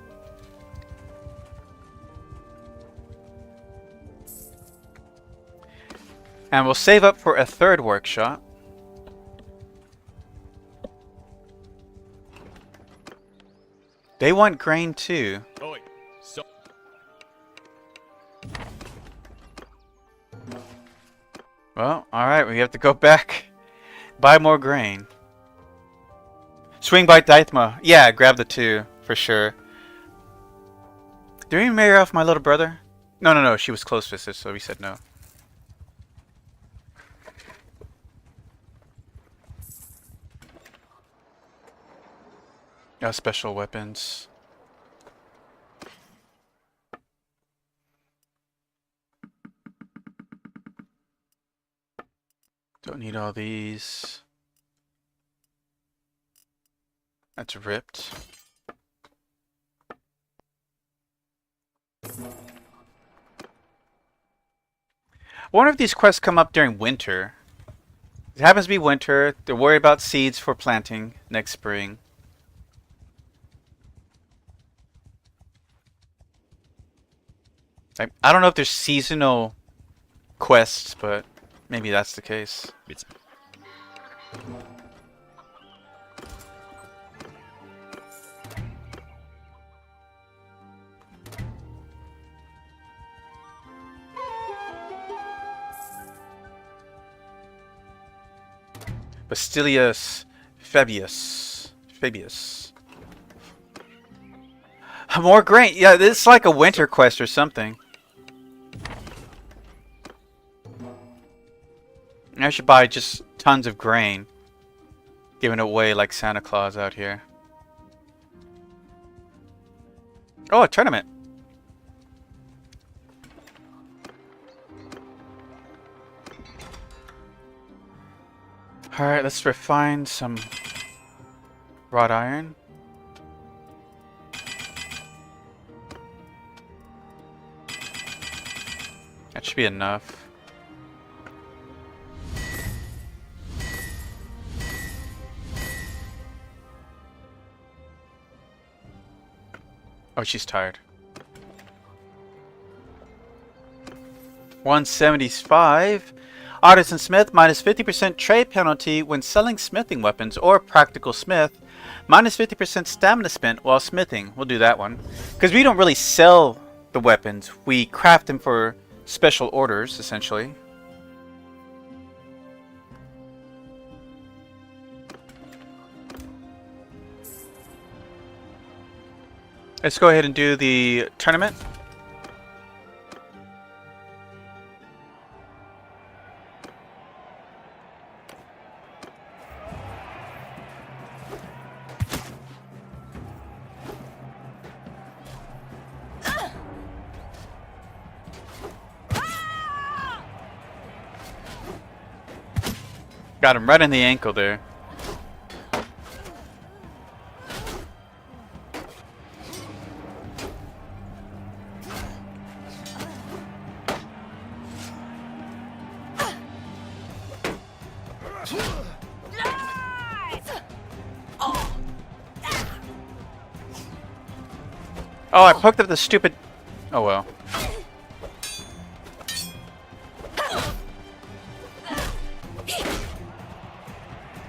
And we'll save up for a third workshop. They want grain too. Well, alright, we have to go back. Buy more grain. Swing by Daithma. Yeah, grab the 2, for sure. Did we marry off my little brother? No, she was close fisted, so we said no. Special weapons. Don't need all these. That's ripped. I wonder if these quests come up during winter. It happens to be winter. They're worried about seeds for planting next spring. I don't know if there's seasonal quests, but maybe that's the case. Bastilius Fabius. More grain. Yeah, it's like a winter quest or something. I should buy just tons of grain. Giving it away like Santa Claus out here. Oh, a tournament. Alright, let's refine some wrought iron. That should be enough. Oh, she's tired. 175. Artisan Smith, minus 50% trade penalty when selling smithing weapons, or Practical Smith, minus 50% stamina spent while smithing. We'll do that one. Because we don't really sell the weapons. We craft them for special orders, essentially. Let's go ahead and do the tournament. Got him right in the ankle there. Oh, I poked up the stupid... Oh, well.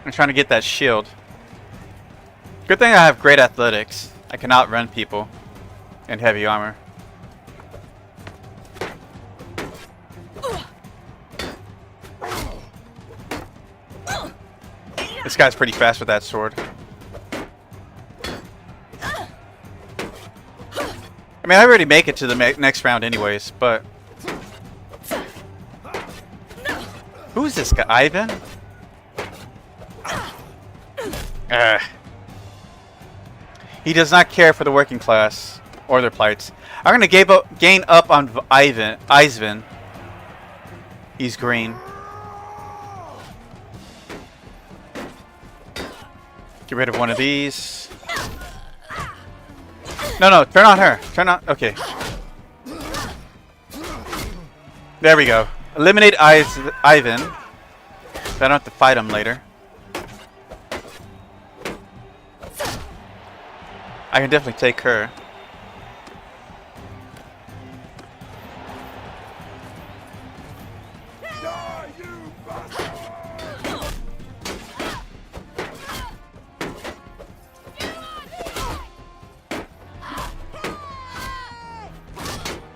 I'm trying to get that shield. Good thing I have great athletics. I can outrun people in heavy armor. This guy's pretty fast with that sword. I mean, I already make it to the next round anyways, but... Who's this guy? Ivan? He does not care for the working class or their plights. I'm gonna gain up on Ivan. He's green. Get rid of one of these. No, turn on her. Turn on. Okay. There we go. Eliminate Ivan. So I don't have to fight him later. I can definitely take her.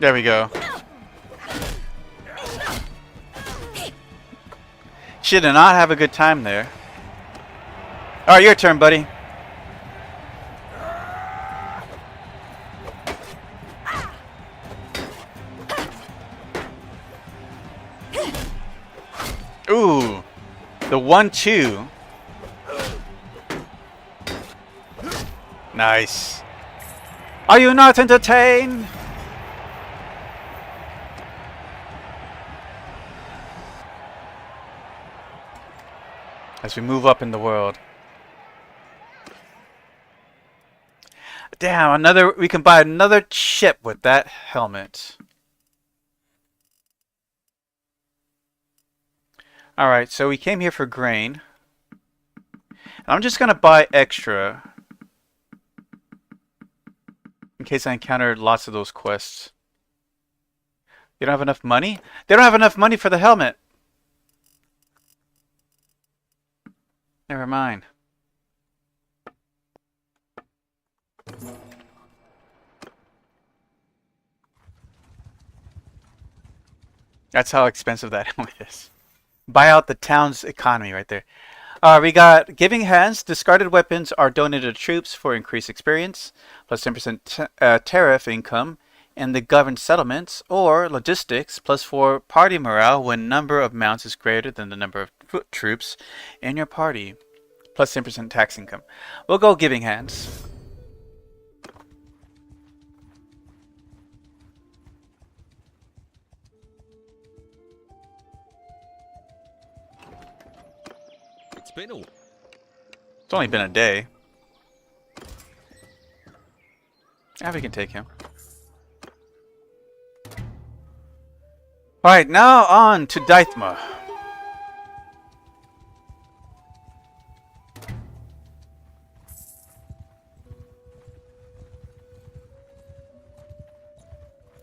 There we go. She did not have a good time there. Alright, your turn, buddy. Ooh, the 1-2. Nice. Are you not entertained? As we move up in the world. Damn, we can buy another ship with that helmet. Alright, so we came here for grain. I'm just gonna buy extra. In case I encounter lots of those quests. You don't have enough money? They don't have enough money for the helmet. Never mind. That's how expensive that helmet is. Buy out the town's economy right there. We got Giving Hands. Discarded weapons are donated to troops for increased experience, plus 10% tariff income in the governed settlements, or logistics, plus 4 party morale when number of mounts is greater than the number of foot troops in your party, plus 10% tax income. We'll go Giving Hands. It's only been a day. Yeah, we can take him. Alright, now on to Daithma.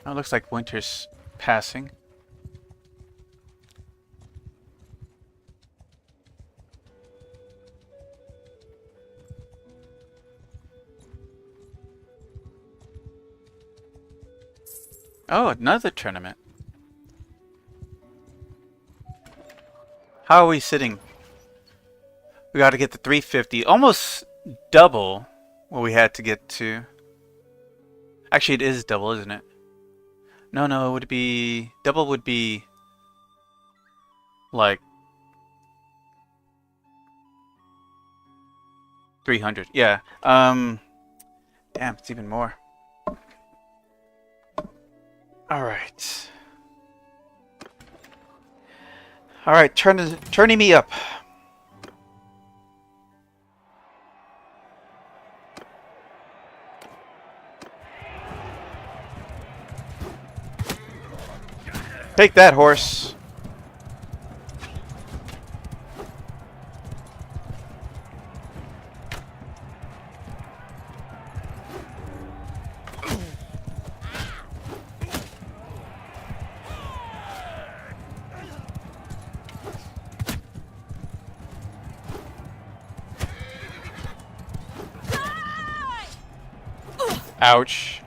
Oh, it looks like winter's passing. Oh, another tournament. How are we sitting? We got to get to 350. Almost double what we had to get to. Actually, it is double, isn't it? No, would it be... Double would be... like... 300. Yeah. Damn, it's even more. Alright, turning me up. Take that, horse. Ouch.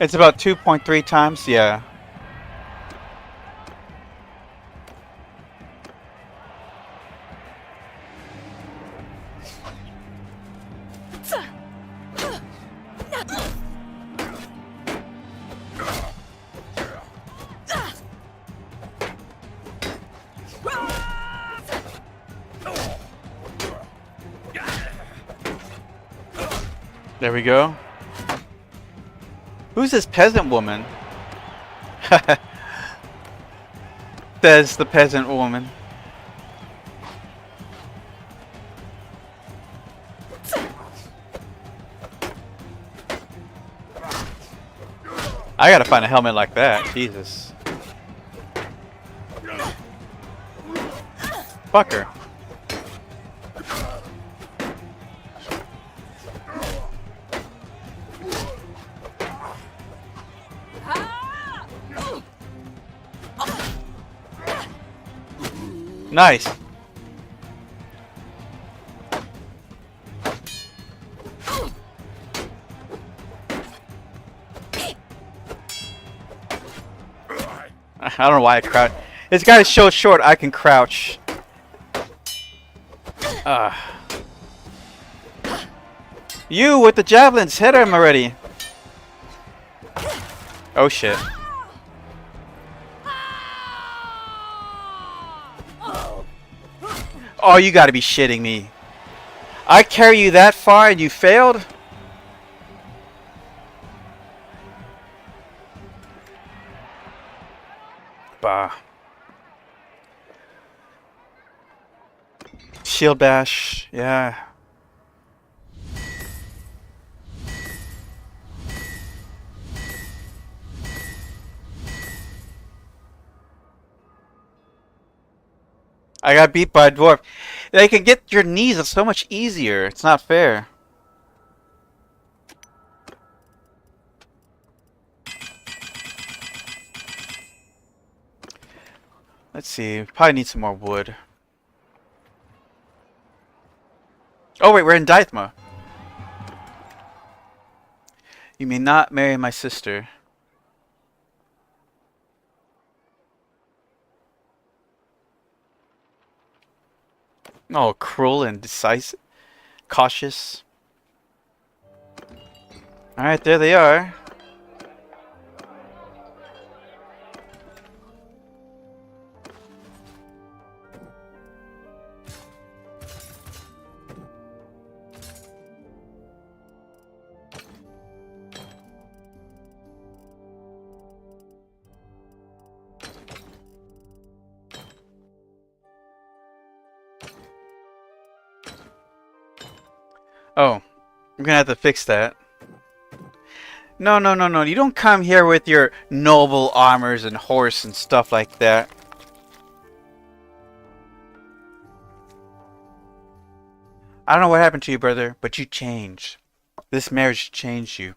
It's about 2.3 times, yeah. There we go. Who's this peasant woman? There's the peasant woman. I gotta find a helmet like that. Jesus. Fuck her. Nice. I don't know why I crouch. This guy is so short I can crouch. You with the javelins, hit him already. Oh shit. Oh, you gotta be shitting me. I carry you that far and you failed? Bah. Shield bash, yeah. I got beat by a dwarf. They can get your knees so much easier. It's not fair. Let's see. We probably need some more wood. Oh wait, we're in Dythma. You may not marry my sister. Oh, cruel and decisive. Cautious. Alright, there they are. Oh, I'm gonna have to fix that. No, no, no, no. You don't come here with your noble armors and horse and stuff like that. I don't know what happened to you, brother, but you changed. This marriage changed you.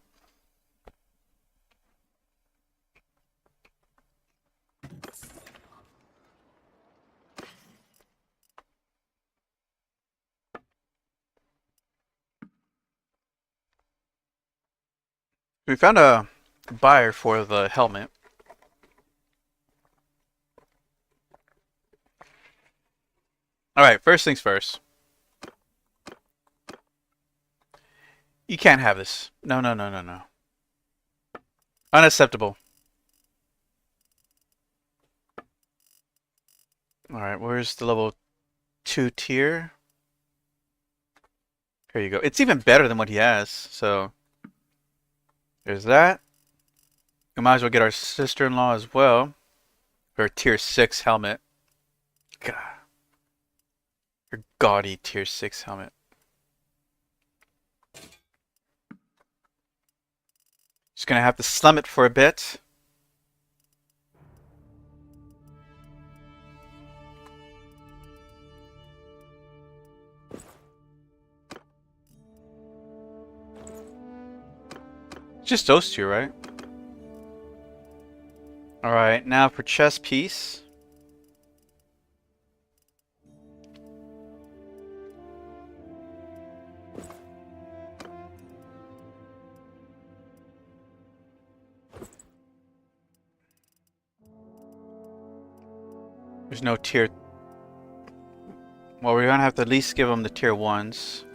We found a buyer for the helmet. Alright, first things first. You can't have this. No, no, no, no, no. Unacceptable. Alright, where's the level 2 tier? Here you go. It's even better than what he has, so... There's that. We might as well get our sister-in-law as well. Her tier 6 helmet. God. Her gaudy tier 6 helmet. Just gonna have to slum it for a bit. Just those two, right? Alright, now for chess piece. There's no tier... Well, we're gonna have to at least give them the tier 1s.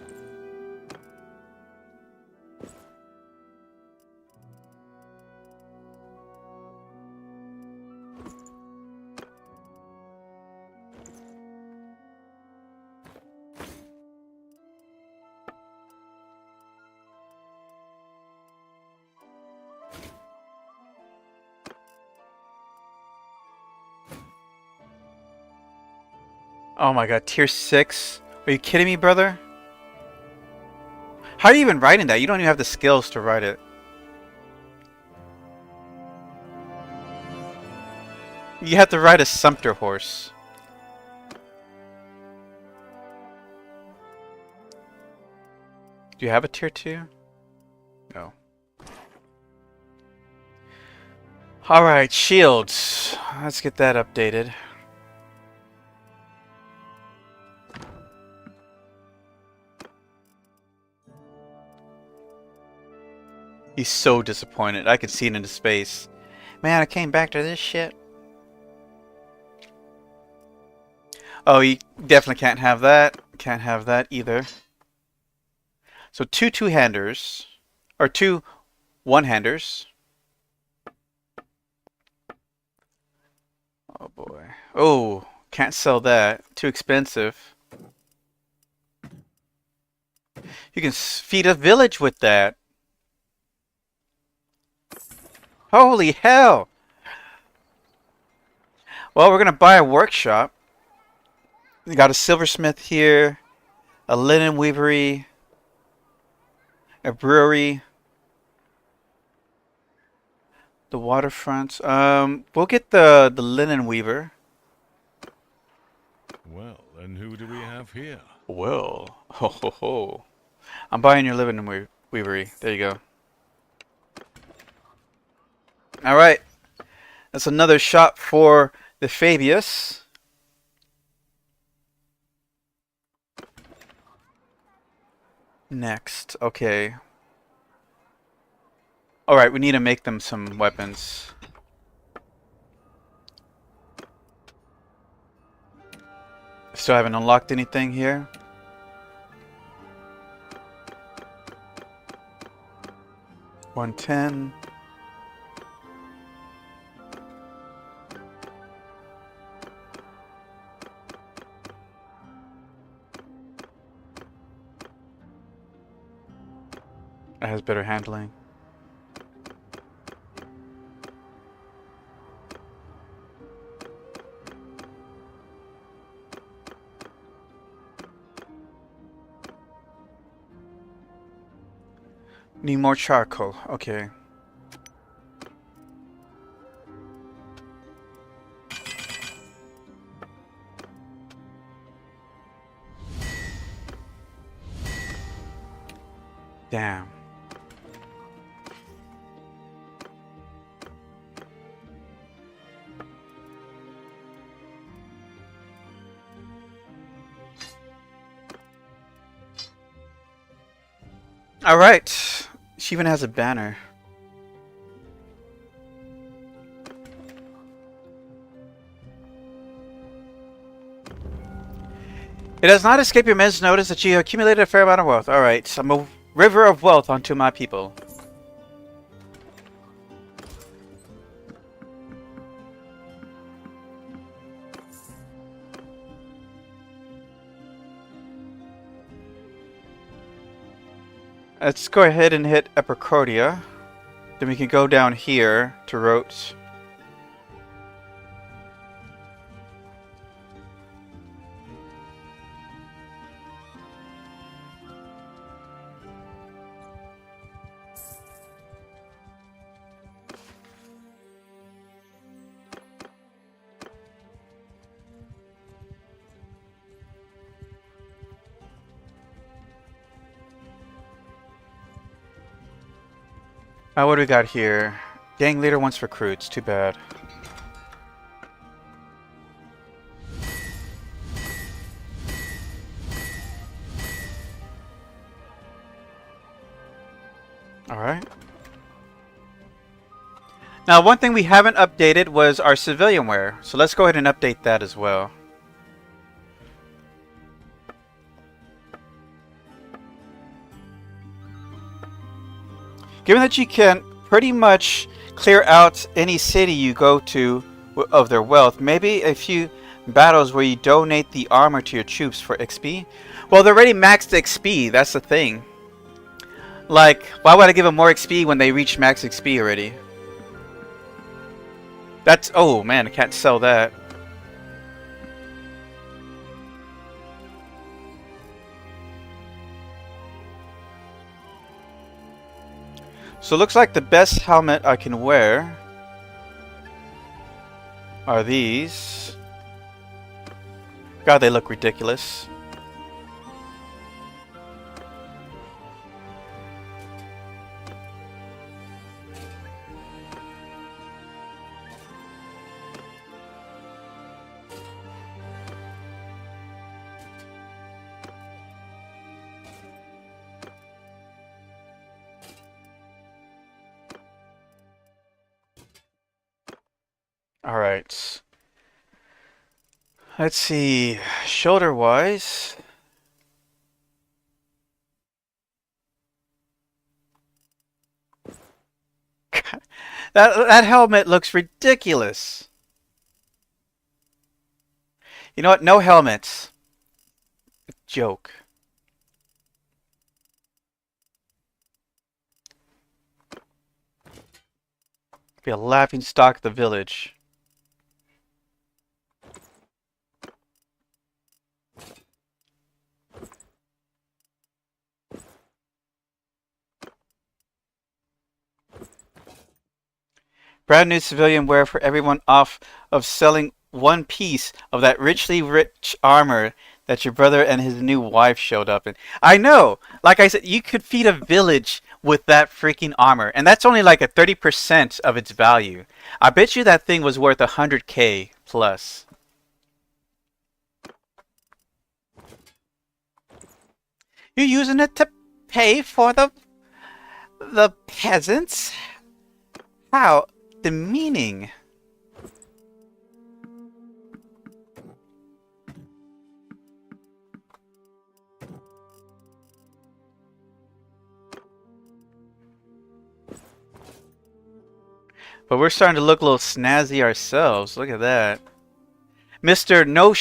Oh my god, tier 6? Are you kidding me, brother? How are you even writing that? You don't even have the skills to write it. You have to ride a sumpter horse. Do you have a tier 2? No. Alright, shields. Let's get that updated. He's so disappointed. I can see it in his face. Man, I came back to this shit. Oh, you definitely can't have that. Can't have that either. So 2 two-handers. Or 2 one-handers. Oh boy. Oh, can't sell that. Too expensive. You can feed a village with that. Holy hell! Well, we're gonna buy a workshop. We got a silversmith here, a linen weavery, a brewery, the waterfront. We'll get the linen weaver. Well, and who do we have here? Well, ho ho ho! I'm buying your linen weavery. There you go. All right, that's another shop for the Fabius. Next, okay. Alright, we need to make them some weapons. Still haven't unlocked anything here. $110. It has better handling. Need more charcoal. Okay. Damn. All right. She even has a banner. It does not escape your men's notice that you accumulated a fair amount of wealth. Alright, I'm a river of wealth unto my people. Let's go ahead and hit Calradia. Then we can go down here to Rote. What do we got here? Gang leader wants recruits. Too bad. Alright. Now, one thing we haven't updated was our civilian wear. So let's go ahead and update that as well. Given that you can pretty much clear out any city you go to of their wealth, maybe a few battles where you donate the armor to your troops for XP? Well, they're already maxed XP, that's the thing. Like, why would I give them more XP when they reach max XP already? That's... oh man, I can't sell that. So it looks like the best helmet I can wear are these. God, they look ridiculous. Alright. Let's see. Shoulder wise. that helmet looks ridiculous. You know what? No helmets. Joke. Be a laughing stock of the village. Brand new civilian wear for everyone off of selling one piece of that richly rich armor that your brother and his new wife showed up in. I know! Like I said, you could feed a village with that freaking armor. And that's only like a 30% of its value. I bet you that thing was worth 100k plus. You're using it to pay for the peasants? How demeaning. But we're starting to look a little snazzy ourselves. Look at that. Mr. No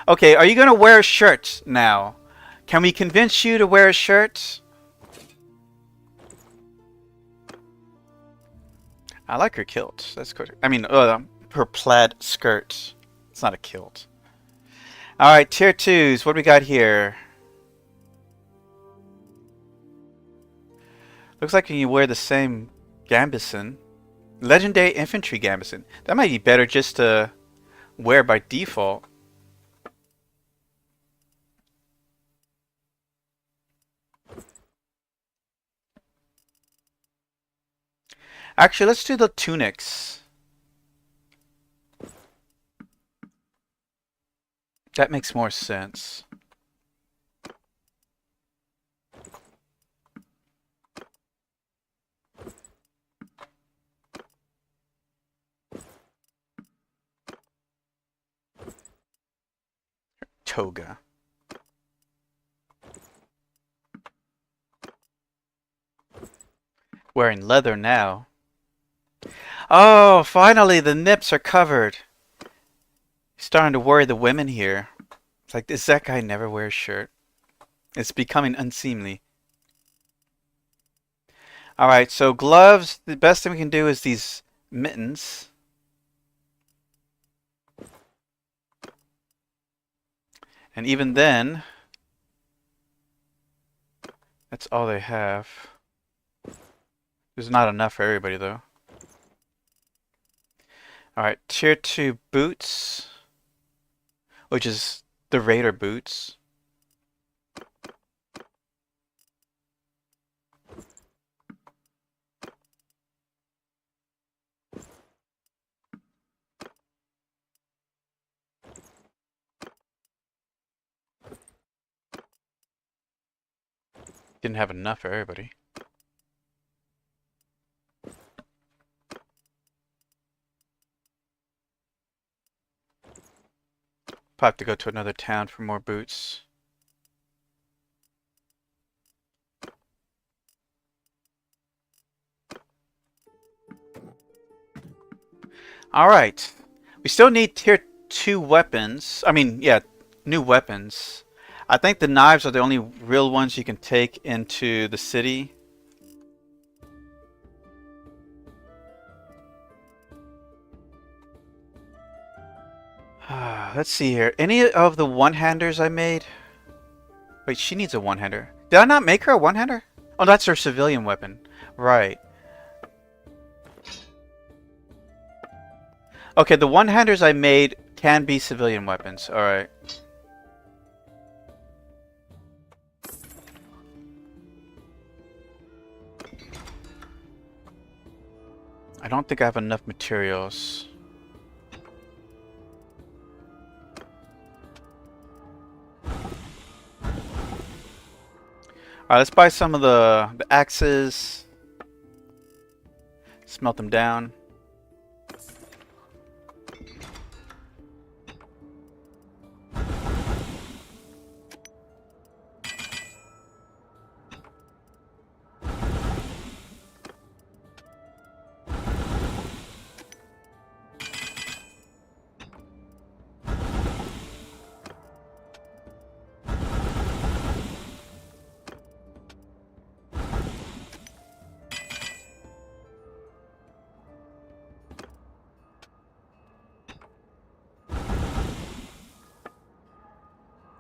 Okay, are you going to wear a shirt now? Can we convince you to wear a shirt? I like her kilt. That's good. I mean, her plaid skirt. It's not a kilt. Alright, tier 2s. What do we got here? Looks like you wear the same gambeson. Legendary infantry gambeson. That might be better just to wear by default. Actually, let's do the tunics. That makes more sense. Toga. Wearing leather now. Oh, finally the nips are covered. Starting to worry the women here. It's like, does that guy never wear a shirt? It's becoming unseemly. Alright, so gloves, the best thing we can do is these mittens. And even then, that's all they have. There's not enough for everybody though. Alright, tier 2 boots, which is the raider boots. Didn't have enough for everybody. Probably have to go to another town for more boots. Alright. We still need tier 2 weapons. I mean, yeah, new weapons. I think the knives are the only real ones you can take into the city. Let's see here. Any of the one-handers I made? Wait, she needs a one-hander. Did I not make her a one-hander? Oh, that's her civilian weapon. Right. Okay, the one-handers I made can be civilian weapons. Alright. I don't think I have enough materials. Alright, let's buy some of the axes. Smelt them down.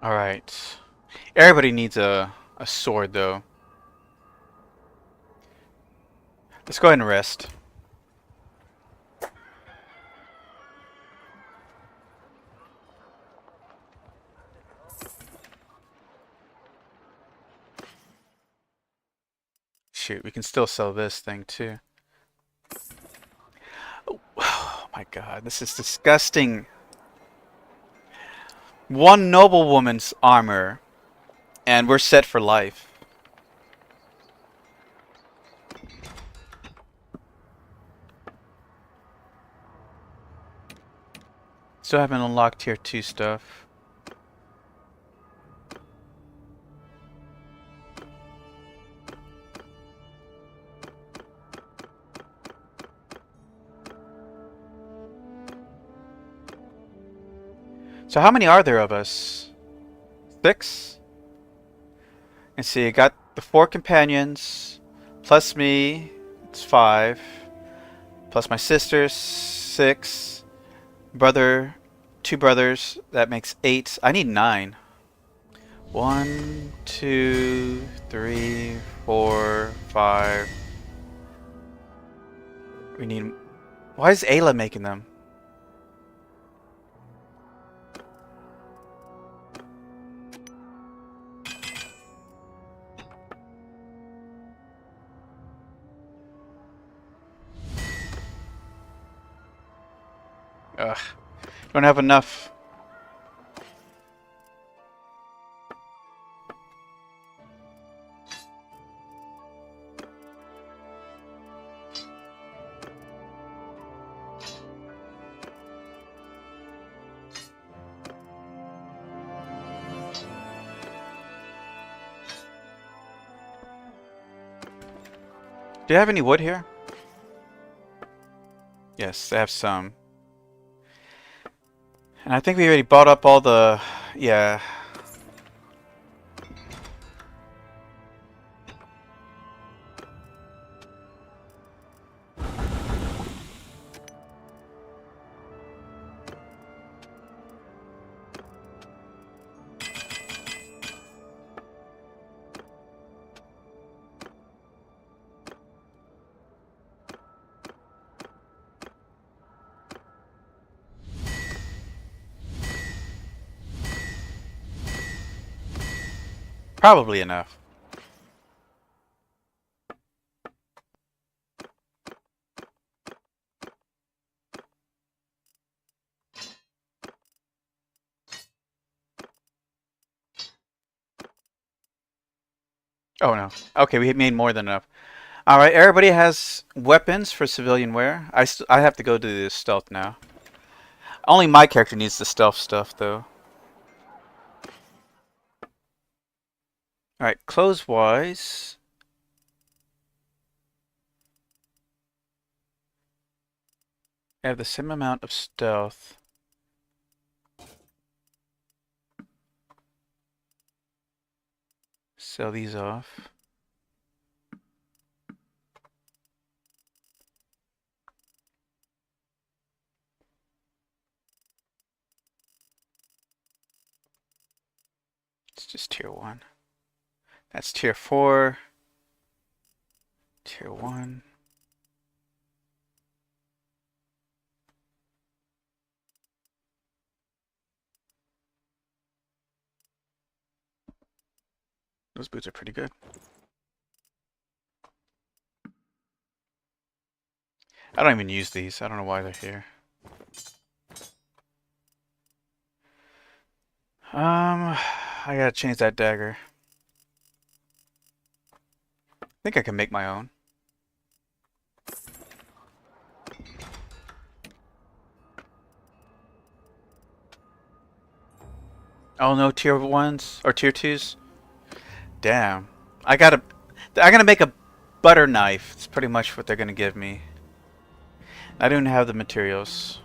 Alright. Everybody needs a sword, though. Let's go ahead and rest. Shoot, we can still sell this thing, too. Oh my god, this is disgusting. One noblewoman's armor, and we're set for life. Still haven't unlocked tier 2 stuff. So how many are there of us? 6? Let's see, I got the 4 companions, plus me, it's 5. Plus my sister, 6. Brother, 2 brothers, that makes 8. I need 9. 1, 2, 3, 4, 5. We need... Why is Ayla making them? Ugh. Don't have enough. Do you have any wood here? Yes, I have some. And I think we already bought up all the... Yeah. Probably enough. Oh no. Okay, we made more than enough. All right, everybody has weapons for civilian wear. I have to go do the stealth now. Only my character needs the stealth stuff though. All right, clothes wise. I have the same amount of stealth. Sell these off. It's just tier 1. That's tier 4. Tier 1. Those boots are pretty good. I don't even use these. I don't know why they're here. I gotta change that dagger. I think I can make my own. Oh no, tier 1s or tier 2s? Damn. I'm gonna make a butter knife. It's pretty much what they're gonna give me. I don't have the materials.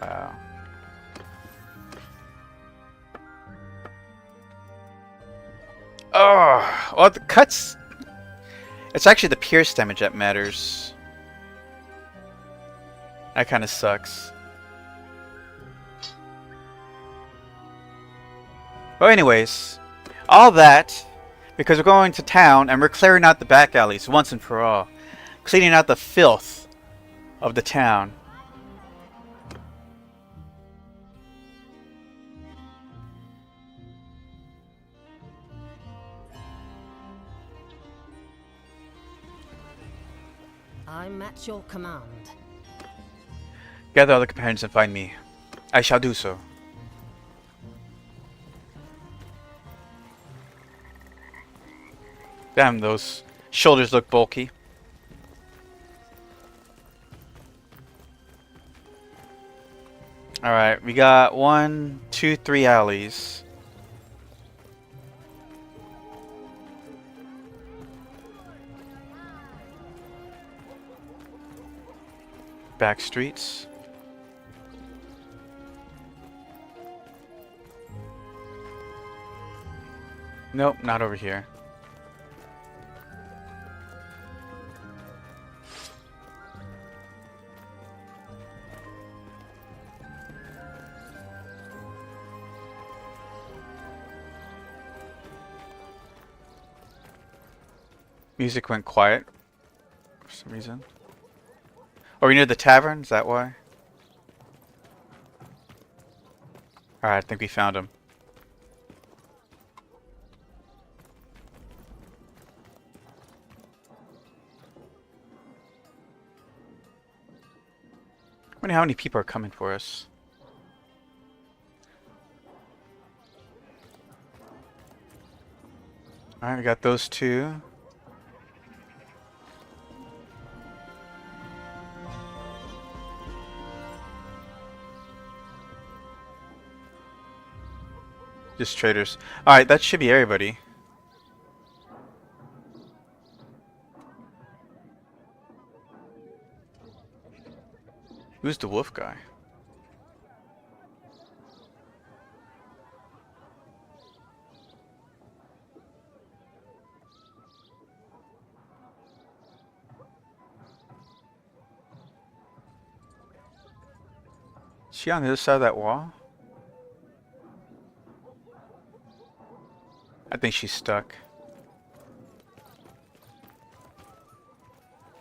Wow. Oh, well, the cuts. It's actually the pierce damage that matters. That kind of sucks. Well, anyways, all that because we're going to town and we're clearing out the back alleys once and for all, cleaning out the filth of the town. I'm at your command. Gather all the companions and find me. I shall do so. Damn, those shoulders look bulky. Alright, we got 1, 2, 3 alleys. Back streets. Nope, not over here. Music went quiet for some reason. Are we near the tavern? Is that why? Alright, I think we found him. I wonder how many people are coming for us. Alright, we got those two. Just traders. Alright, that should be everybody. Who's the wolf guy? Is she on the other side of that wall? I think she's stuck.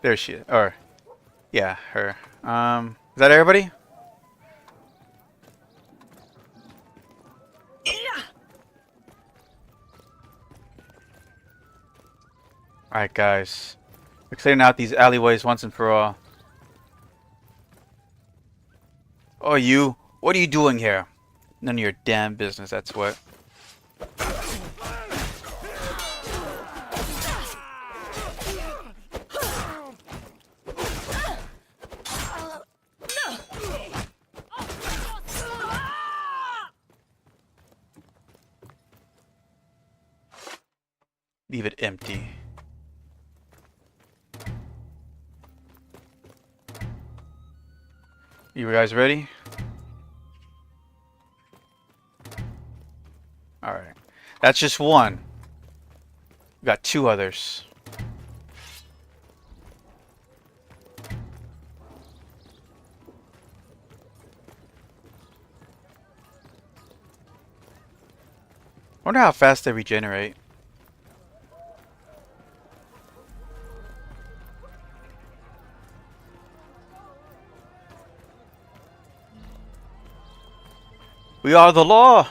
There she is. Or, yeah, her. Is that everybody? Alright, guys. We're clearing out these alleyways once and for all. Oh, you. What are you doing here? None of your damn business, that's what. Leave it empty. You guys ready? Alright. That's just one. We got two others. Wonder how fast they regenerate. We are the law!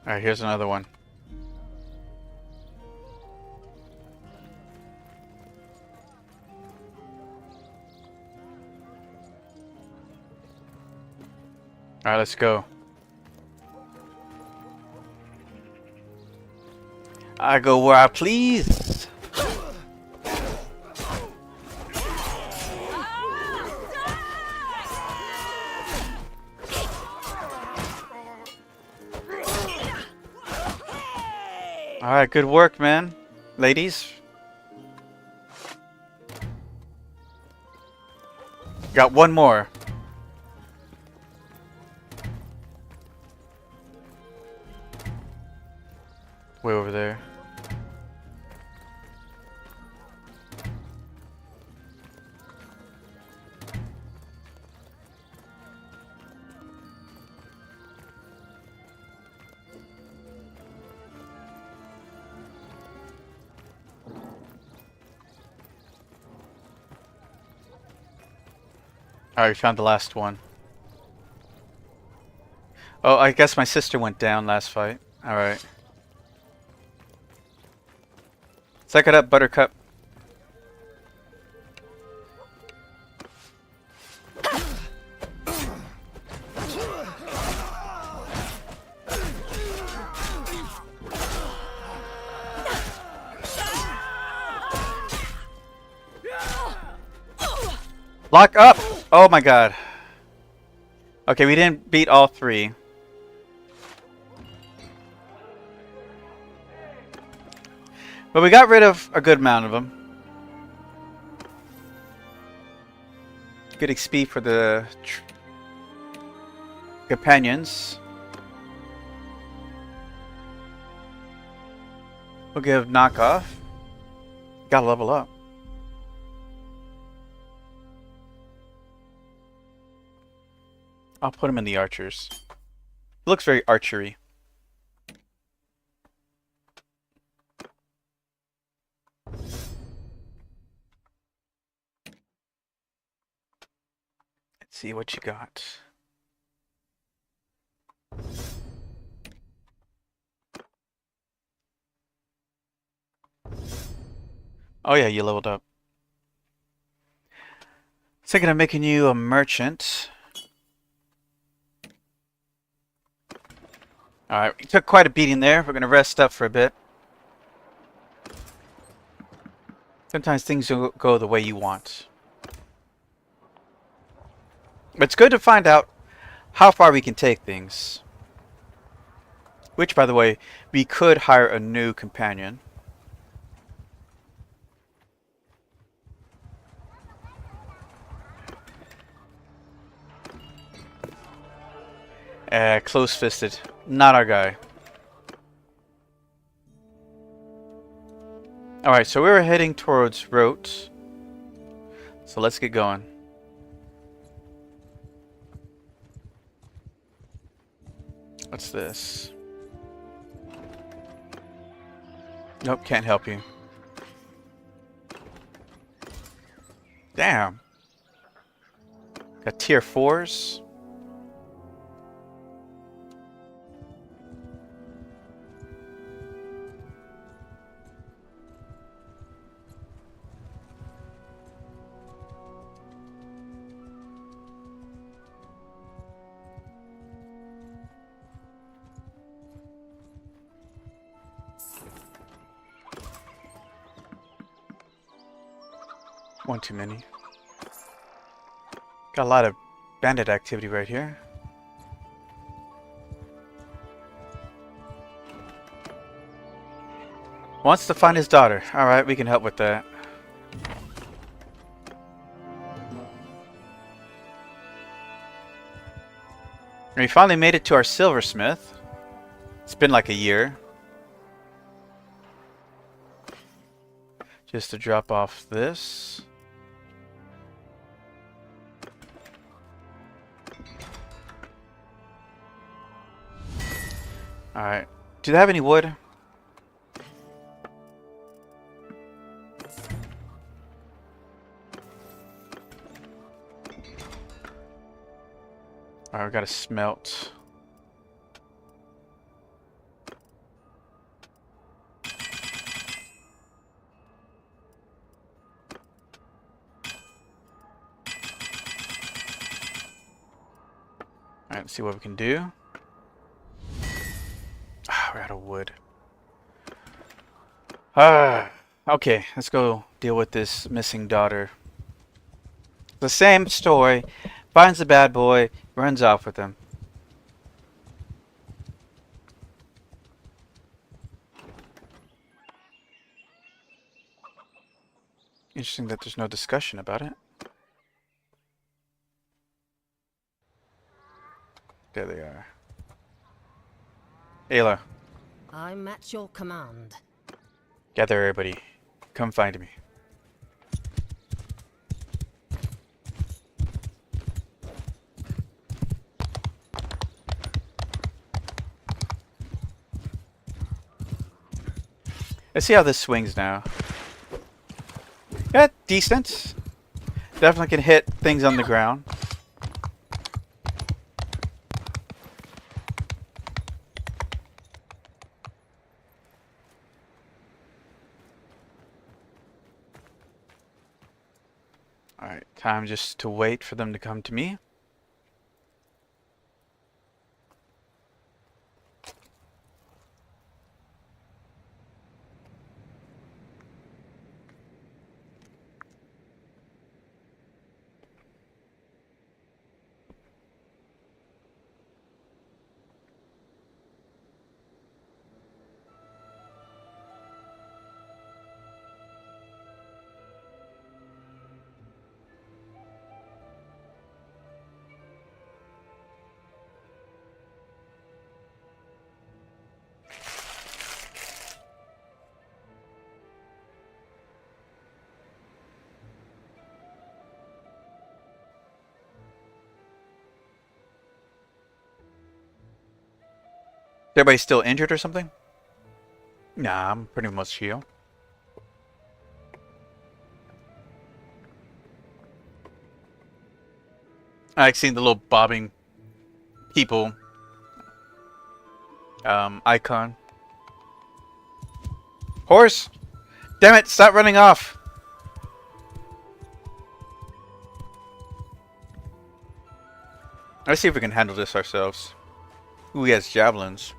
Alright, here's another one. Alright, let's go. I go where I please. Alright, good work, man. Ladies. Got one more. Way over there. Alright, we found the last one. Oh, I guess my sister went down last fight. Alright. Suck it up, Buttercup. Lock up! Oh my god. Okay, we didn't beat all three. But we got rid of a good amount of them. Good XP for the companions. We'll give knockoff. Gotta level up. I'll put him in the archers. He looks very archery. Let's see what you got. Oh yeah, you leveled up. Thinking of making you a merchant. Alright, we took quite a beating there. We're going to rest up for a bit. Sometimes things don't go the way you want. But it's good to find out how far we can take things. Which, by the way, we could hire a new companion. Close-fisted. Not our guy. Alright, so we were heading towards Rote. So let's get going. What's this? Nope, can't help you. Damn. Got tier 4s. One too many. Got a lot of bandit activity right here. Wants to find his daughter. Alright, we can help with that. We finally made it to our silversmith. It's been like a year. Just to drop off this. Alright. Do they have any wood? Alright, we gotta smelt. Alright, let's see what we can do. Ah, we're out of wood. Okay, let's go deal with this missing daughter. The same story. Finds the bad boy, runs off with him. Interesting that there's no discussion about it. There they are. Ayla, I'm at your command. gather everybody. Come find me. Let's see how this swings now. Yeah, decent. Definitely can hit things on the ground. Alright, time just to wait for them to come to me. Everybody still injured or something? Nah, I'm pretty much healed. I like seeing the little bobbing people icon. Horse! Damn it, stop running off! Let's see if we can handle this ourselves. Ooh, he has javelins.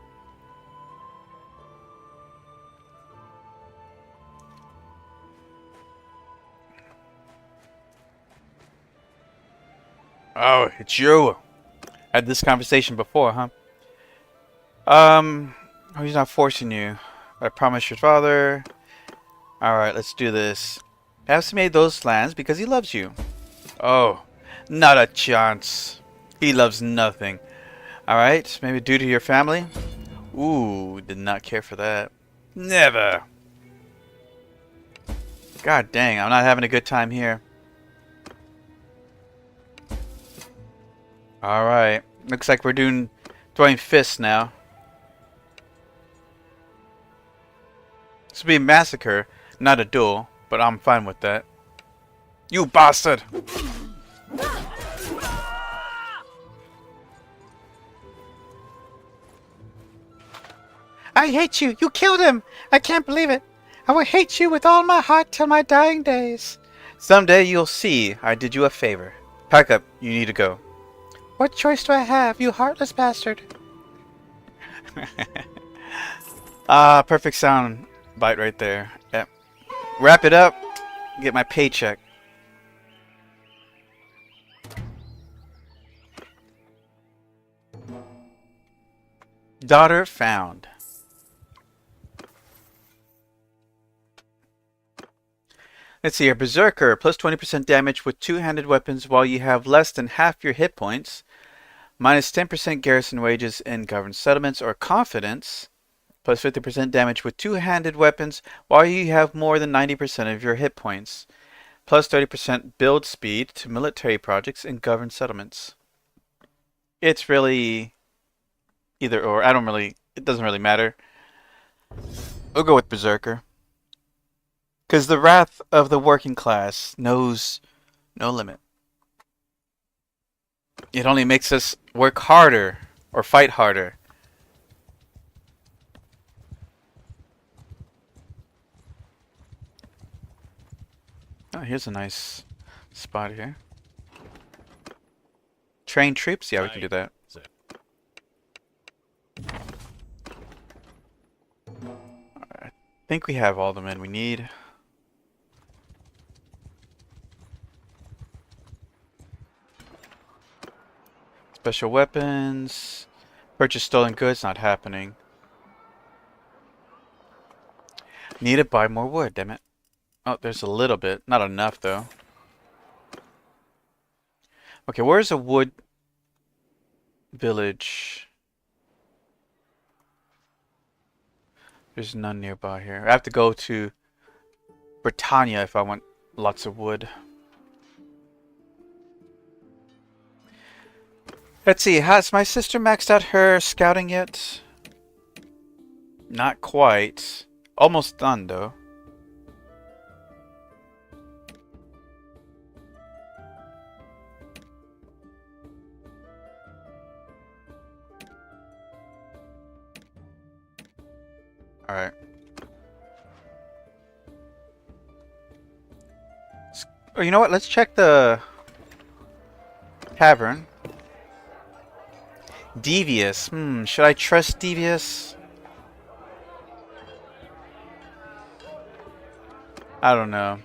Oh, it's you. Had this conversation before, huh? Oh, he's not forcing you. I promised your father. Alright, let's do this. Perhaps he made those lands because he loves you. Oh, not a chance. He loves nothing. Alright, maybe due to your family? Ooh, did not care for that. Never. God dang, I'm not having a good time here. Alright, looks like we're throwing fists now. This would be a massacre, not a duel, but I'm fine with that. You bastard! I hate you! You killed him! I can't believe it! I will hate you with all my heart till my dying days. Someday you'll see I did you a favor. Pack up, you need to go. What choice do I have, you heartless bastard? Ah, perfect sound bite right there. Yep. Wrap it up, get my paycheck. Daughter found. Let's see here. Berserker, plus 20% damage with two-handed weapons while you have less than half your hit points. Minus 10% garrison wages in governed settlements or confidence. Plus 50% damage with two-handed weapons while you have more than 90% of your hit points. Plus 30% build speed to military projects in governed settlements. It's really either or. It doesn't really matter. We'll go with Berserker. Because the wrath of the working class knows no limit. It only makes us work harder or fight harder. Oh, here's a nice spot here. Train troops? Yeah, we can do that. I think we have all the men we need. Special weapons. Purchase stolen goods, not happening. Need to buy more wood, damn it. Oh, there's a little bit. Not enough, though. Okay, where's a wood village? There's none nearby here. I have to go to Britannia if I want lots of wood. Let's see, has my sister maxed out her scouting yet? Not quite. Almost done, though. Alright. Oh, you know what? Let's check the tavern. Devious. Should I trust Devious? I don't know.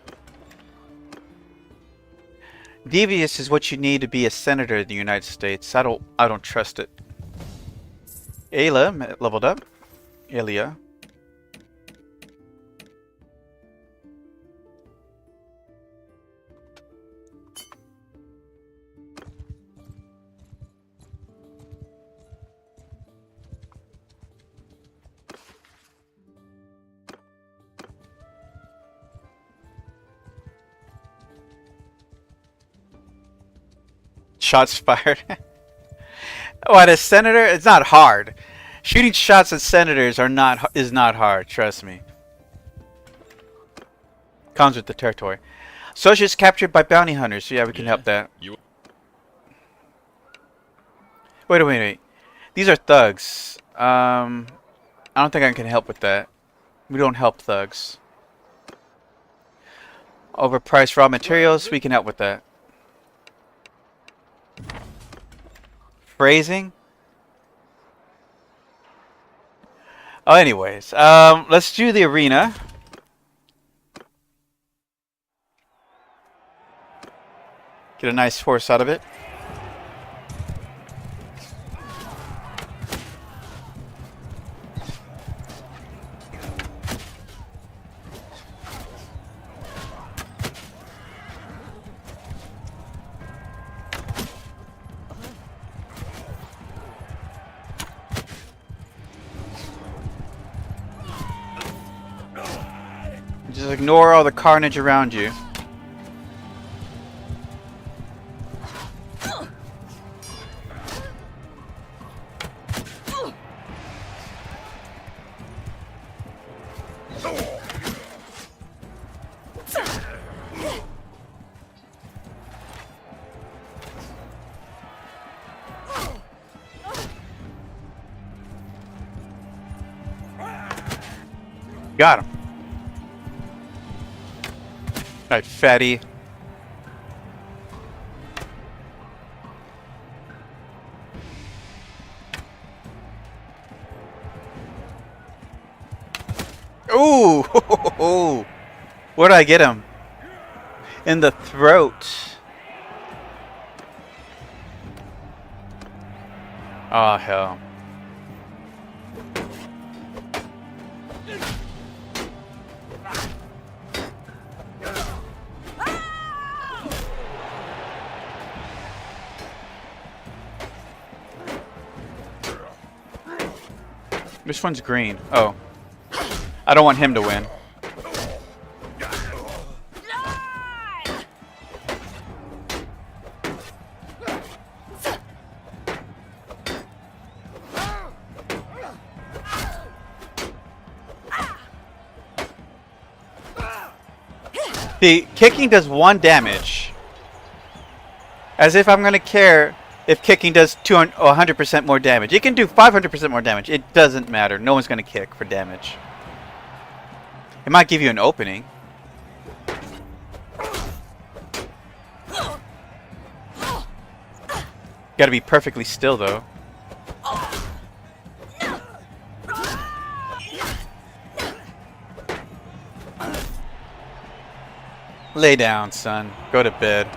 Devious is what you need to be a senator in the United States. I don't trust it. Ayla leveled up. Elia. Shots fired. What, a senator? It's not hard. Shooting shots at senators is not hard. Trust me. Comes with the territory. Soldiers captured by bounty hunters. So yeah, we can help that. Wait. These are thugs. I don't think I can help with that. We don't help thugs. Overpriced raw materials. We can help with that. Phrasing. Oh, anyways, let's do the arena. Get a nice horse out of it. Just ignore all the carnage around you. Got him. Alright, fatty. Ooh! Where'd I get him? In the throat. Oh, hell. Which one's green? Oh. I don't want him to win. The kicking does 1 damage. As if I'm gonna care if kicking does 100% more damage. It can do 500% more damage. It doesn't matter. No one's gonna kick for damage. It might give you an opening. Gotta be perfectly still though. Lay down, son. Go to bed.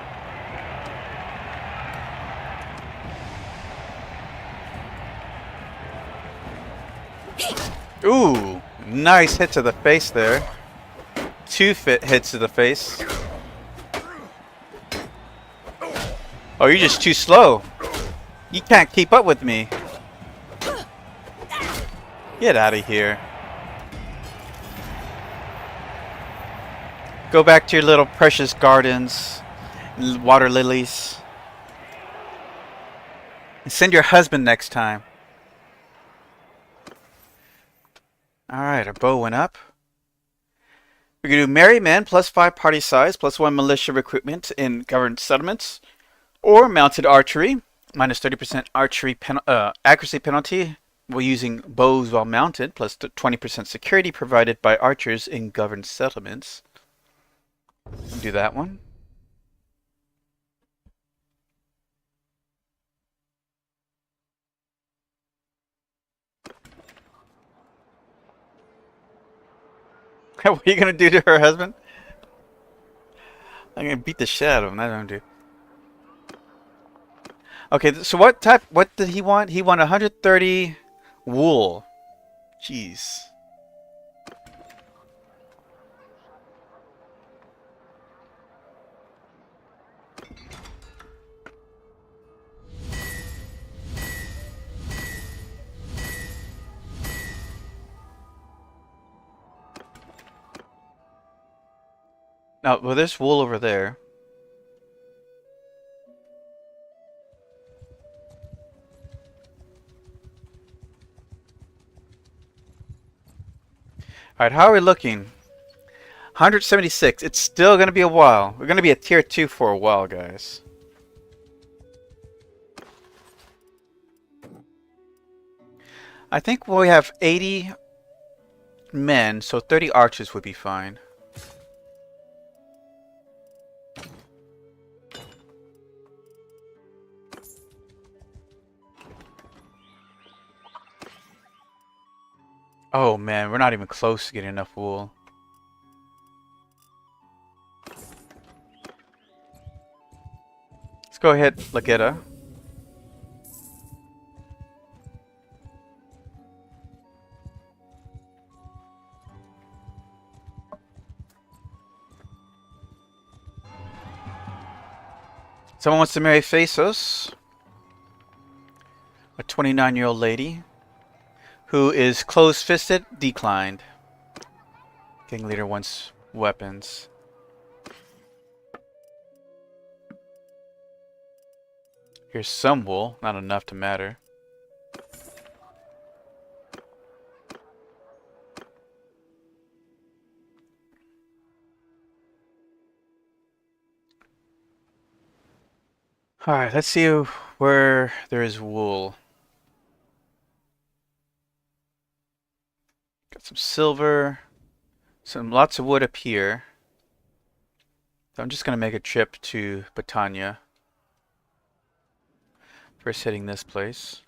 Ooh, nice hit to the face there. 2 hits to the face. Oh, you're just too slow. You can't keep up with me. Get out of here. Go back to your little precious gardens, water lilies. And send your husband next time. Alright, our bow went up. We can do merry men, +5 party size, +1 militia recruitment in governed settlements. Or mounted archery, -30% archery accuracy penalty while using bows while mounted, plus 20% security provided by archers in governed settlements. Do that one. What are you gonna do to her husband? I'm gonna beat the shit out of him. That's what I'm gonna do. Okay, so what did he want? He wanted 130 wool. Jeez. Now, well, there's wool over there. Alright, how are we looking? 176. It's still going to be a while. We're going to be at tier 2 for a while, guys. I think we have 80 men, so 30 archers would be fine. Oh man, we're not even close to getting enough wool. Let's go ahead, Lagetta. Someone wants to marry Phasos, a 29-year-old lady who is close-fisted, declined. King leader wants weapons. Here's some wool, not enough to matter. Alright, let's see where there is wool. Got some silver. lots of wood up here. So I'm just gonna make a trip to Botania. First hitting this place.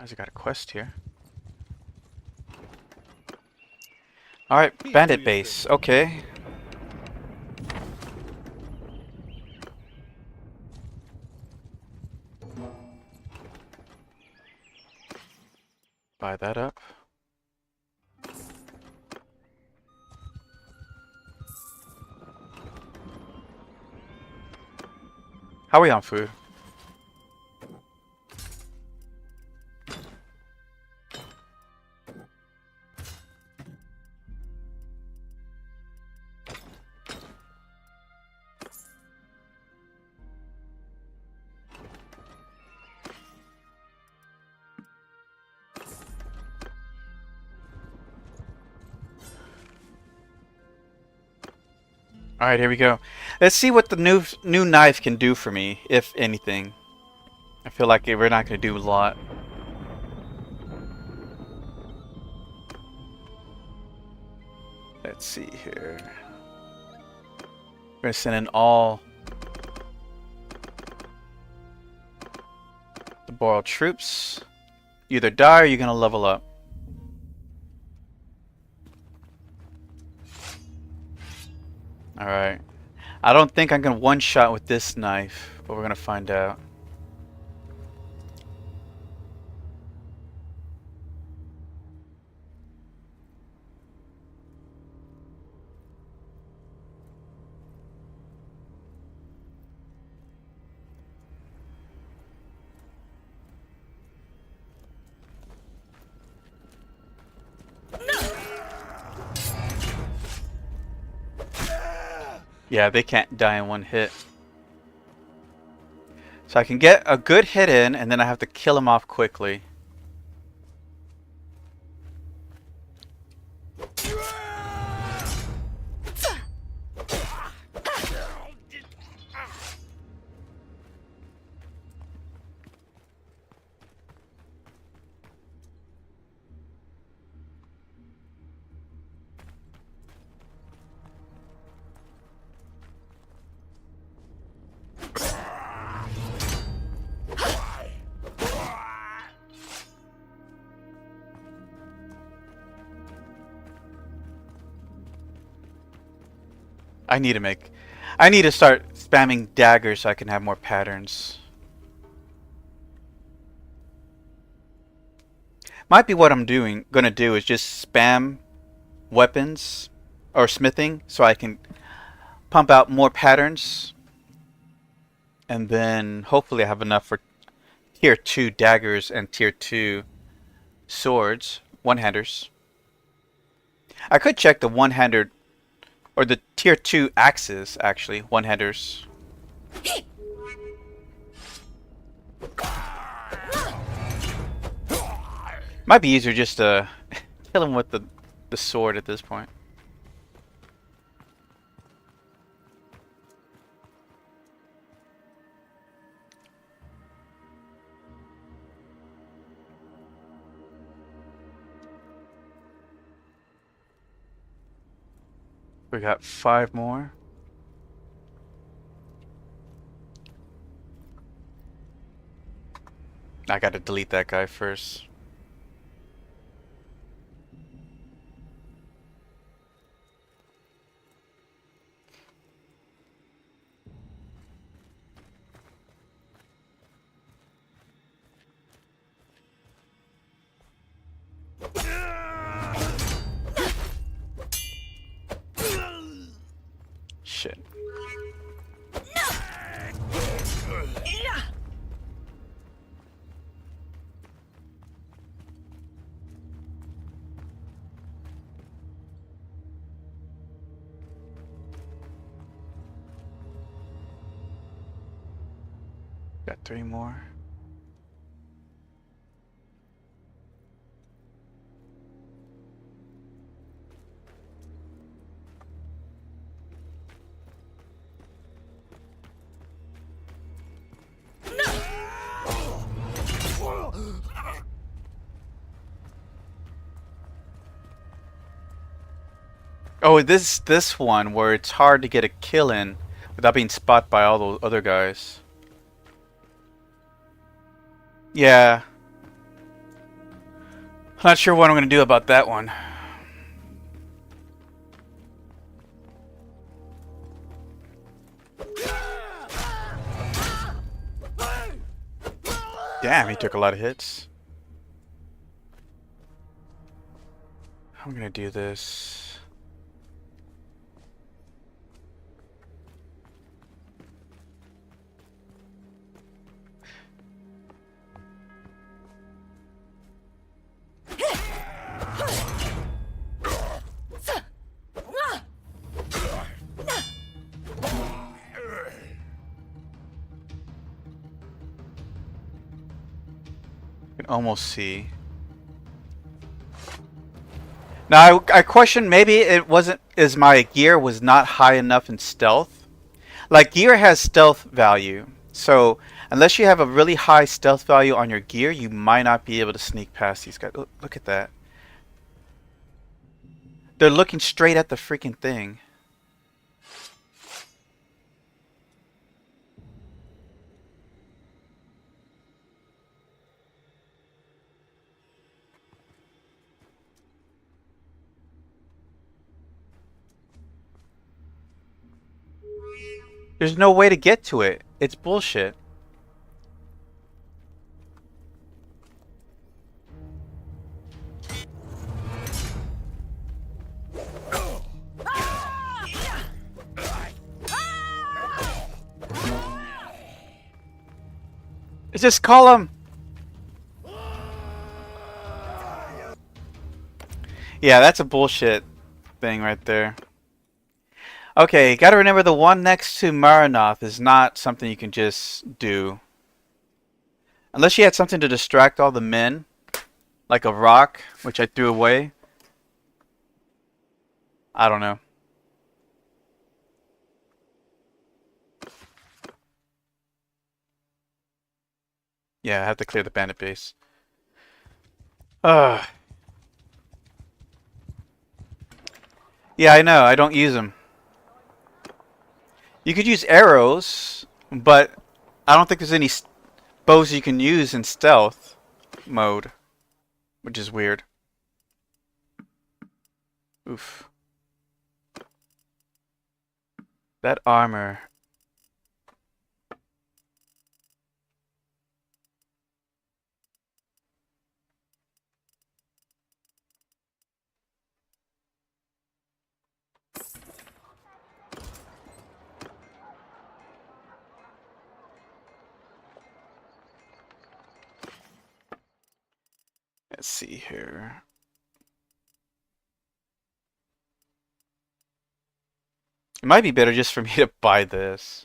I got a quest here. Alright, bandit base. Okay. Buy that up. How are we on food? Alright, here we go. Let's see what the new knife can do for me, if anything. I feel like we're not going to do a lot. Let's see here. We're going to send in all the borrowed troops. You either die or you're going to level up. Alright. I don't think I'm going to one-shot with this knife, but we're going to find out. Yeah, they can't die in one hit. So I can get a good hit in, and then I have to kill him off quickly. I need to start spamming daggers so I can have more patterns. Might be what I'm gonna do is just spam weapons or smithing so I can pump out more patterns, and then hopefully I have enough for tier 2 daggers and tier 2 swords, one-handers. I could check the one-handed or the tier 2 axes, actually, one-handers. Might be easier just to kill him with the sword at this point. We got 5 more. I gotta delete that guy first. Shit. Got 3 more. Oh, this one where it's hard to get a kill in without being spotted by all those other guys. Yeah. I'm not sure what I'm gonna do about that one. Damn, he took a lot of hits. I'm gonna do this. You can almost see. Now I question maybe it wasn't as my gear was not high enough in stealth. Like gear has stealth value, so unless you have a really high stealth value on your gear, you might not be able to sneak past these guys. Look at that. They're looking straight at the freaking thing. There's no way to get to it. It's bullshit. Just call him. Yeah, that's a bullshit thing right there. Okay, gotta remember the one next to Maranoth is not something you can just do. Unless you had something to distract all the men. Like a rock, which I threw away. I don't know. Yeah, I have to clear the bandit base. Ugh. Yeah, I know. I don't use them. You could use arrows, but I don't think there's any bows you can use in stealth mode, which is weird. Oof. That armor. Let's see here. It might be better just for me to buy this.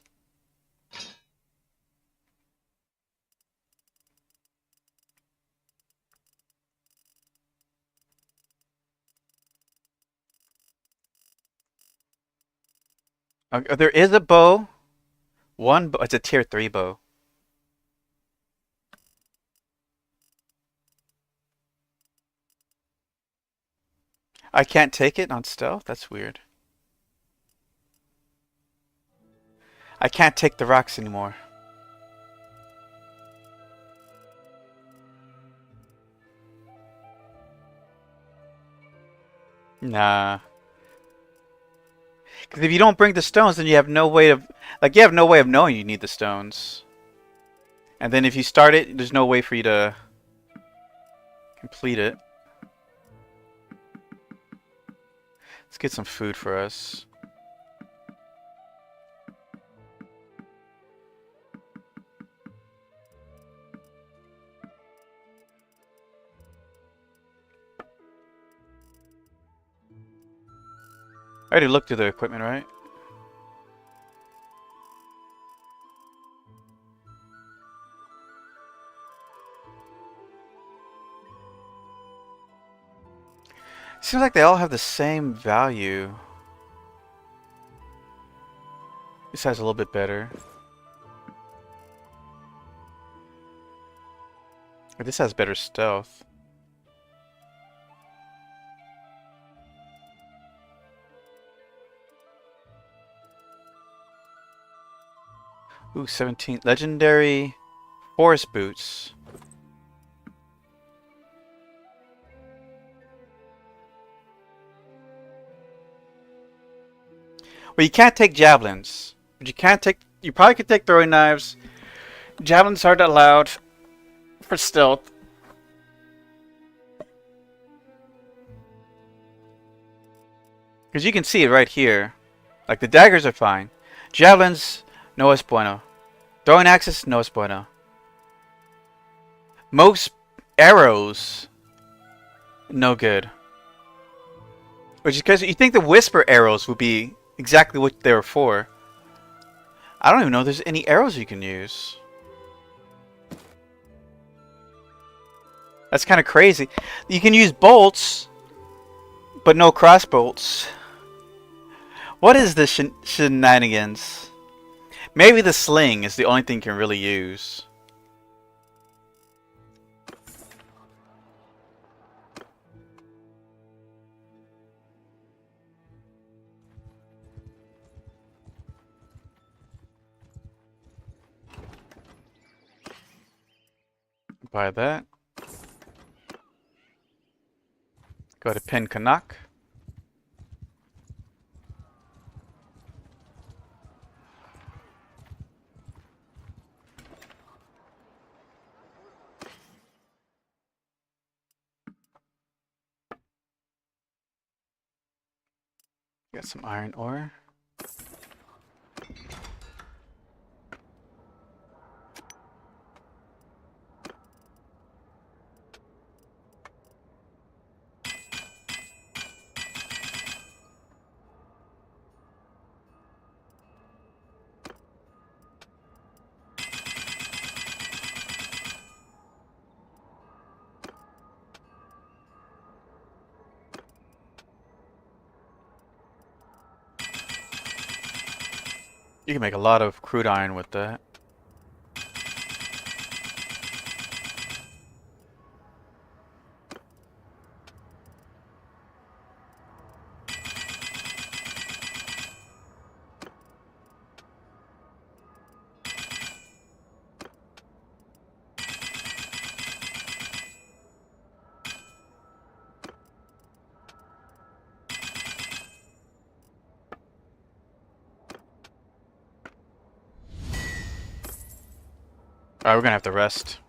There is a bow. One bow. It's a tier 3 bow. I can't take it on stealth? That's weird. I can't take the rocks anymore. Nah. Because if you don't bring the stones, then you have no way of... Like, you have no way of knowing you need the stones. And then if you start it, there's no way for you to complete it. Let's get some food for us. I already looked through the equipment, right? Seems like they all have the same value. This has a little bit better. This has better stealth. Ooh, 17. Legendary forest boots. Well, you can't take javelins. But you can't take... You probably could take throwing knives. Javelins aren't allowed for stealth. Because you can see it right here. Like, the daggers are fine. Javelins, no es bueno. Throwing axes, no es bueno. Most arrows, no good. Which is because you think the whisper arrows would be exactly what they were for. I don't even know if there's any arrows you can use. That's kind of crazy. You can use bolts, but no cross bolts. What is this shenanigans? Maybe the sling is the only thing you can really use. Buy that. Go to Pin Canuck. Got some iron ore. You can make a lot of crude iron with that. Alright, we're gonna have to rest.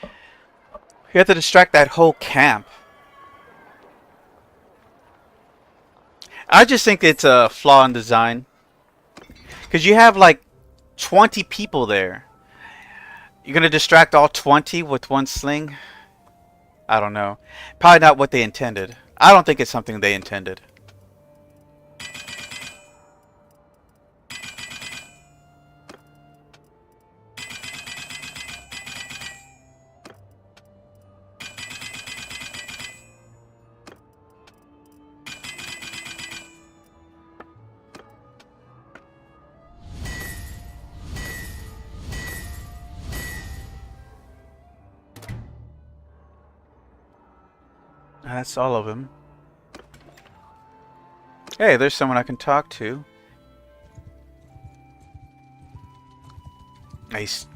We have to distract that whole camp. I just think it's a flaw in design. Because you have like 20 people there. You're gonna distract all 20 with one sling? I don't know. Probably not what they intended. I don't think it's something they intended. That's all of them. Hey, there's someone I can talk to. Nice.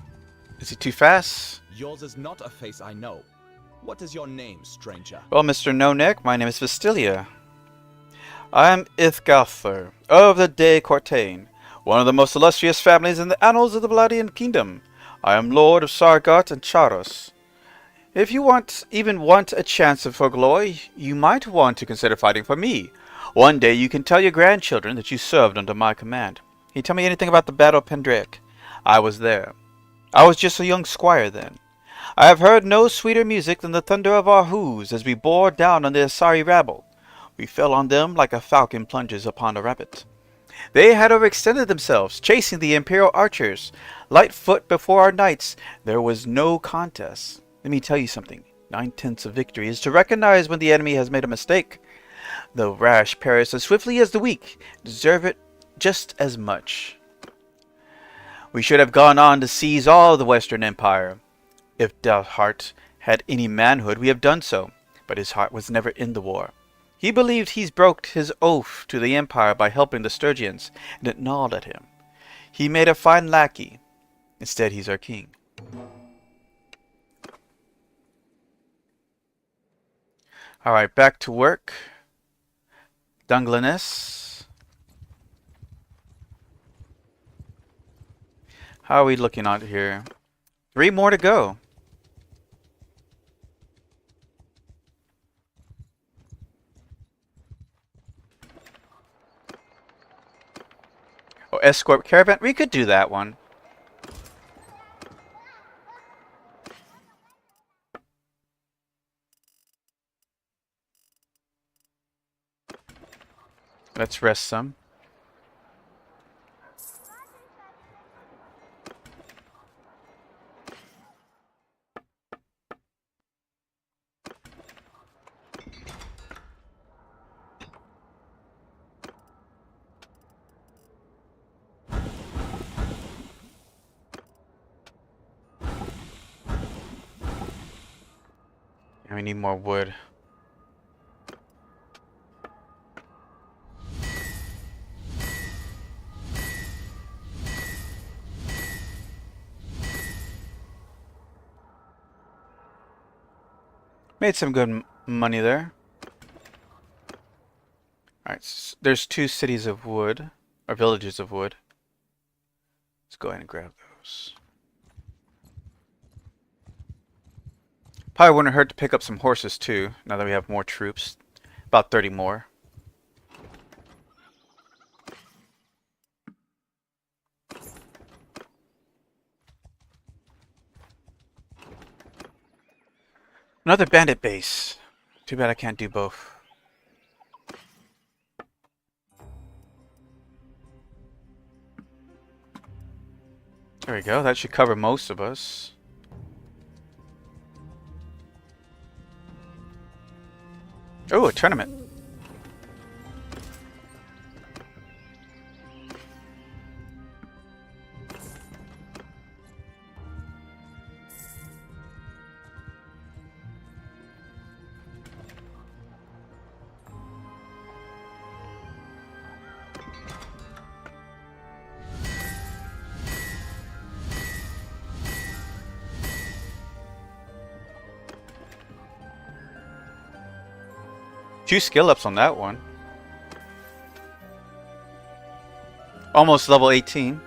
Is he too fast? Yours is not a face I know. What is your name, stranger? Well, Mr. No-Neck, my name is Vastilia. I am Ithgalther of the De Courtain, one of the most illustrious families in the annals of the Valadian Kingdom. I am Lord of Sargot and Charos. If you even want a chance for glory, you might want to consider fighting for me. One day you can tell your grandchildren that you served under my command. Can you tell me anything about the Battle of Pendraic? I was there. I was just a young squire then. I have heard no sweeter music than the thunder of our hoofs as we bore down on the Asari rabble. We fell on them like a falcon plunges upon a rabbit. They had overextended themselves, chasing the Imperial archers. Light foot before our knights, there was no contest. Let me tell you something. 9/10 of victory is to recognize when the enemy has made a mistake. The rash perish as swiftly as the weak deserve it just as much. We should have gone on to seize all the Western Empire. If Dalhart had any manhood, we have done so, but his heart was never in the war. He believed he's broke his oath to the Empire by helping the Sturgians, and it gnawed at him. He made a fine lackey. Instead, he's our king. Alright, back to work. Dungliness. How are we looking out here? 3 more to go. Oh, escort caravan. We could do that one. Let's rest some. And we need more wood. Made some good money there. Alright, there's 2 cities of wood, or villages of wood. Let's go ahead and grab those. Probably wouldn't hurt to pick up some horses too, now that we have more troops. About 30 more. Another bandit base. Too bad I can't do both. There we go. That should cover most of us. Oh, a tournament. Few skill ups on that one. Almost level 18.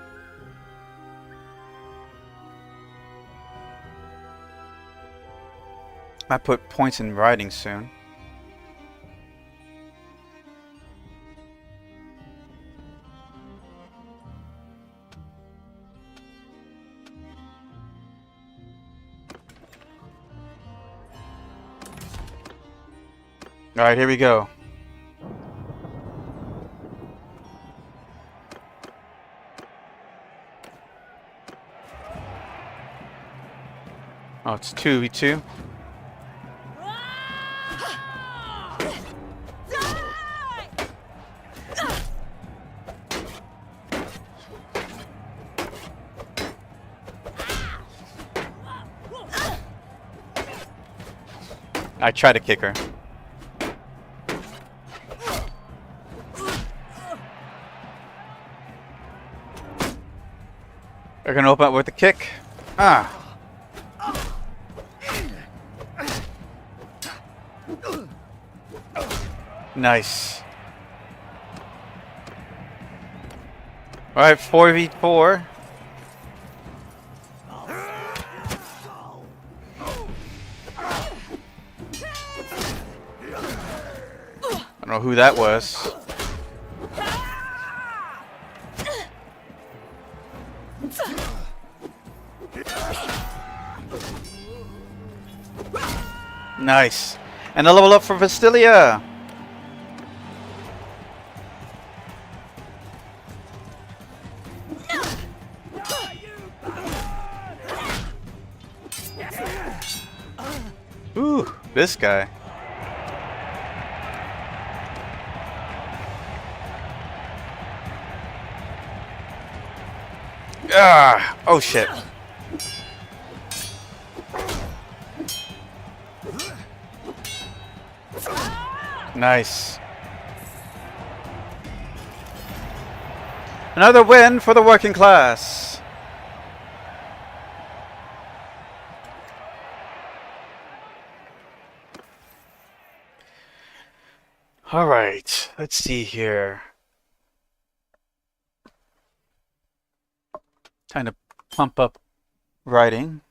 I put points in riding soon. Alright, here we go. Oh, it's 2v2. I try to kick her. We're gonna open up with a kick. Ah. Nice. Alright, 4v4. I don't know who that was. Nice. And a level up for Vastilia. Ooh, this guy. Ah, oh shit. Nice. Another win for the working class. All right, let's see here. Time to pump up writing.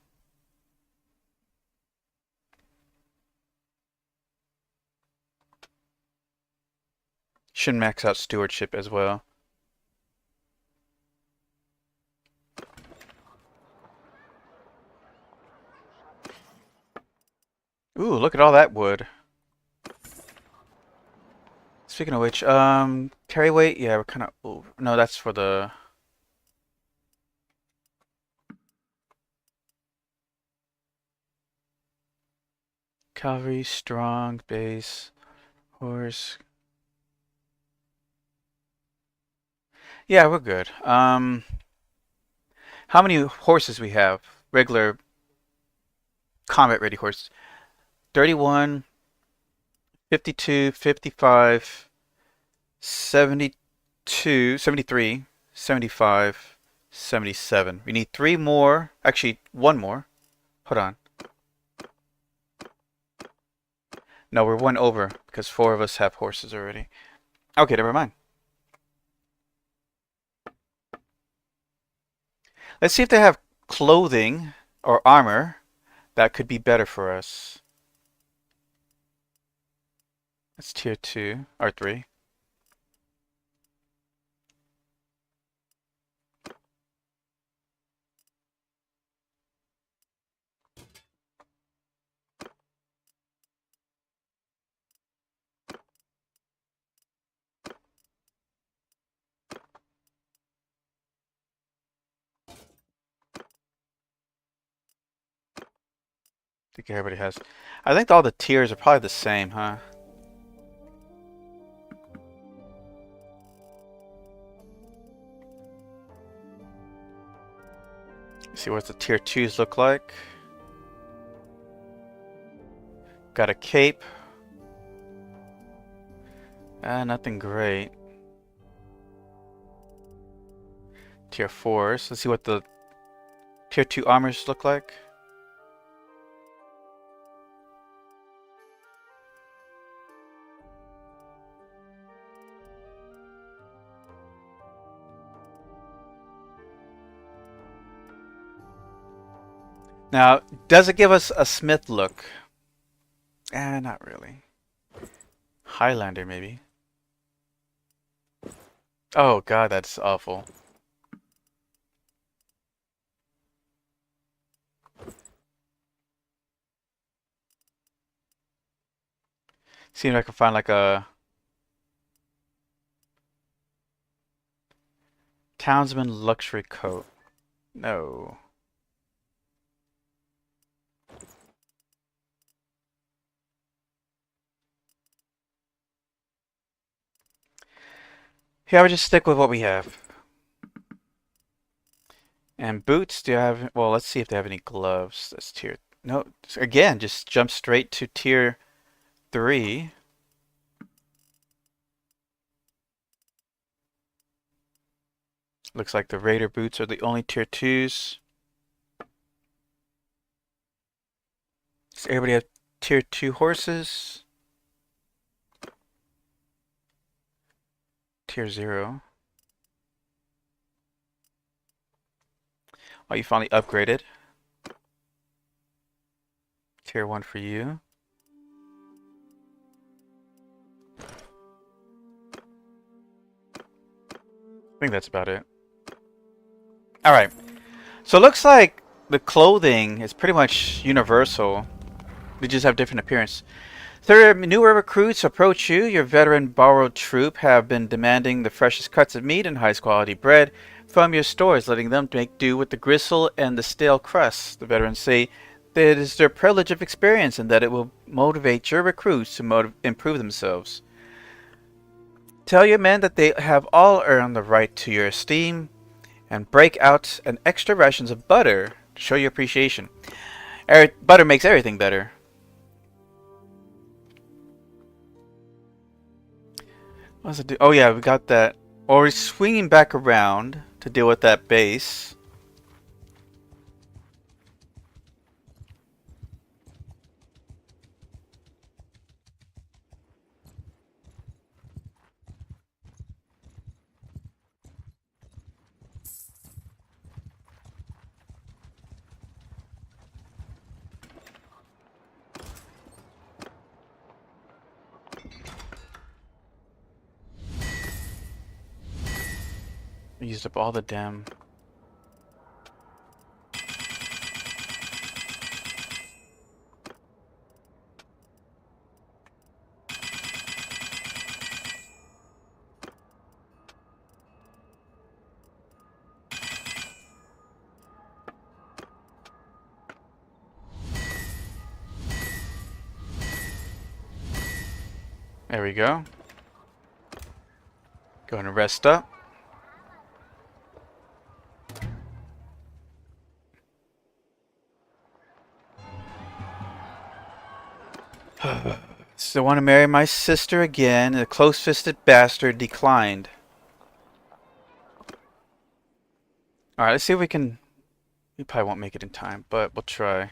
Should max out stewardship as well. Ooh, look at all that wood. Speaking of which, carry weight, yeah, we're kind of over. No, that's for the cavalry, strong, base, horse. Yeah, we're good. How many horses we have? Regular combat ready horses. 31, 52, 55, 72, 73, 75, 77. We need 3 more. Actually, 1 more. Hold on. No, we're 1 over because 4 of us have horses already. Okay, never mind. Let's see if they have clothing or armor that could be better for us. That's tier 2 or 3. I think everybody has. I think all the tiers are probably the same, huh? See what the tier 2s look like. Got a cape. Nothing great. Tier 4s. Let's see what the tier 2 armors look like. Now, does it give us a smith look? Not really. Highlander, maybe. Oh god, that's awful. See if I can find like a townsman luxury coat. No. Yeah, we just stick with what we have. And boots, do you have... Well, let's see if they have any gloves. That's tier... No, again, just jump straight to tier 3. Looks like the raider boots are the only tier 2s. Does everybody have tier 2 horses? Tier 0. Oh, you finally upgraded. Tier 1 for you. I think that's about it. Alright. So it looks like the clothing is pretty much universal. They just have different appearance. Third, newer recruits approach you. Your veteran borrowed troop have been demanding the freshest cuts of meat and highest quality bread from your stores, letting them make do with the gristle and the stale crusts. The veterans say that it is their privilege of experience and that it will motivate your recruits to improve themselves. Tell your men that they have all earned the right to your esteem and break out an extra rations of butter to show your appreciation. Butter makes everything better. What does it do? Oh yeah, we got that. Or we're swinging back around to deal with that base. We used up all the damn. There we go. Going to rest up. Still want to marry my sister again. The close-fisted bastard declined. Alright, let's see if we can... We probably won't make it in time, but we'll try.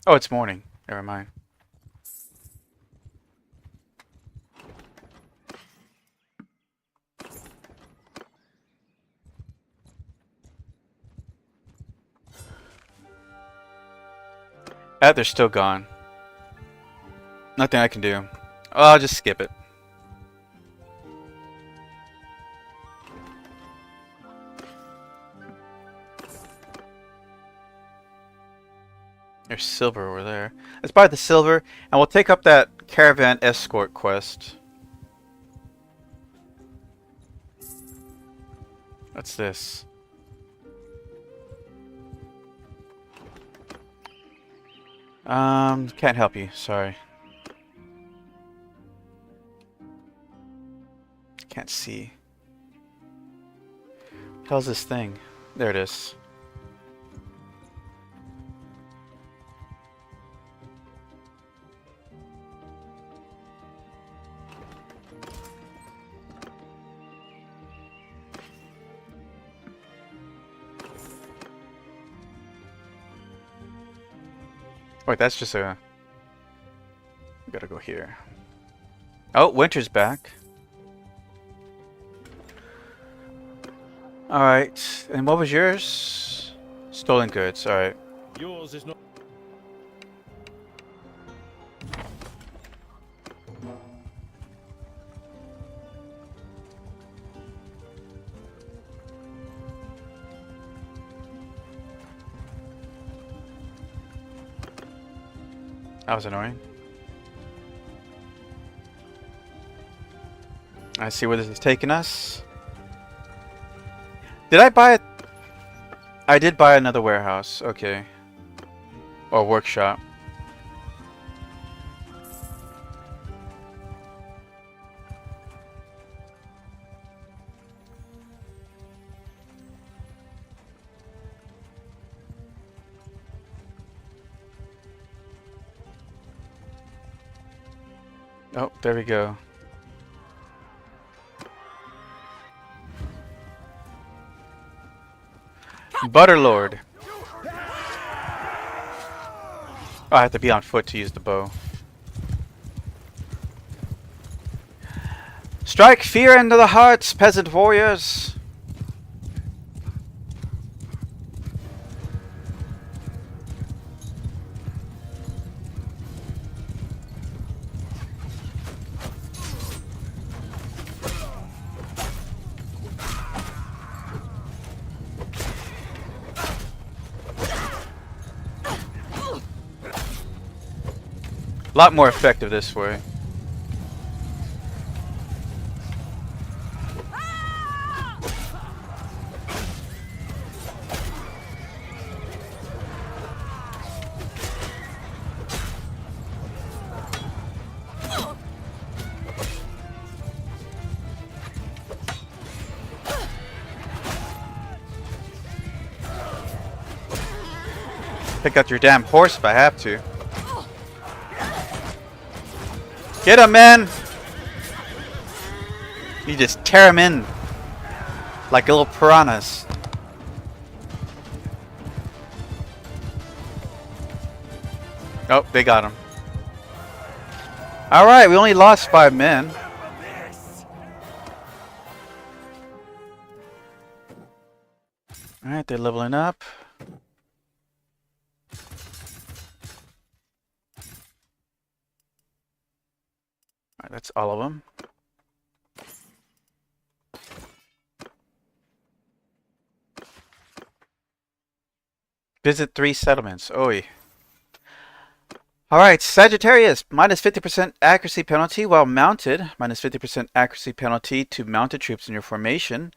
Oh, it's morning. Never mind. Ah, they're still gone. Nothing I can do. Oh, I'll just skip it. There's silver over there. Let's buy the silver, and we'll take up that caravan escort quest. What's this? Can't help you. Sorry. Can't see. What the hell's this thing? There it is. Wait, that's just a... We gotta go here. Oh, winter's back. Alright, and what was yours? Stolen goods, alright. Yours is not. That was annoying. I see where this is taking us. Did I buy it? I did buy another warehouse. Okay. Or workshop. Oh, there we go. Bannerlord. Oh, I have to be on foot to use the bow. Strike fear into the hearts, peasant warriors! A lot more effective this way. Pick up your damn horse if I have to. Get him, man! You just tear them in like little piranhas. Oh, they got him. Alright, we only lost 5 men. Alright, they're leveling up. Alright, that's all of them. Visit 3 settlements. Oi. Alright, Sagittarius. Minus 50% accuracy penalty while mounted. Minus 50% accuracy penalty to mounted troops in your formation.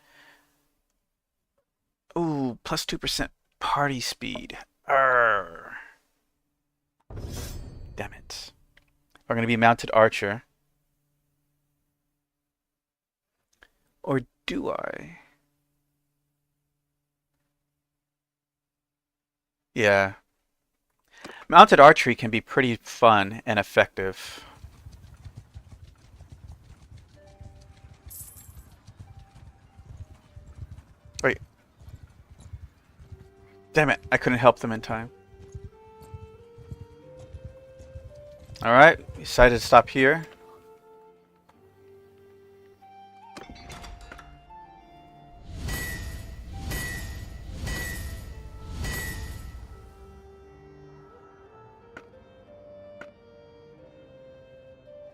Ooh, plus 2% party speed. Arrgh. Damn it. We're going to be mounted archer. Or do I? Yeah. Mounted archery can be pretty fun and effective. Wait. Damn it, I couldn't help them in time. Alright, decided to stop here.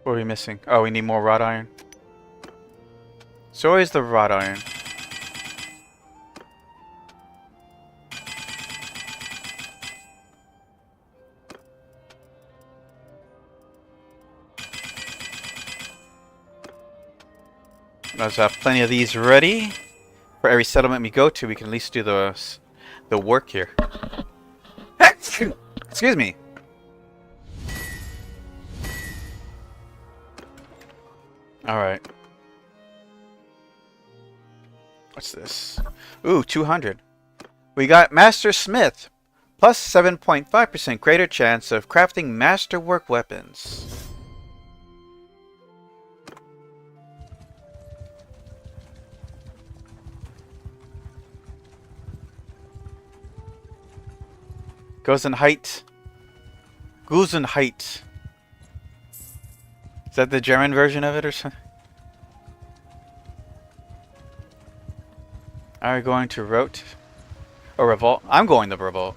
What are we missing? Oh, we need more wrought iron. So always the wrought iron. Let's have plenty of these ready. For every settlement we go to, we can at least do the work here. Excuse me. Alright. What's this? Ooh, 200. We got Master Smith. Plus 7.5% greater chance of crafting masterwork weapons. Gosenheit. Gusenheit. Is that the German version of it or something? Are we going to rote? Or revolt? I'm going to revolt.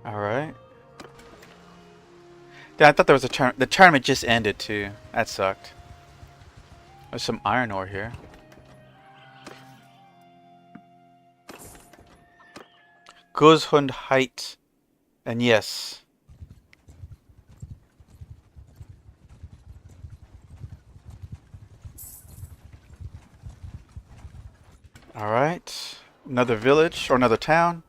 Alright. Yeah, I thought there was a tournament. The tournament just ended too. That sucked. There's some iron ore here. Guzhundheit. And yes. Alright. Another village or another town.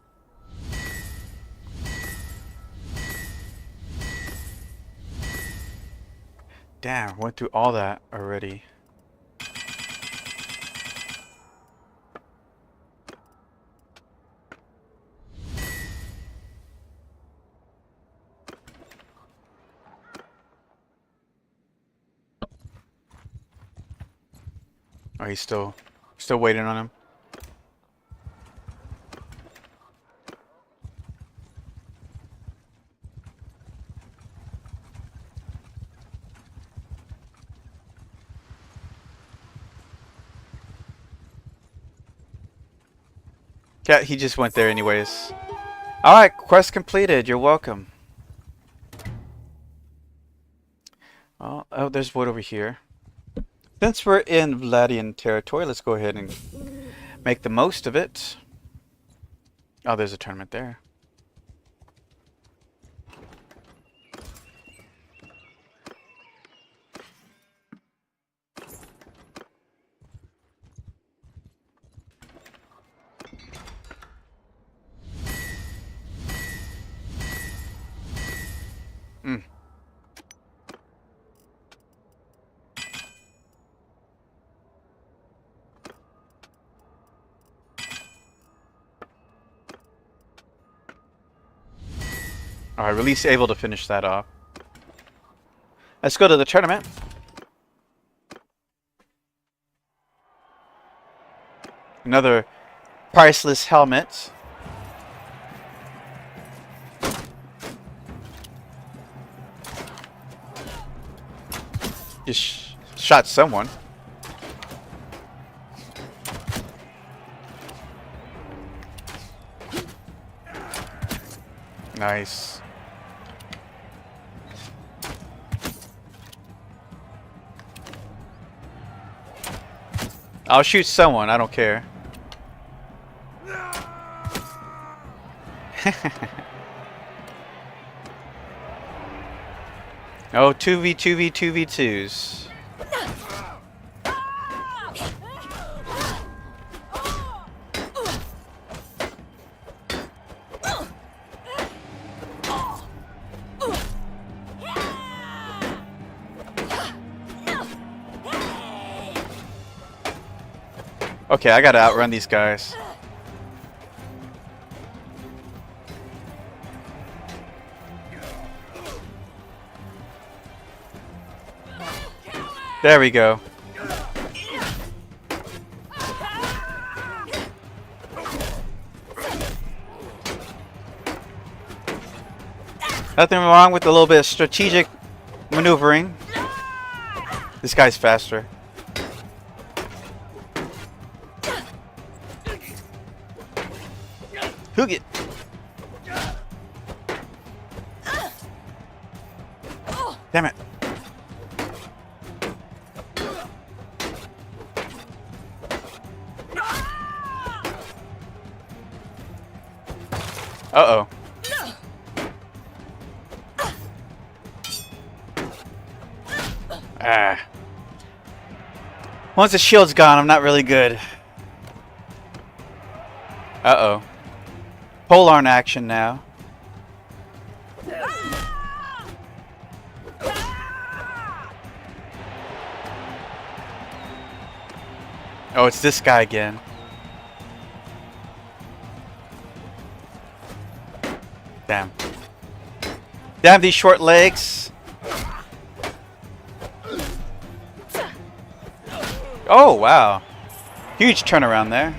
Damn, went through all that already. Oh, he's still waiting on him. Yeah, he just went there anyways. Alright, quest completed. You're welcome. Oh, there's wood over here. Since we're in Vladian territory, let's go ahead and make the most of it. Oh, there's a tournament there. Hmm. Alright, release able to finish that off. Let's go to the tournament. Another priceless helmet. Just shot someone. Nice. I'll shoot someone, I don't care. Oh, 2v2v 2v2s. Okay, I gotta outrun these guys. There we go. Nothing wrong with a little bit of strategic maneuvering. This guy's faster. Who get? Damn it. Uh-oh. Ah. Once the shield's gone, I'm not really good. Uh-oh. Polar in action now. Oh, it's this guy again. Damn. Damn these short legs. Oh, wow. Huge turnaround there.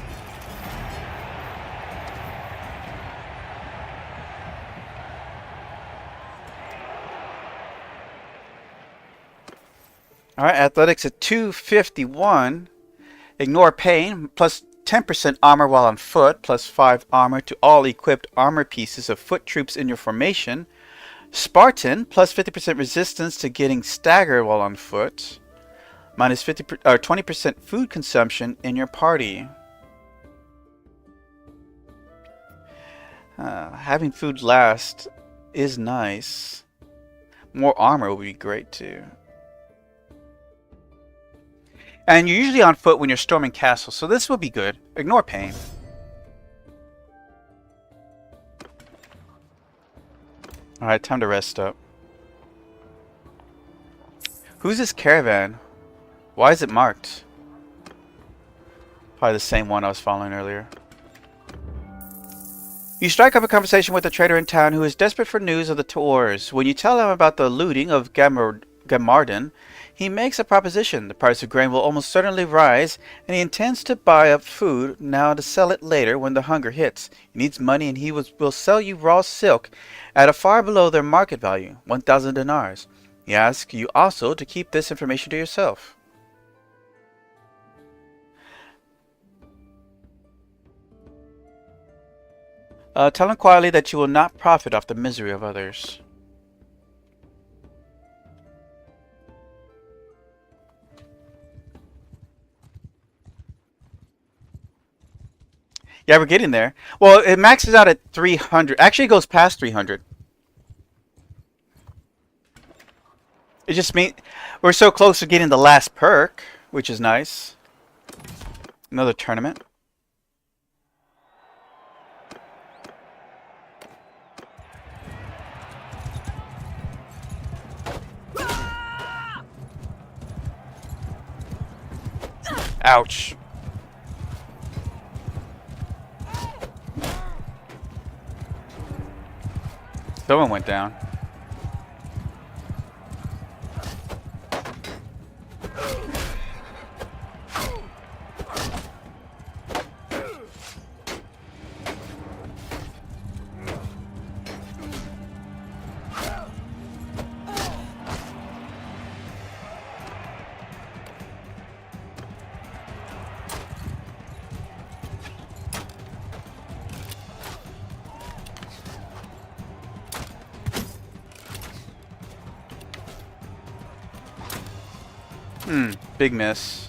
Alright, athletics at 251. Ignore pain, plus 10% armor while on foot, plus 5 armor to all equipped armor pieces of foot troops in your formation. Spartan, plus 50% resistance to getting staggered while on foot. Minus 20% food consumption in your party. Having food last is nice. More armor would be great too. And you're usually on foot when you're storming castles, so this will be good. Ignore pain. Alright, time to rest up. Who's this caravan? Why is it marked? Probably the same one I was following earlier. You strike up a conversation with a trader in town who is desperate for news of the tours. When you tell him about the looting of Gamarden, he makes a proposition. The price of grain will almost certainly rise, and he intends to buy up food now to sell it later when the hunger hits. He needs money, and he will sell you raw silk at a far below their market value, 1,000 dinars. He asks you also to keep this information to yourself. Tell him quietly that you will not profit off the misery of others. Yeah, we're getting there. Well, it maxes out at 300. Actually, it goes past 300. It just means we're so close to getting the last perk, which is nice. Another tournament. Ouch. Someone went down. Big miss.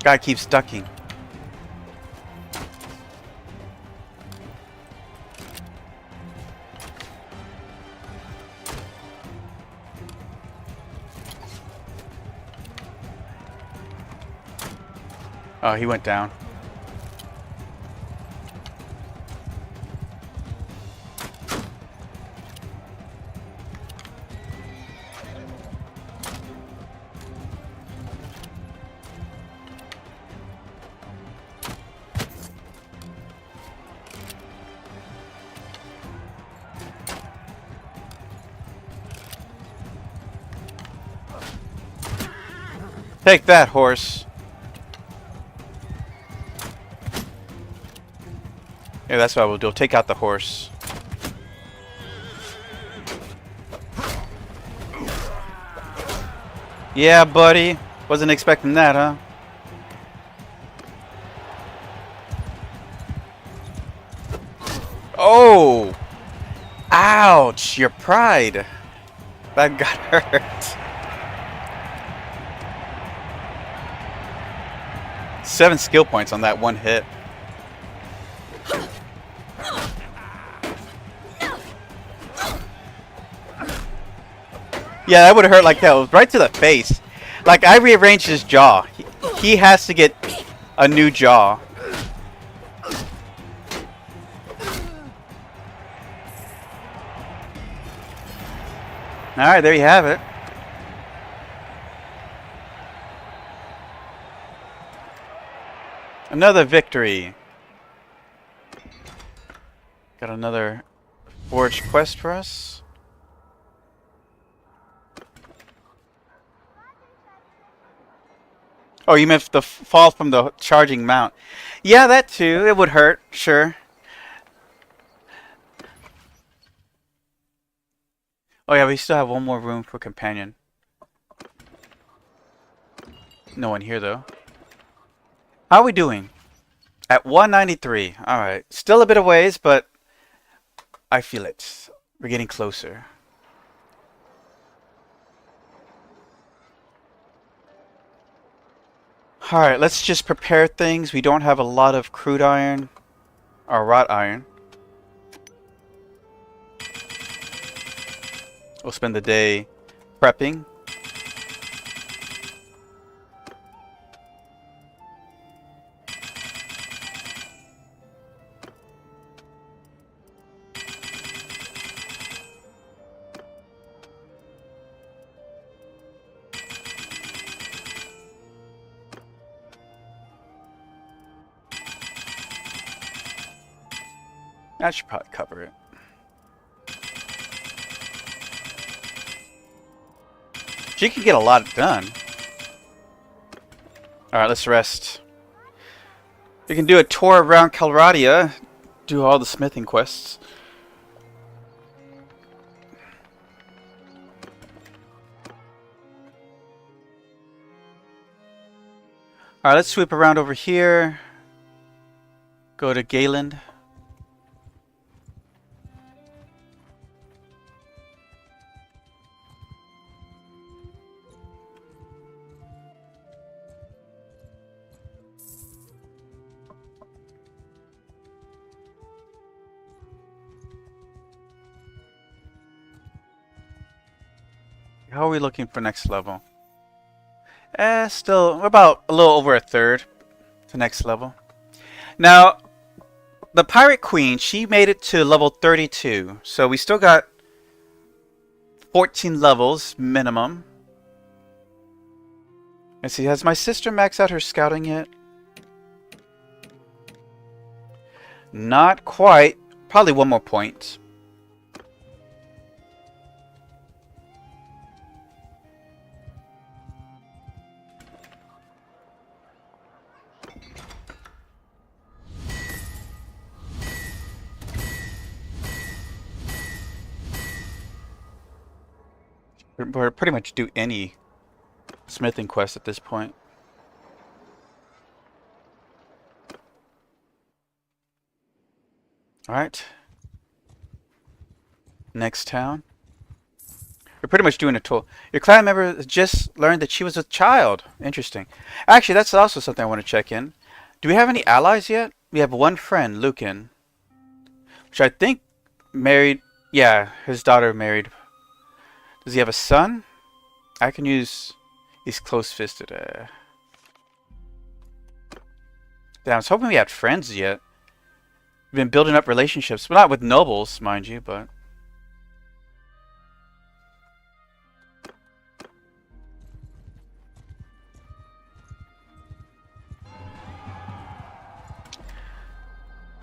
Guy keeps ducking. Oh, he went down. Take that, horse. Yeah, that's what we'll do. Take out the horse. Yeah, buddy. Wasn't expecting that, huh? Oh! Ouch! Your pride. That got hurt. 7 skill points on that one hit. Yeah, that would have hurt like that. It was right to the face. Like, I rearranged his jaw. He has to get a new jaw. Alright, there you have it. Another victory. Got another forged quest for us. Oh, you meant the fall from the charging mount. Yeah, that too. It would hurt, sure. Oh yeah, we still have one more room for companion. No one here though. How are we doing? At 193. Alright. Still a bit of ways, but I feel it. We're getting closer. Alright, let's just prepare things. We don't have a lot of crude iron or wrought iron. We'll spend the day prepping. That should probably cover it. She can get a lot done. Alright, let's rest. We can do a tour around Calradia. Do all the smithing quests. Alright, let's sweep around over here. Go to Galen. How are we looking for next level? Still about a little over a third to next level. Now, the Pirate Queen, she made it to level 32. So we still got 14 levels minimum. Let's see, has my sister maxed out her scouting yet? Not quite. Probably one more point. We're pretty much do any smithing quest at this point. Alright. Next town. We're pretty much doing a tour. Your clan member just learned that she was a child. Interesting. Actually, that's also something I want to check in. Do we have any allies yet? We have one friend, Lucan. Which I think married... Yeah, his daughter married. Does he have a son? I can use... He's close-fisted. Damn, I was hoping we had friends yet. We've been building up relationships. Well, not with nobles, mind you, but...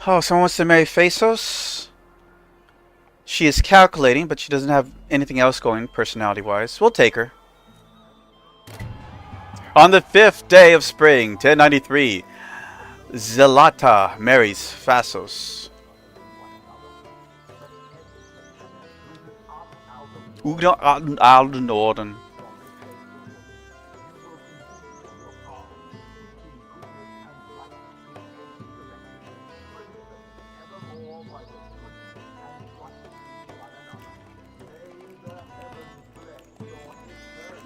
Oh, someone wants to marry Phasos? She is calculating, but she doesn't have anything else going personality-wise. We'll take her. On the 5th day of spring, 1093, Zelata marries Phasos. Ugna Alden Orden.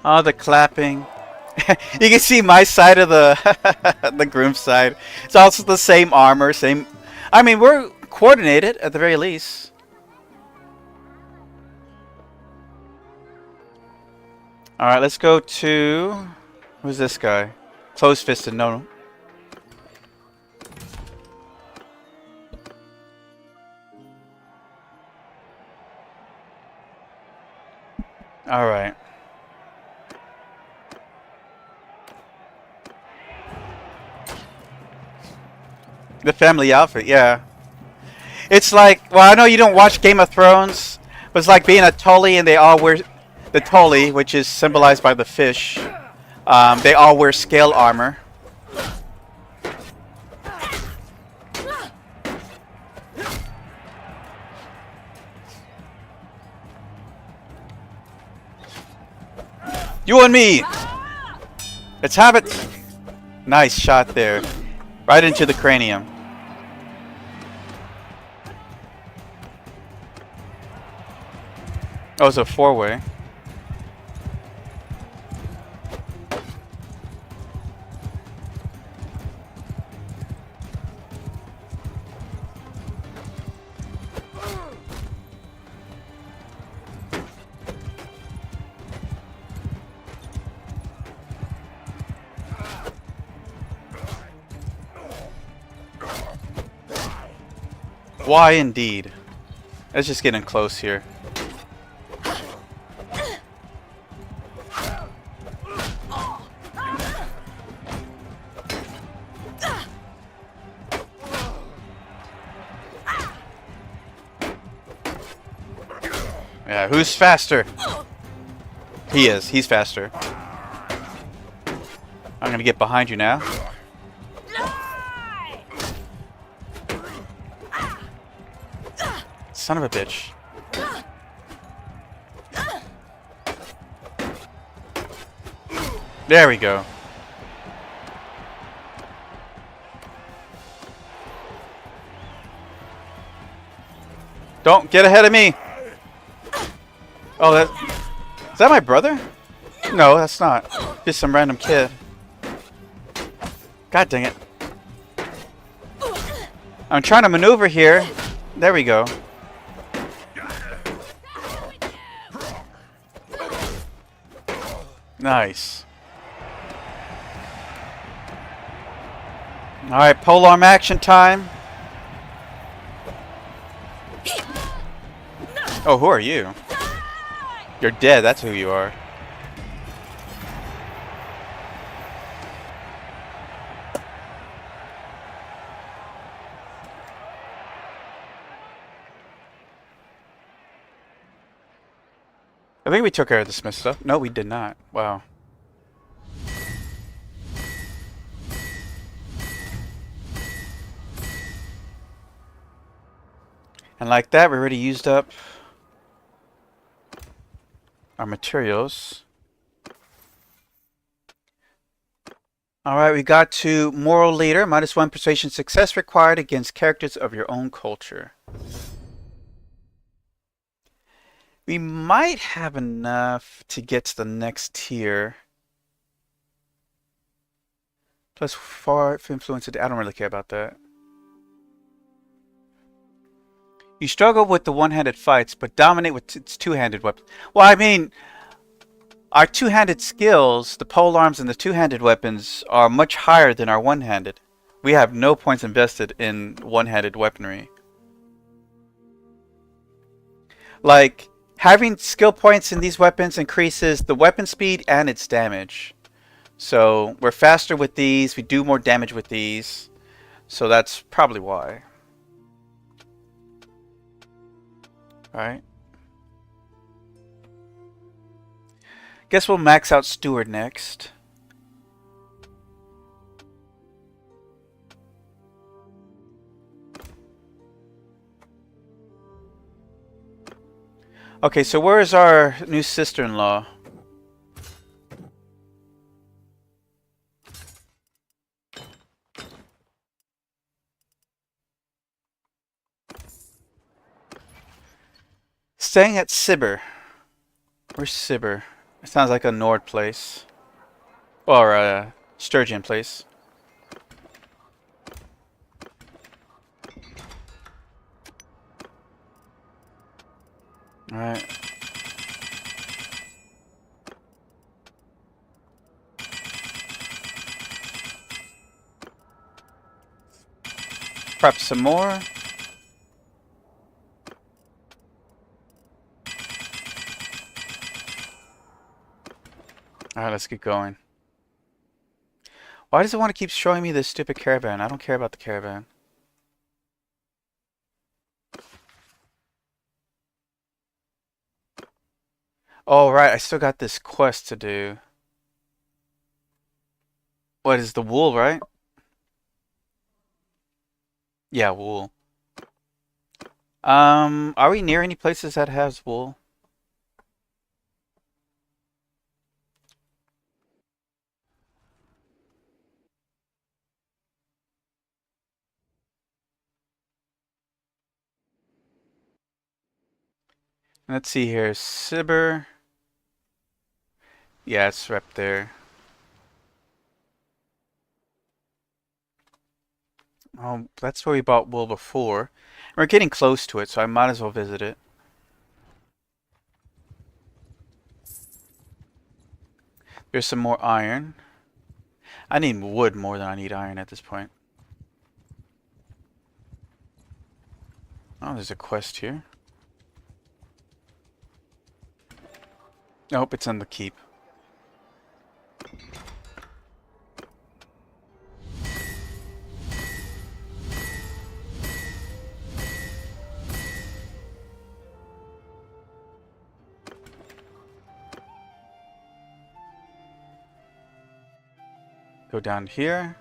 Oh, the clapping. You can see my side of the the groom's side. It's also the same armor, same... I mean, we're coordinated at the very least. Alright, let's go to... Who's this guy? Close-fisted, no. Alright. The family outfit, yeah. It's like, well, I know you don't watch Game of Thrones, but it's like being a Tully and they all wear the Tully, which is symbolized by the fish. They all wear scale armor. You and me! Let's have it! Nice shot there. Right into the cranium. Oh, it's a four-way. Why indeed? Let's just get in close here. Yeah, who's faster? He is. He's faster. I'm gonna get behind you now. Son of a bitch. There we go. Don't get ahead of me. Oh, is that my brother? No, that's not. Just some random kid. God dang it. I'm trying to maneuver here. There we go. Nice. Alright, polearm action time. Oh, who are you? You're dead, that's who you are. I think we took care of the smith stuff. No, we did not. Wow. And like that, we already used up our materials. Alright, we got to moral leader. -1 persuasion success required against characters of your own culture. We might have enough to get to the next tier. Plus far influence. I don't really care about that. You struggle with the one-handed fights, but dominate with its two-handed weapons. Well, I mean, our two-handed skills, the pole arms and the two-handed weapons, are much higher than our one-handed. We have no points invested in one-handed weaponry. Like, having skill points in these weapons increases the weapon speed and its damage. So, we're faster with these, we do more damage with these. So that's probably why. Alright. Guess we'll max out Steward next. Okay, so where is our new sister-in-law? Staying at Sibber. Where's Sibber? It sounds like a Nord place. Or a Sturgeon place. Alright. Prep some more. Alright, let's get going. Why does it want to keep showing me this stupid caravan? I don't care about the caravan. Oh, right, I still got this quest to do. What is the wool, right? Yeah, wool. Are we near any places that has wool? Let's see here. Sibber. Yeah, it's right there. Oh, that's where we bought wool before. We're getting close to it, so I might as well visit it. There's some more iron. I need wood more than I need iron at this point. Oh, there's a quest here. Nope, it's in the keep. Go down here.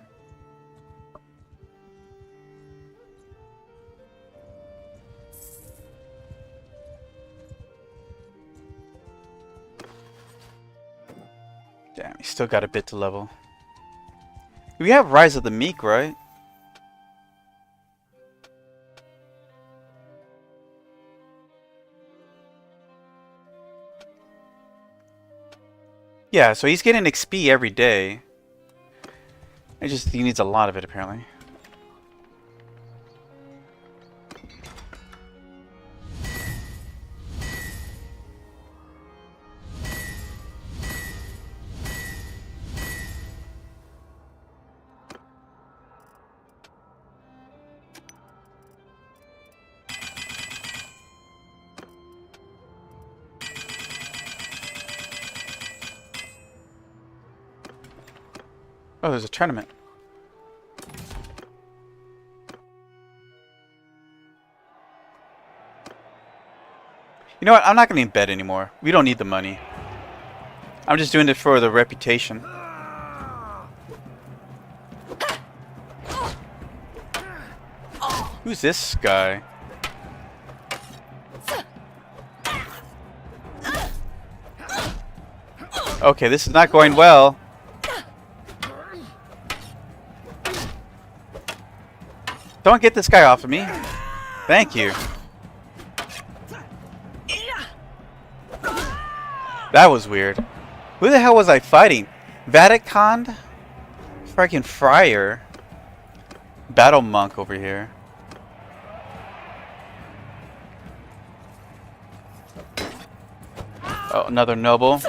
Damn, we still got a bit to level. We have Rise of the Meek, right? Yeah, so he's getting XP every day. He needs a lot of it apparently. Oh, there's a tournament. You know what? I'm not going to bet anymore. We don't need the money. I'm just doing it for the reputation. Who's this guy? Okay, this is not going well. Don't get this guy off of me. Thank you. That was weird. Who the hell was I fighting? Vatican? Freaking Friar. Battle monk over here. Oh, another noble.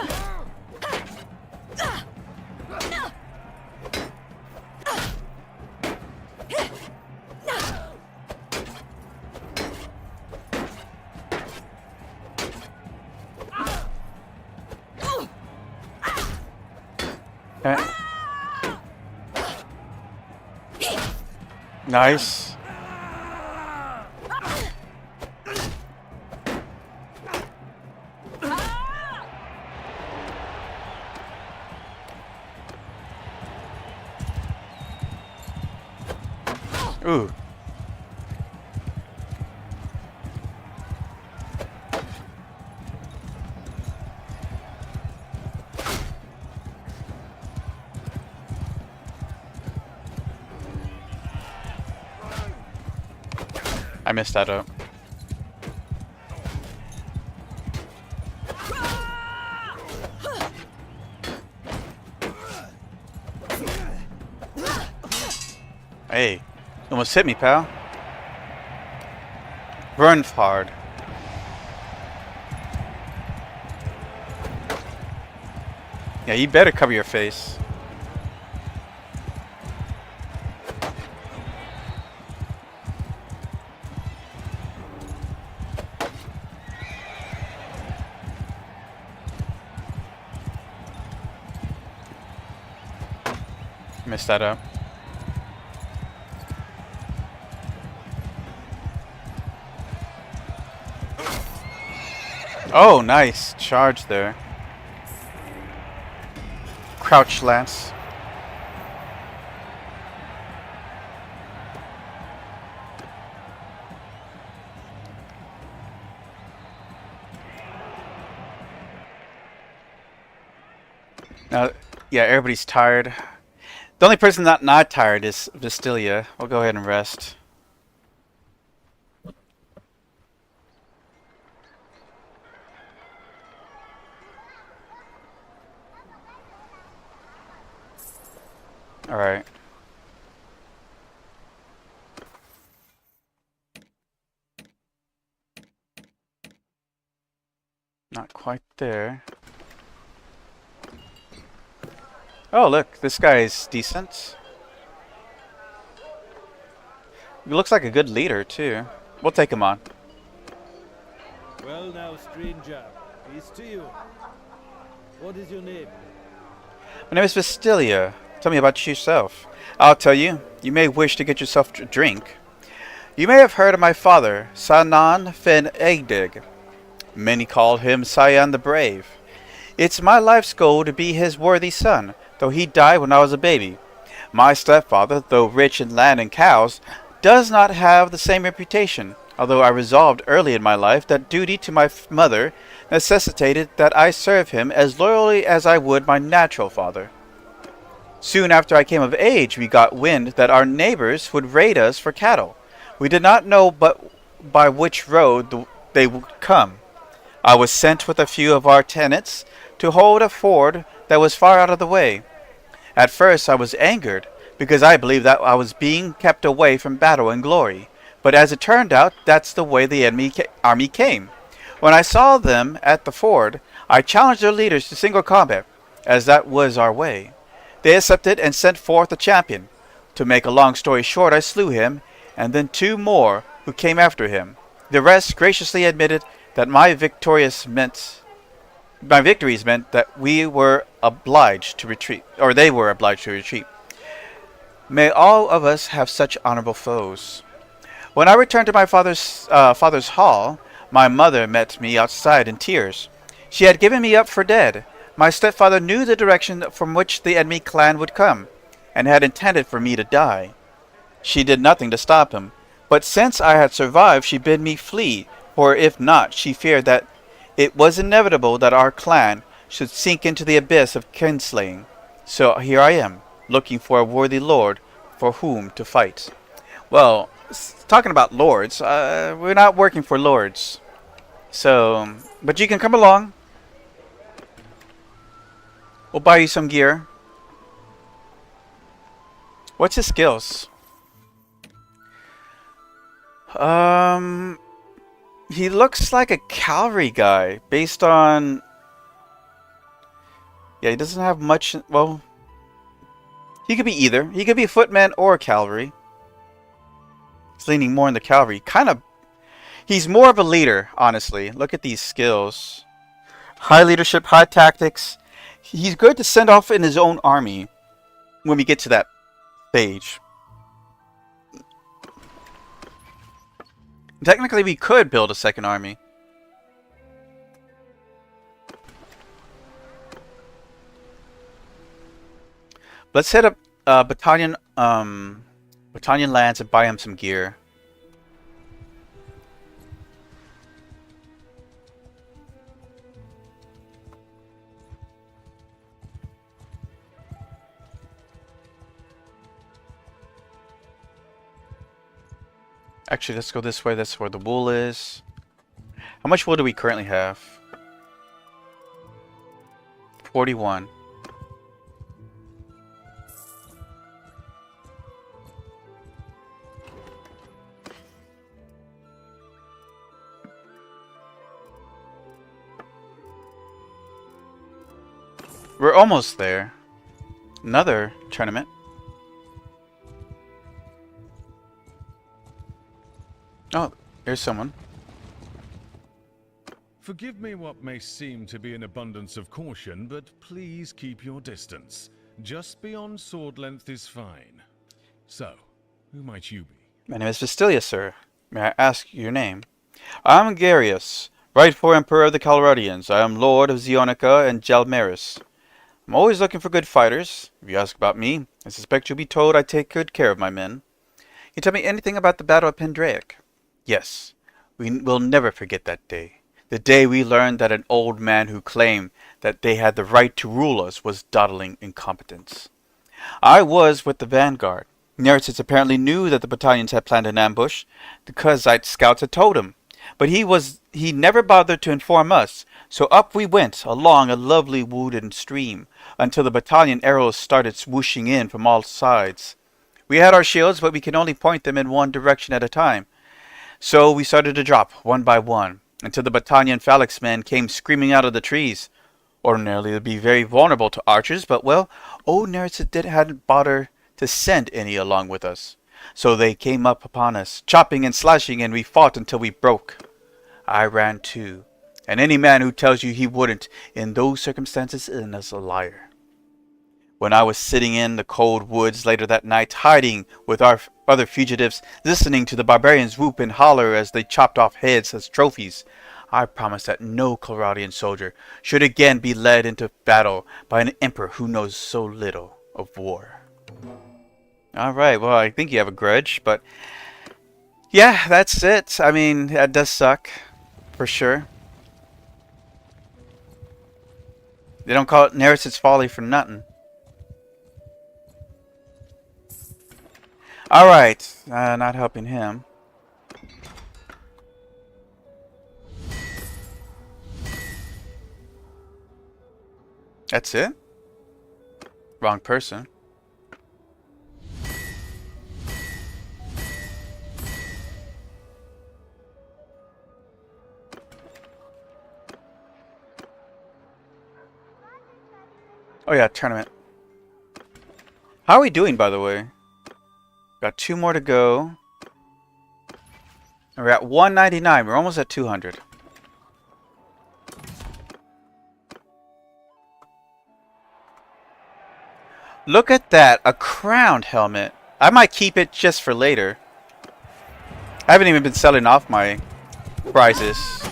Okay. Nice. Ooh. I messed that up. Hey, almost hit me, pal. Run hard. Yeah, you better cover your face. Messed that up. Oh, nice charge there. Crouch lance. Now, yeah, everybody's tired. The only person not tired is Vistilia. We'll go ahead and rest. Alright. Not quite there. Oh, look, this guy is decent. He looks like a good leader, too. We'll take him on. Well now, stranger, peace to you. What is your name? My name is Vistilia. Tell me about yourself. I'll tell you. You may wish to get yourself a drink. You may have heard of my father, Sanan Fen Egdig. Many call him Cyan the Brave. It's my life's goal to be his worthy son, though he died when I was a baby. My stepfather, though rich in land and cows, does not have the same reputation, although I resolved early in my life that duty to my mother necessitated that I serve him as loyally as I would my natural father. Soon after I came of age, we got wind that our neighbors would raid us for cattle. We did not know but by which road they would come. I was sent with a few of our tenants to hold a ford that was far out of the way. At first I was angered, because I believed that I was being kept away from battle and glory. But as it turned out, that's the way the enemy army came. When I saw them at the ford, I challenged their leaders to single combat, as that was our way. They accepted and sent forth a champion. To make a long story short, I slew him, and then 2 more who came after him. The rest graciously admitted that my victories meant that we were obliged to retreat, or they were obliged to retreat. May all of us have such honorable foes. When I returned to my father's hall, My mother met me outside in tears. She had given me up for dead. My stepfather knew the direction from which the enemy clan would come, and had intended for me to die. She did nothing to stop him, but since I had survived, she bid me flee, for if not, she feared that it was inevitable that our clan should sink into the abyss of kinslaying. So here I am, looking for a worthy lord for whom to fight. Well, talking about lords, we're not working for lords. So, but you can come along. We'll buy you some gear. What's his skills? He looks like a cavalry guy based on... Yeah, he doesn't have much... Well, he could be either. He could be a footman or a cavalry. He's leaning more in the cavalry. Kind of... He's more of a leader, honestly. Look at these skills. High leadership, high tactics. He's good to send off in his own army when we get to that stage. Technically, we could build a second army. Let's hit up battalion lands and buy him some gear. Actually, let's go this way. That's where the wool is. How much wool do we currently have? 41. We're almost there. Another tournament. Oh, there's someone. Forgive me what may seem to be an abundance of caution, but please keep your distance. Just beyond sword length is fine. So, who might you be? My name is Vestilia, sir. May I ask your name? I am Garius, rightful Emperor of the Calradians. I am Lord of Zionica and Jalmeris. I'm always looking for good fighters. If you ask about me, I suspect you'll be told I take good care of my men. Can you tell me anything about the Battle of Pendraic? Yes, we will never forget that day. The day we learned that an old man who claimed that they had the right to rule us was dawdling incompetence. I was with the vanguard. Neryssus apparently knew that the battalions had planned an ambush. The Kazite scouts had told him. But he never bothered to inform us, so up we went along a lovely wooded stream until the battalion arrows started swooshing in from all sides. We had our shields, but we could only point them in one direction at a time. So we started to drop, one by one, until the battalion phalanx men came screaming out of the trees. Ordinarily they'd be very vulnerable to archers, but well, old Neryssus hadn't bothered to send any along with us. So they came up upon us, chopping and slashing, and we fought until we broke. I ran too, and any man who tells you he wouldn't in those circumstances is a liar. When I was sitting in the cold woods later that night, hiding with our other fugitives, listening to the barbarians whoop and holler as they chopped off heads as trophies, I promised that no Calradian soldier should again be led into battle by an emperor who knows so little of war. Alright, well, I think you have a grudge, but yeah, that's it. I mean, that does suck, for sure. They don't call it Neryssus Folly for nothing. Alright, not helping him. That's it? Wrong person. Oh yeah, tournament. How are we doing, by the way? Got 2 more to go. And we're at 199. We're almost at 200. Look at that. A crowned helmet. I might keep it just for later. I haven't even been selling off my prizes.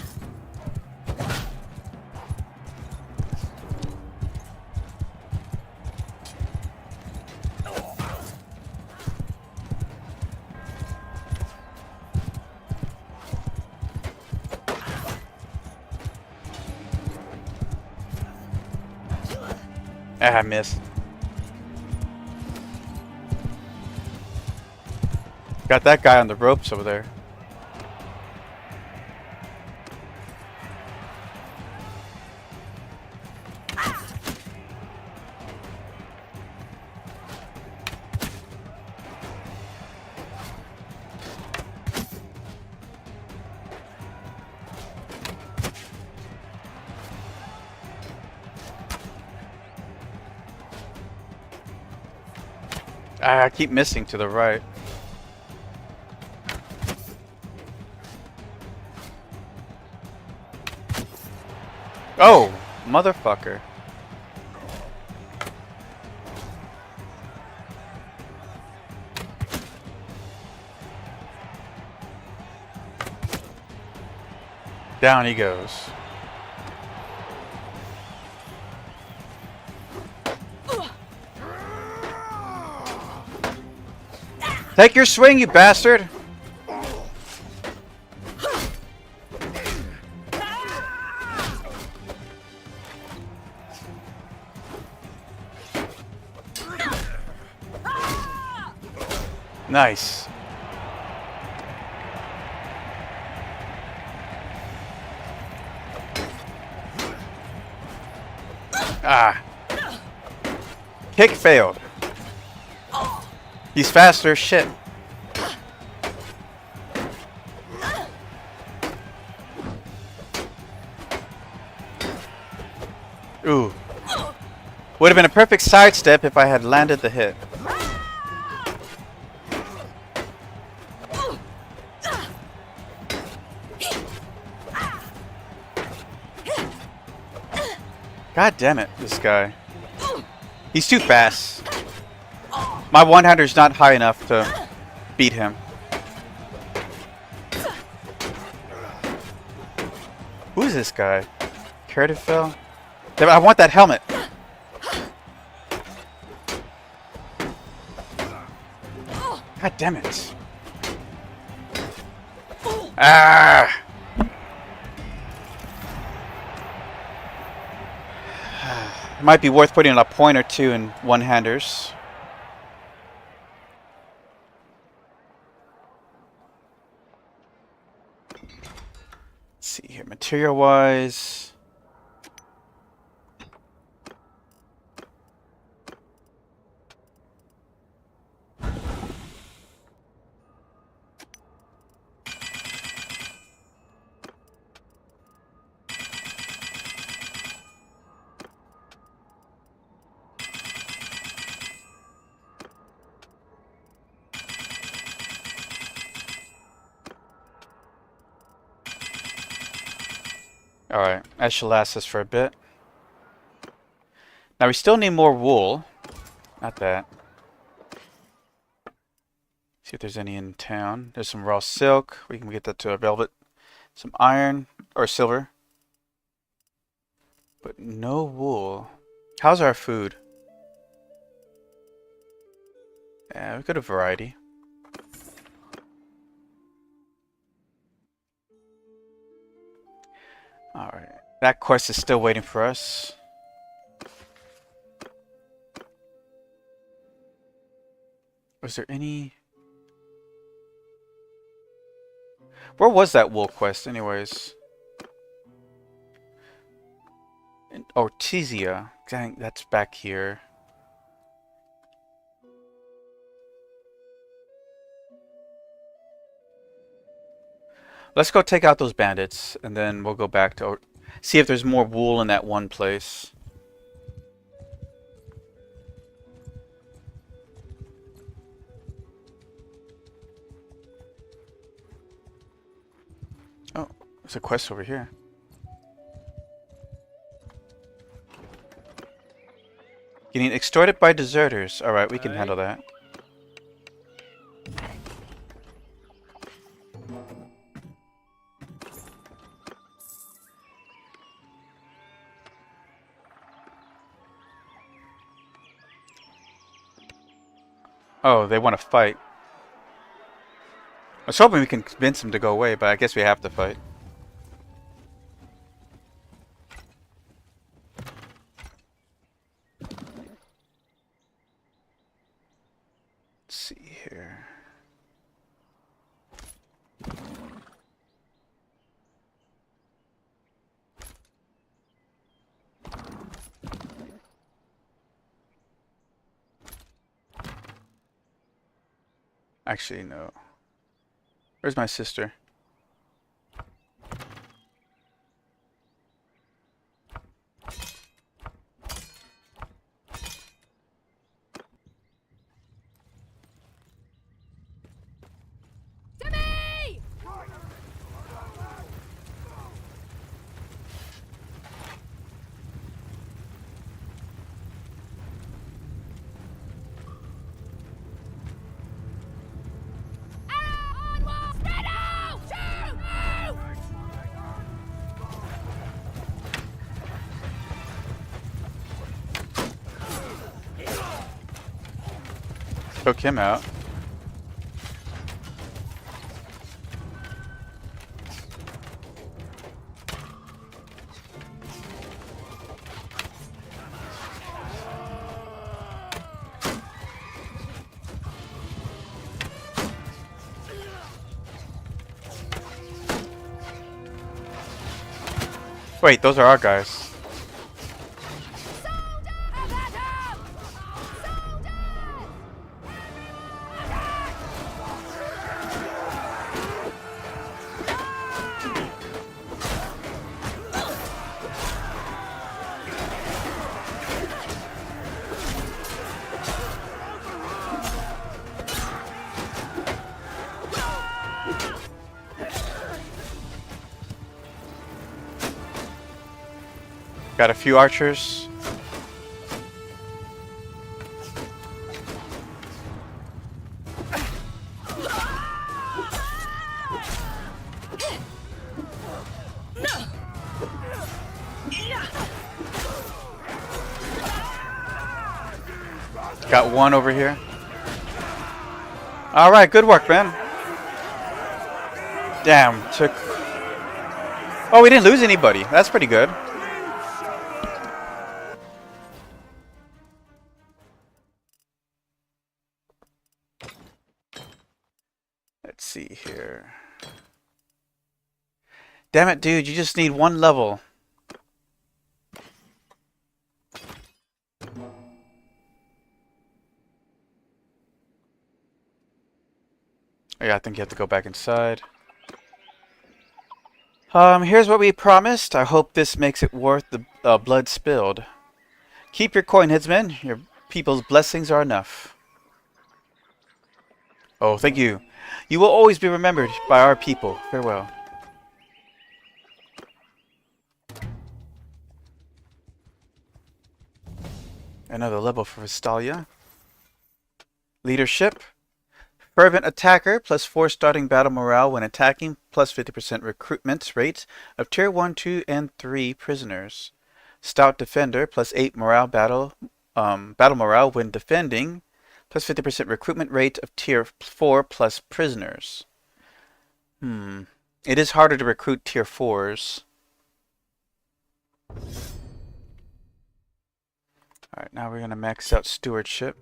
Ah, I missed. Got that guy on the ropes over there. Ah, I keep missing to the right. Oh, motherfucker. Down he goes. Take your swing, you bastard! Nice. Ah. Kick failed. He's faster, shit. Ooh. Would have been a perfect sidestep if I had landed the hit. God damn it, this guy. He's too fast. My one-hander's not high enough to beat him. Who's this guy? Carradifel? I want that helmet. God damn it. Ah! It might be worth putting a point or two in one-handers. Let's see here, material-wise. Alright, that should last us for a bit. Now we still need more wool. Not that. See if there's any in town. There's some raw silk. We can get that to a velvet. Some iron or silver. But no wool. How's our food? Yeah, we've got a variety. Alright. That quest is still waiting for us. Was there any... Where was that wool quest anyways? In Ortizia. Dang, that's back here. Let's go take out those bandits, and then we'll go back to see if there's more wool in that one place. Oh, there's a quest over here. Getting extorted by deserters. Alright, we can handle that. Oh, they want to fight. I was hoping we can convince them to go away, but I guess we have to fight. Let's see here. Actually, no. Where's my sister? Took him out. Wait, those are our guys. Got a few archers. Got one over here. All right, good work, man. Damn, took... Oh, we didn't lose anybody. That's pretty good. Let's see here. Damn it, dude, you just need one level. Oh, yeah, I think you have to go back inside. Here's what we promised. I hope this makes it worth the blood spilled. Keep your coin, headsman. Your people's blessings are enough. Oh, thank you. You will always be remembered by our people. Farewell. Another level for Vistalia. Leadership. Fervent attacker, plus 4 starting battle morale when attacking, plus 50% recruitment rate of tier 1, 2, and 3 prisoners. Stout defender, plus 8 morale battle morale when defending, plus 50% recruitment rate of tier 4 plus prisoners. It is harder to recruit tier 4s. Alright, now we're going to max out stewardship.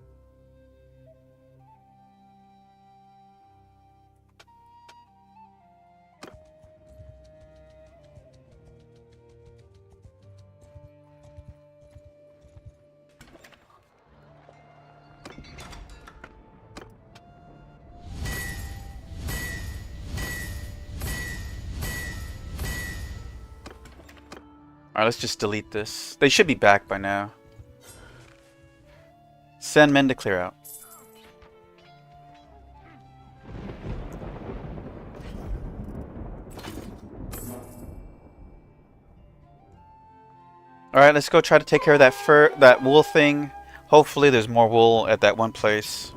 Alright, let's just delete this. They should be back by now. Send men to clear out. Alright, let's go try to take care of that wool thing. Hopefully there's more wool at that one place.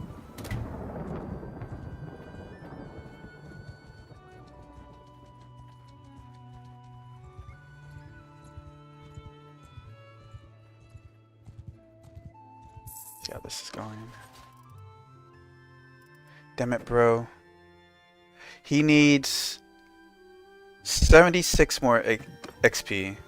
See how this is going. Damn it, bro. He needs 76 more XP.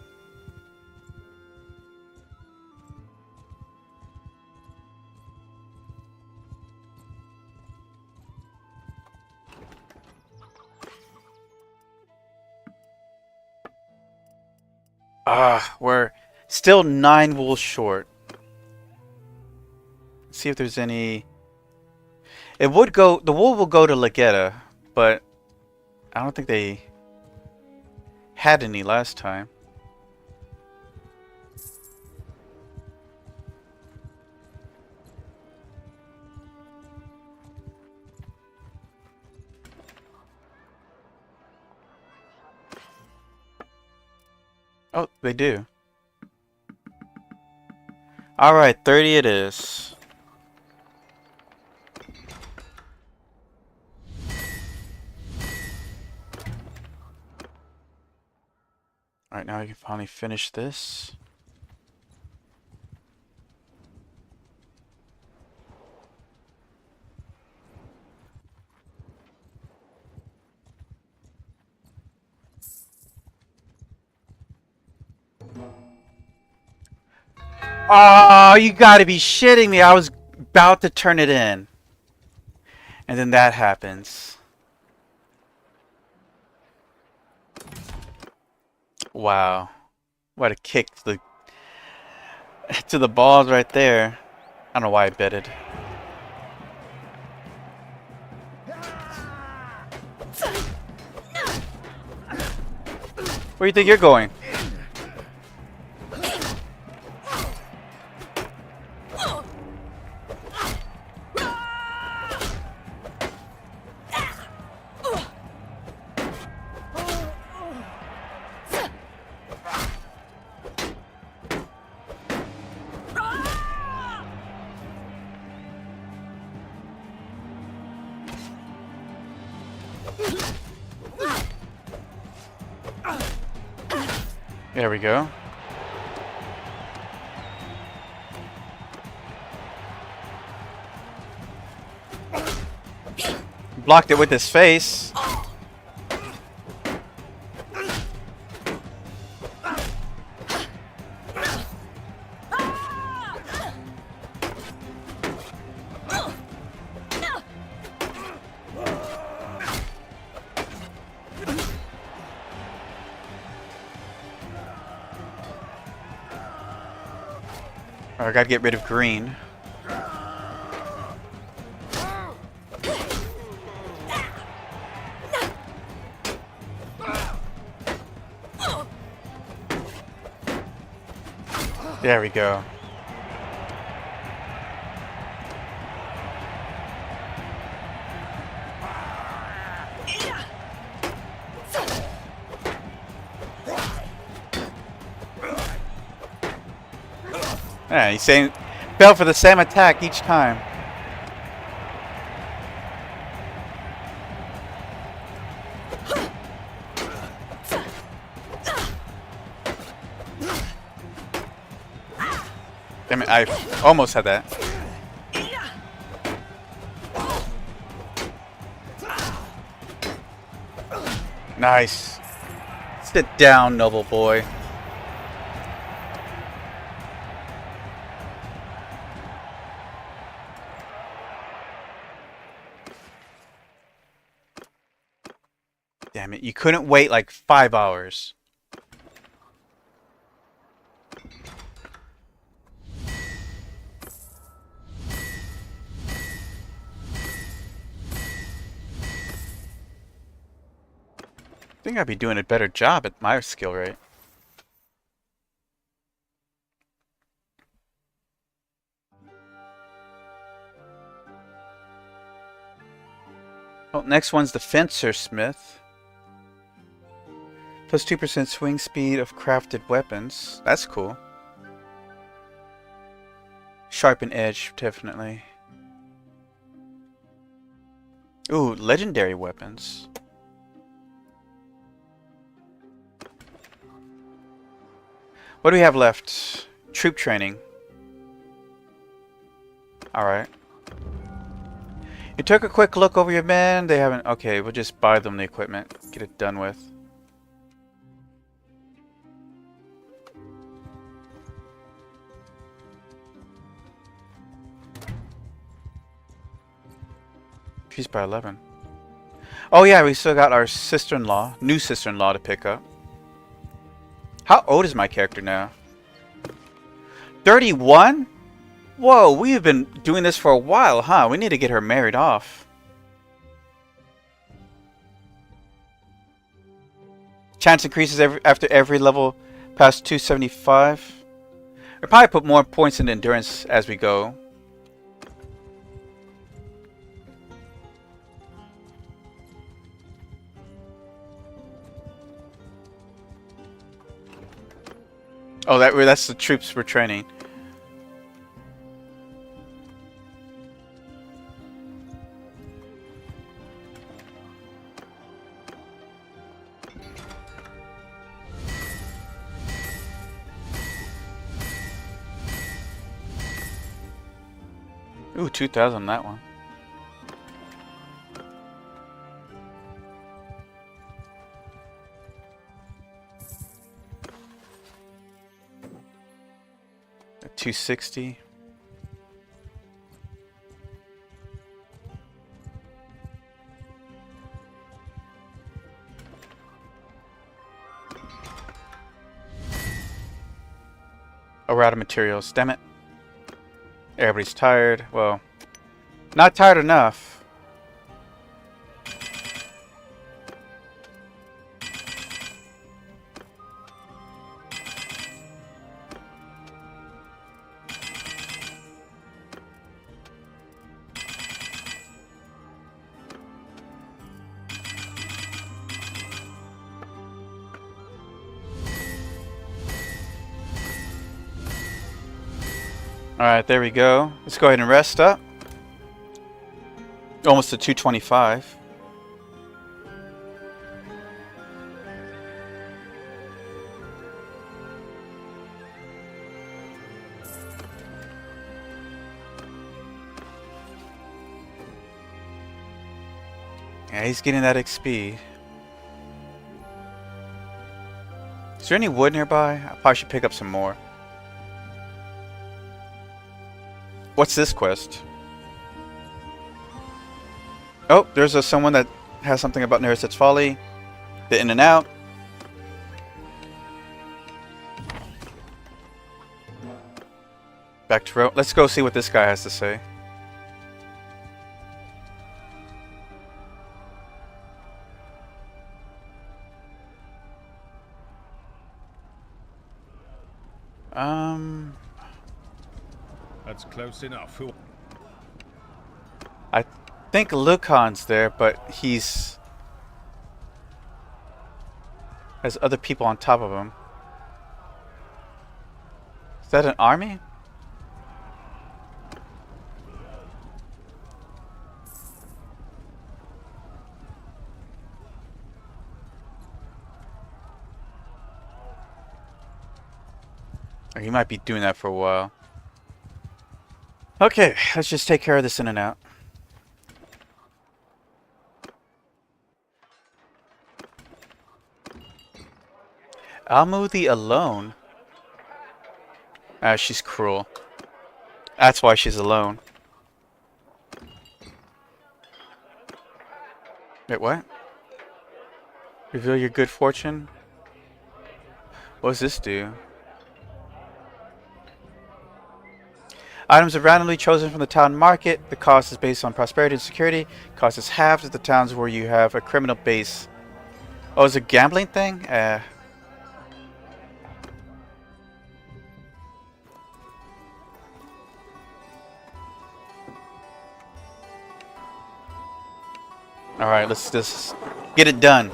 We're still 9 wool short. Let's see if there's any. It would go. The wool will go to Legetta, but I don't think they had any last time. Oh, they do. Alright, 30 it is. Alright, now we can finally finish this. Oh, you gotta be shitting me. I was about to turn it in. And then that happens. Wow. What a kick to the balls right there. I don't know why I betted. Where do you think you're going? There we go. Blocked it with his face. I gotta get rid of green. There we go. Yeah, he's saying fell for the same attack each time. Damn it, I almost had that. Nice. Sit down, noble boy. Damn it, you couldn't wait like 5 hours. I think I'd be doing a better job at my skill rate. Well, next one's the Fencer Smith. Plus 2% swing speed of crafted weapons. That's cool. Sharpen edge, definitely. Ooh, legendary weapons. What do we have left? Troop training. Alright. You took a quick look over your men. They haven't. Okay, we'll just buy them the equipment. Get it done with. Peace by 11. Oh yeah, we still got our sister-in-law, new sister-in-law to pick up. How old is my character now? 31? Whoa, we've been doing this for a while, huh? We need to get her married off. Chance increases after every level past 275. We'll probably put more points in endurance as we go. Oh, that's the troops we're training. Ooh, 2,000 on that one. At 260. Oh, we're out of materials. Damn it. Everybody's tired. Well, not tired enough. Alright, there we go. Let's go ahead and rest up. Almost to 225. Yeah, he's getting that XP. Is there any wood nearby? I probably should pick up some more. What's this quest? Oh, there's someone that has something about Nerisset's Folly. The in and out. Back to Rome. Let's go see what this guy has to say. That's close enough. I think Lucan's there, but he's has other people on top of him. Is that an army? Or he might be doing that for a while. Okay, let's just take care of this in and out. Almuthi alone? Ah, she's cruel. That's why she's alone. Wait, what? Reveal your good fortune? What does this do? Items are randomly chosen from the town market. The cost is based on prosperity and security. Cost is halved at the towns where you have a criminal base. Oh, is it a gambling thing? Alright, let's just get it done.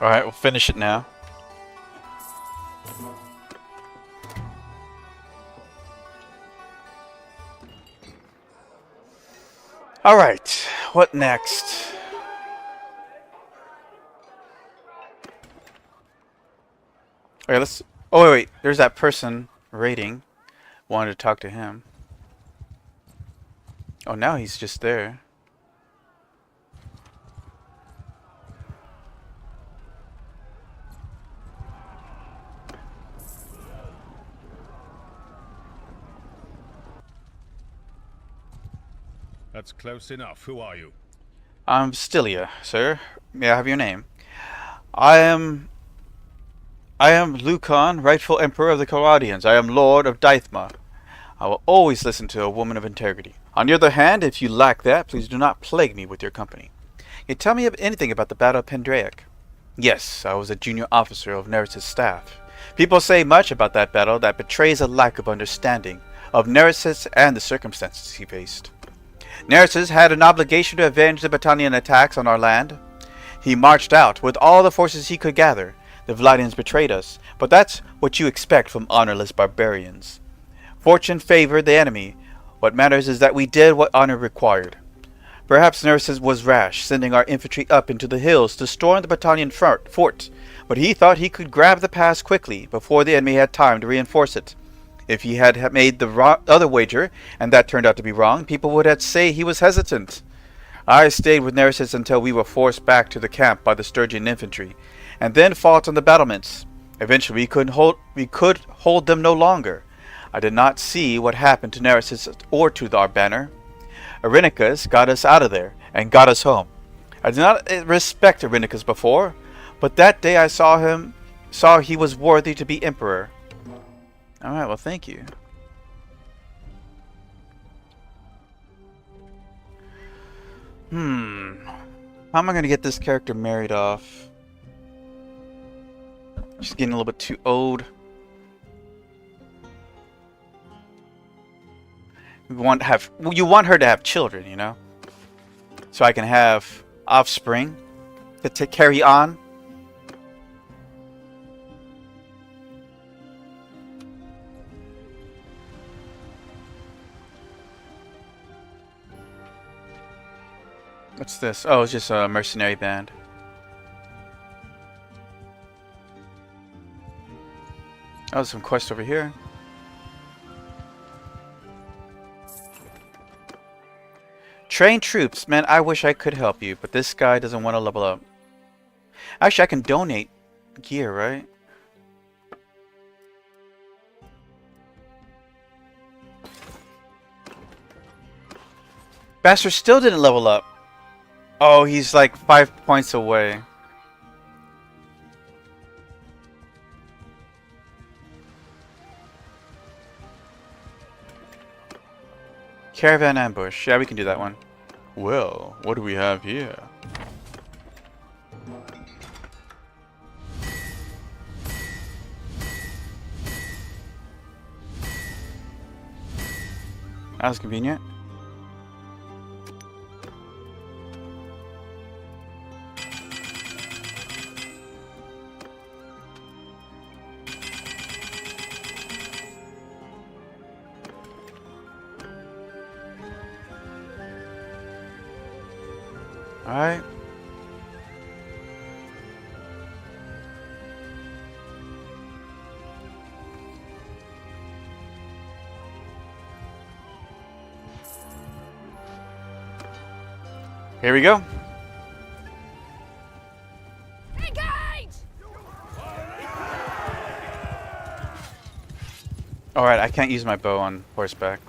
Alright, we'll finish it now. Alright, what next? Okay, let's... Oh, wait. There's that person raiding. Wanted to talk to him. Oh, now he's just there. That's close enough. Who are you? I'm Stylia, sir. May I have your name? I am Lucan, rightful emperor of the Calradians. I am Lord of Dythma. I will always listen to a woman of integrity. On the other hand, if you lack that, please do not plague me with your company. Can you tell me anything about the Battle of Pendraic? Yes, I was a junior officer of Neris's staff. People say much about that battle that betrays a lack of understanding of Neris and the circumstances he faced. Neris had an obligation to avenge the Battanian attacks on our land. He marched out with all the forces he could gather. The Vladians betrayed us, but that's what you expect from honorless barbarians. Fortune favored the enemy. What matters is that we did what honor required. Perhaps Neris was rash, sending our infantry up into the hills to storm the Battanian fort, but he thought he could grab the pass quickly before the enemy had time to reinforce it. If he had made the other wager, and that turned out to be wrong, people would say he was hesitant. I stayed with Neris until we were forced back to the camp by the Sturgian infantry, and then fought on the battlements. Eventually we could hold them no longer. I did not see what happened to Neris or to our banner. Irenicus got us out of there, and got us home. I did not respect Irenicus before, but that day I saw he was worthy to be emperor. Alright, well thank you. How am I going to get this character married off? She's getting a little bit too old. You want her to have children, you know? So I can have offspring to carry on. What's this? Oh, it's just a mercenary band. Oh, some quest over here. Train troops. Man, I wish I could help you, but this guy doesn't want to level up. Actually, I can donate gear, right? Bastard still didn't level up. Oh, he's like 5 points away. Caravan ambush. Yeah, we can do that one. Well, what do we have here? That was convenient. Alright. Here we go. Alright, I can't use my bow on horseback.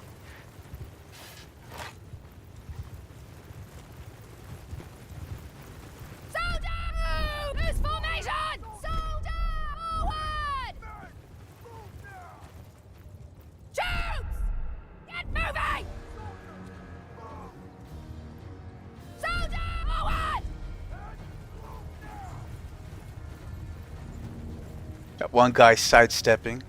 Got one guy sidestepping.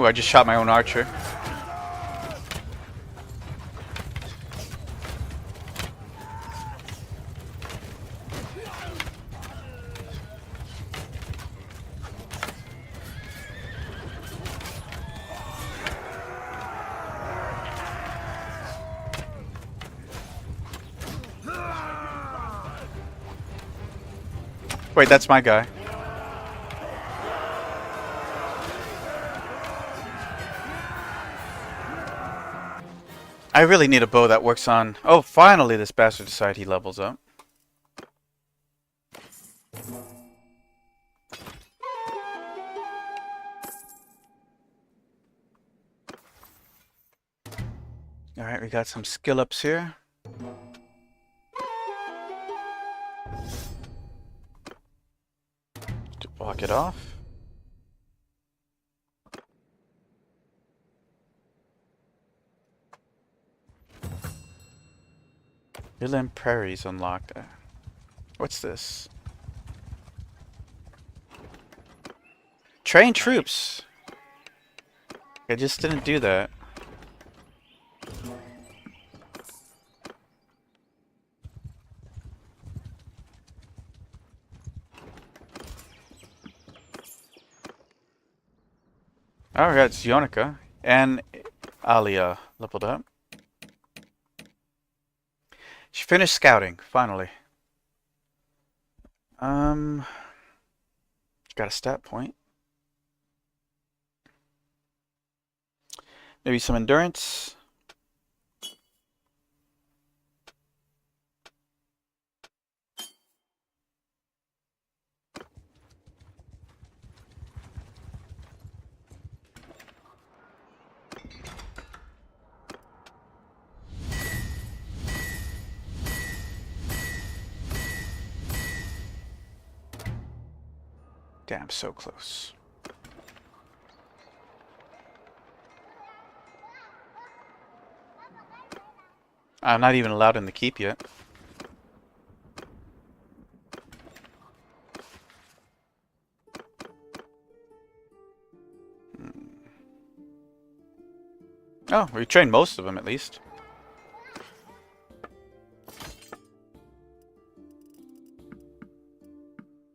Oh, I just shot my own archer. Wait, that's my guy. I really need a bow that works on... Oh, finally this bastard decided he levels up. Alright, we got some skill ups here. To block it off. Inland Prairie's unlocked. What's this? Train troops! I just didn't do that. Oh, we got Zionica and Alia leveled up. She finished scouting, finally. Got a stat point. Maybe some endurance. Damn, so close. I'm not even allowed in the keep yet. Oh, we trained most of them at least.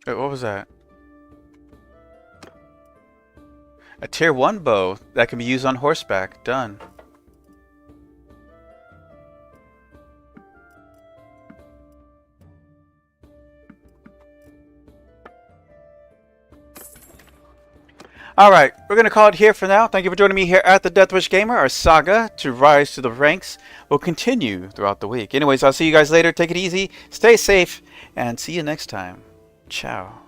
Wait, what was that? A tier 1 bow that can be used on horseback. Done. Alright, we're going to call it here for now. Thank you for joining me here at the Deathwish Gamer. Our saga to rise to the ranks will continue throughout the week. Anyways, I'll see you guys later. Take it easy, stay safe, and see you next time. Ciao.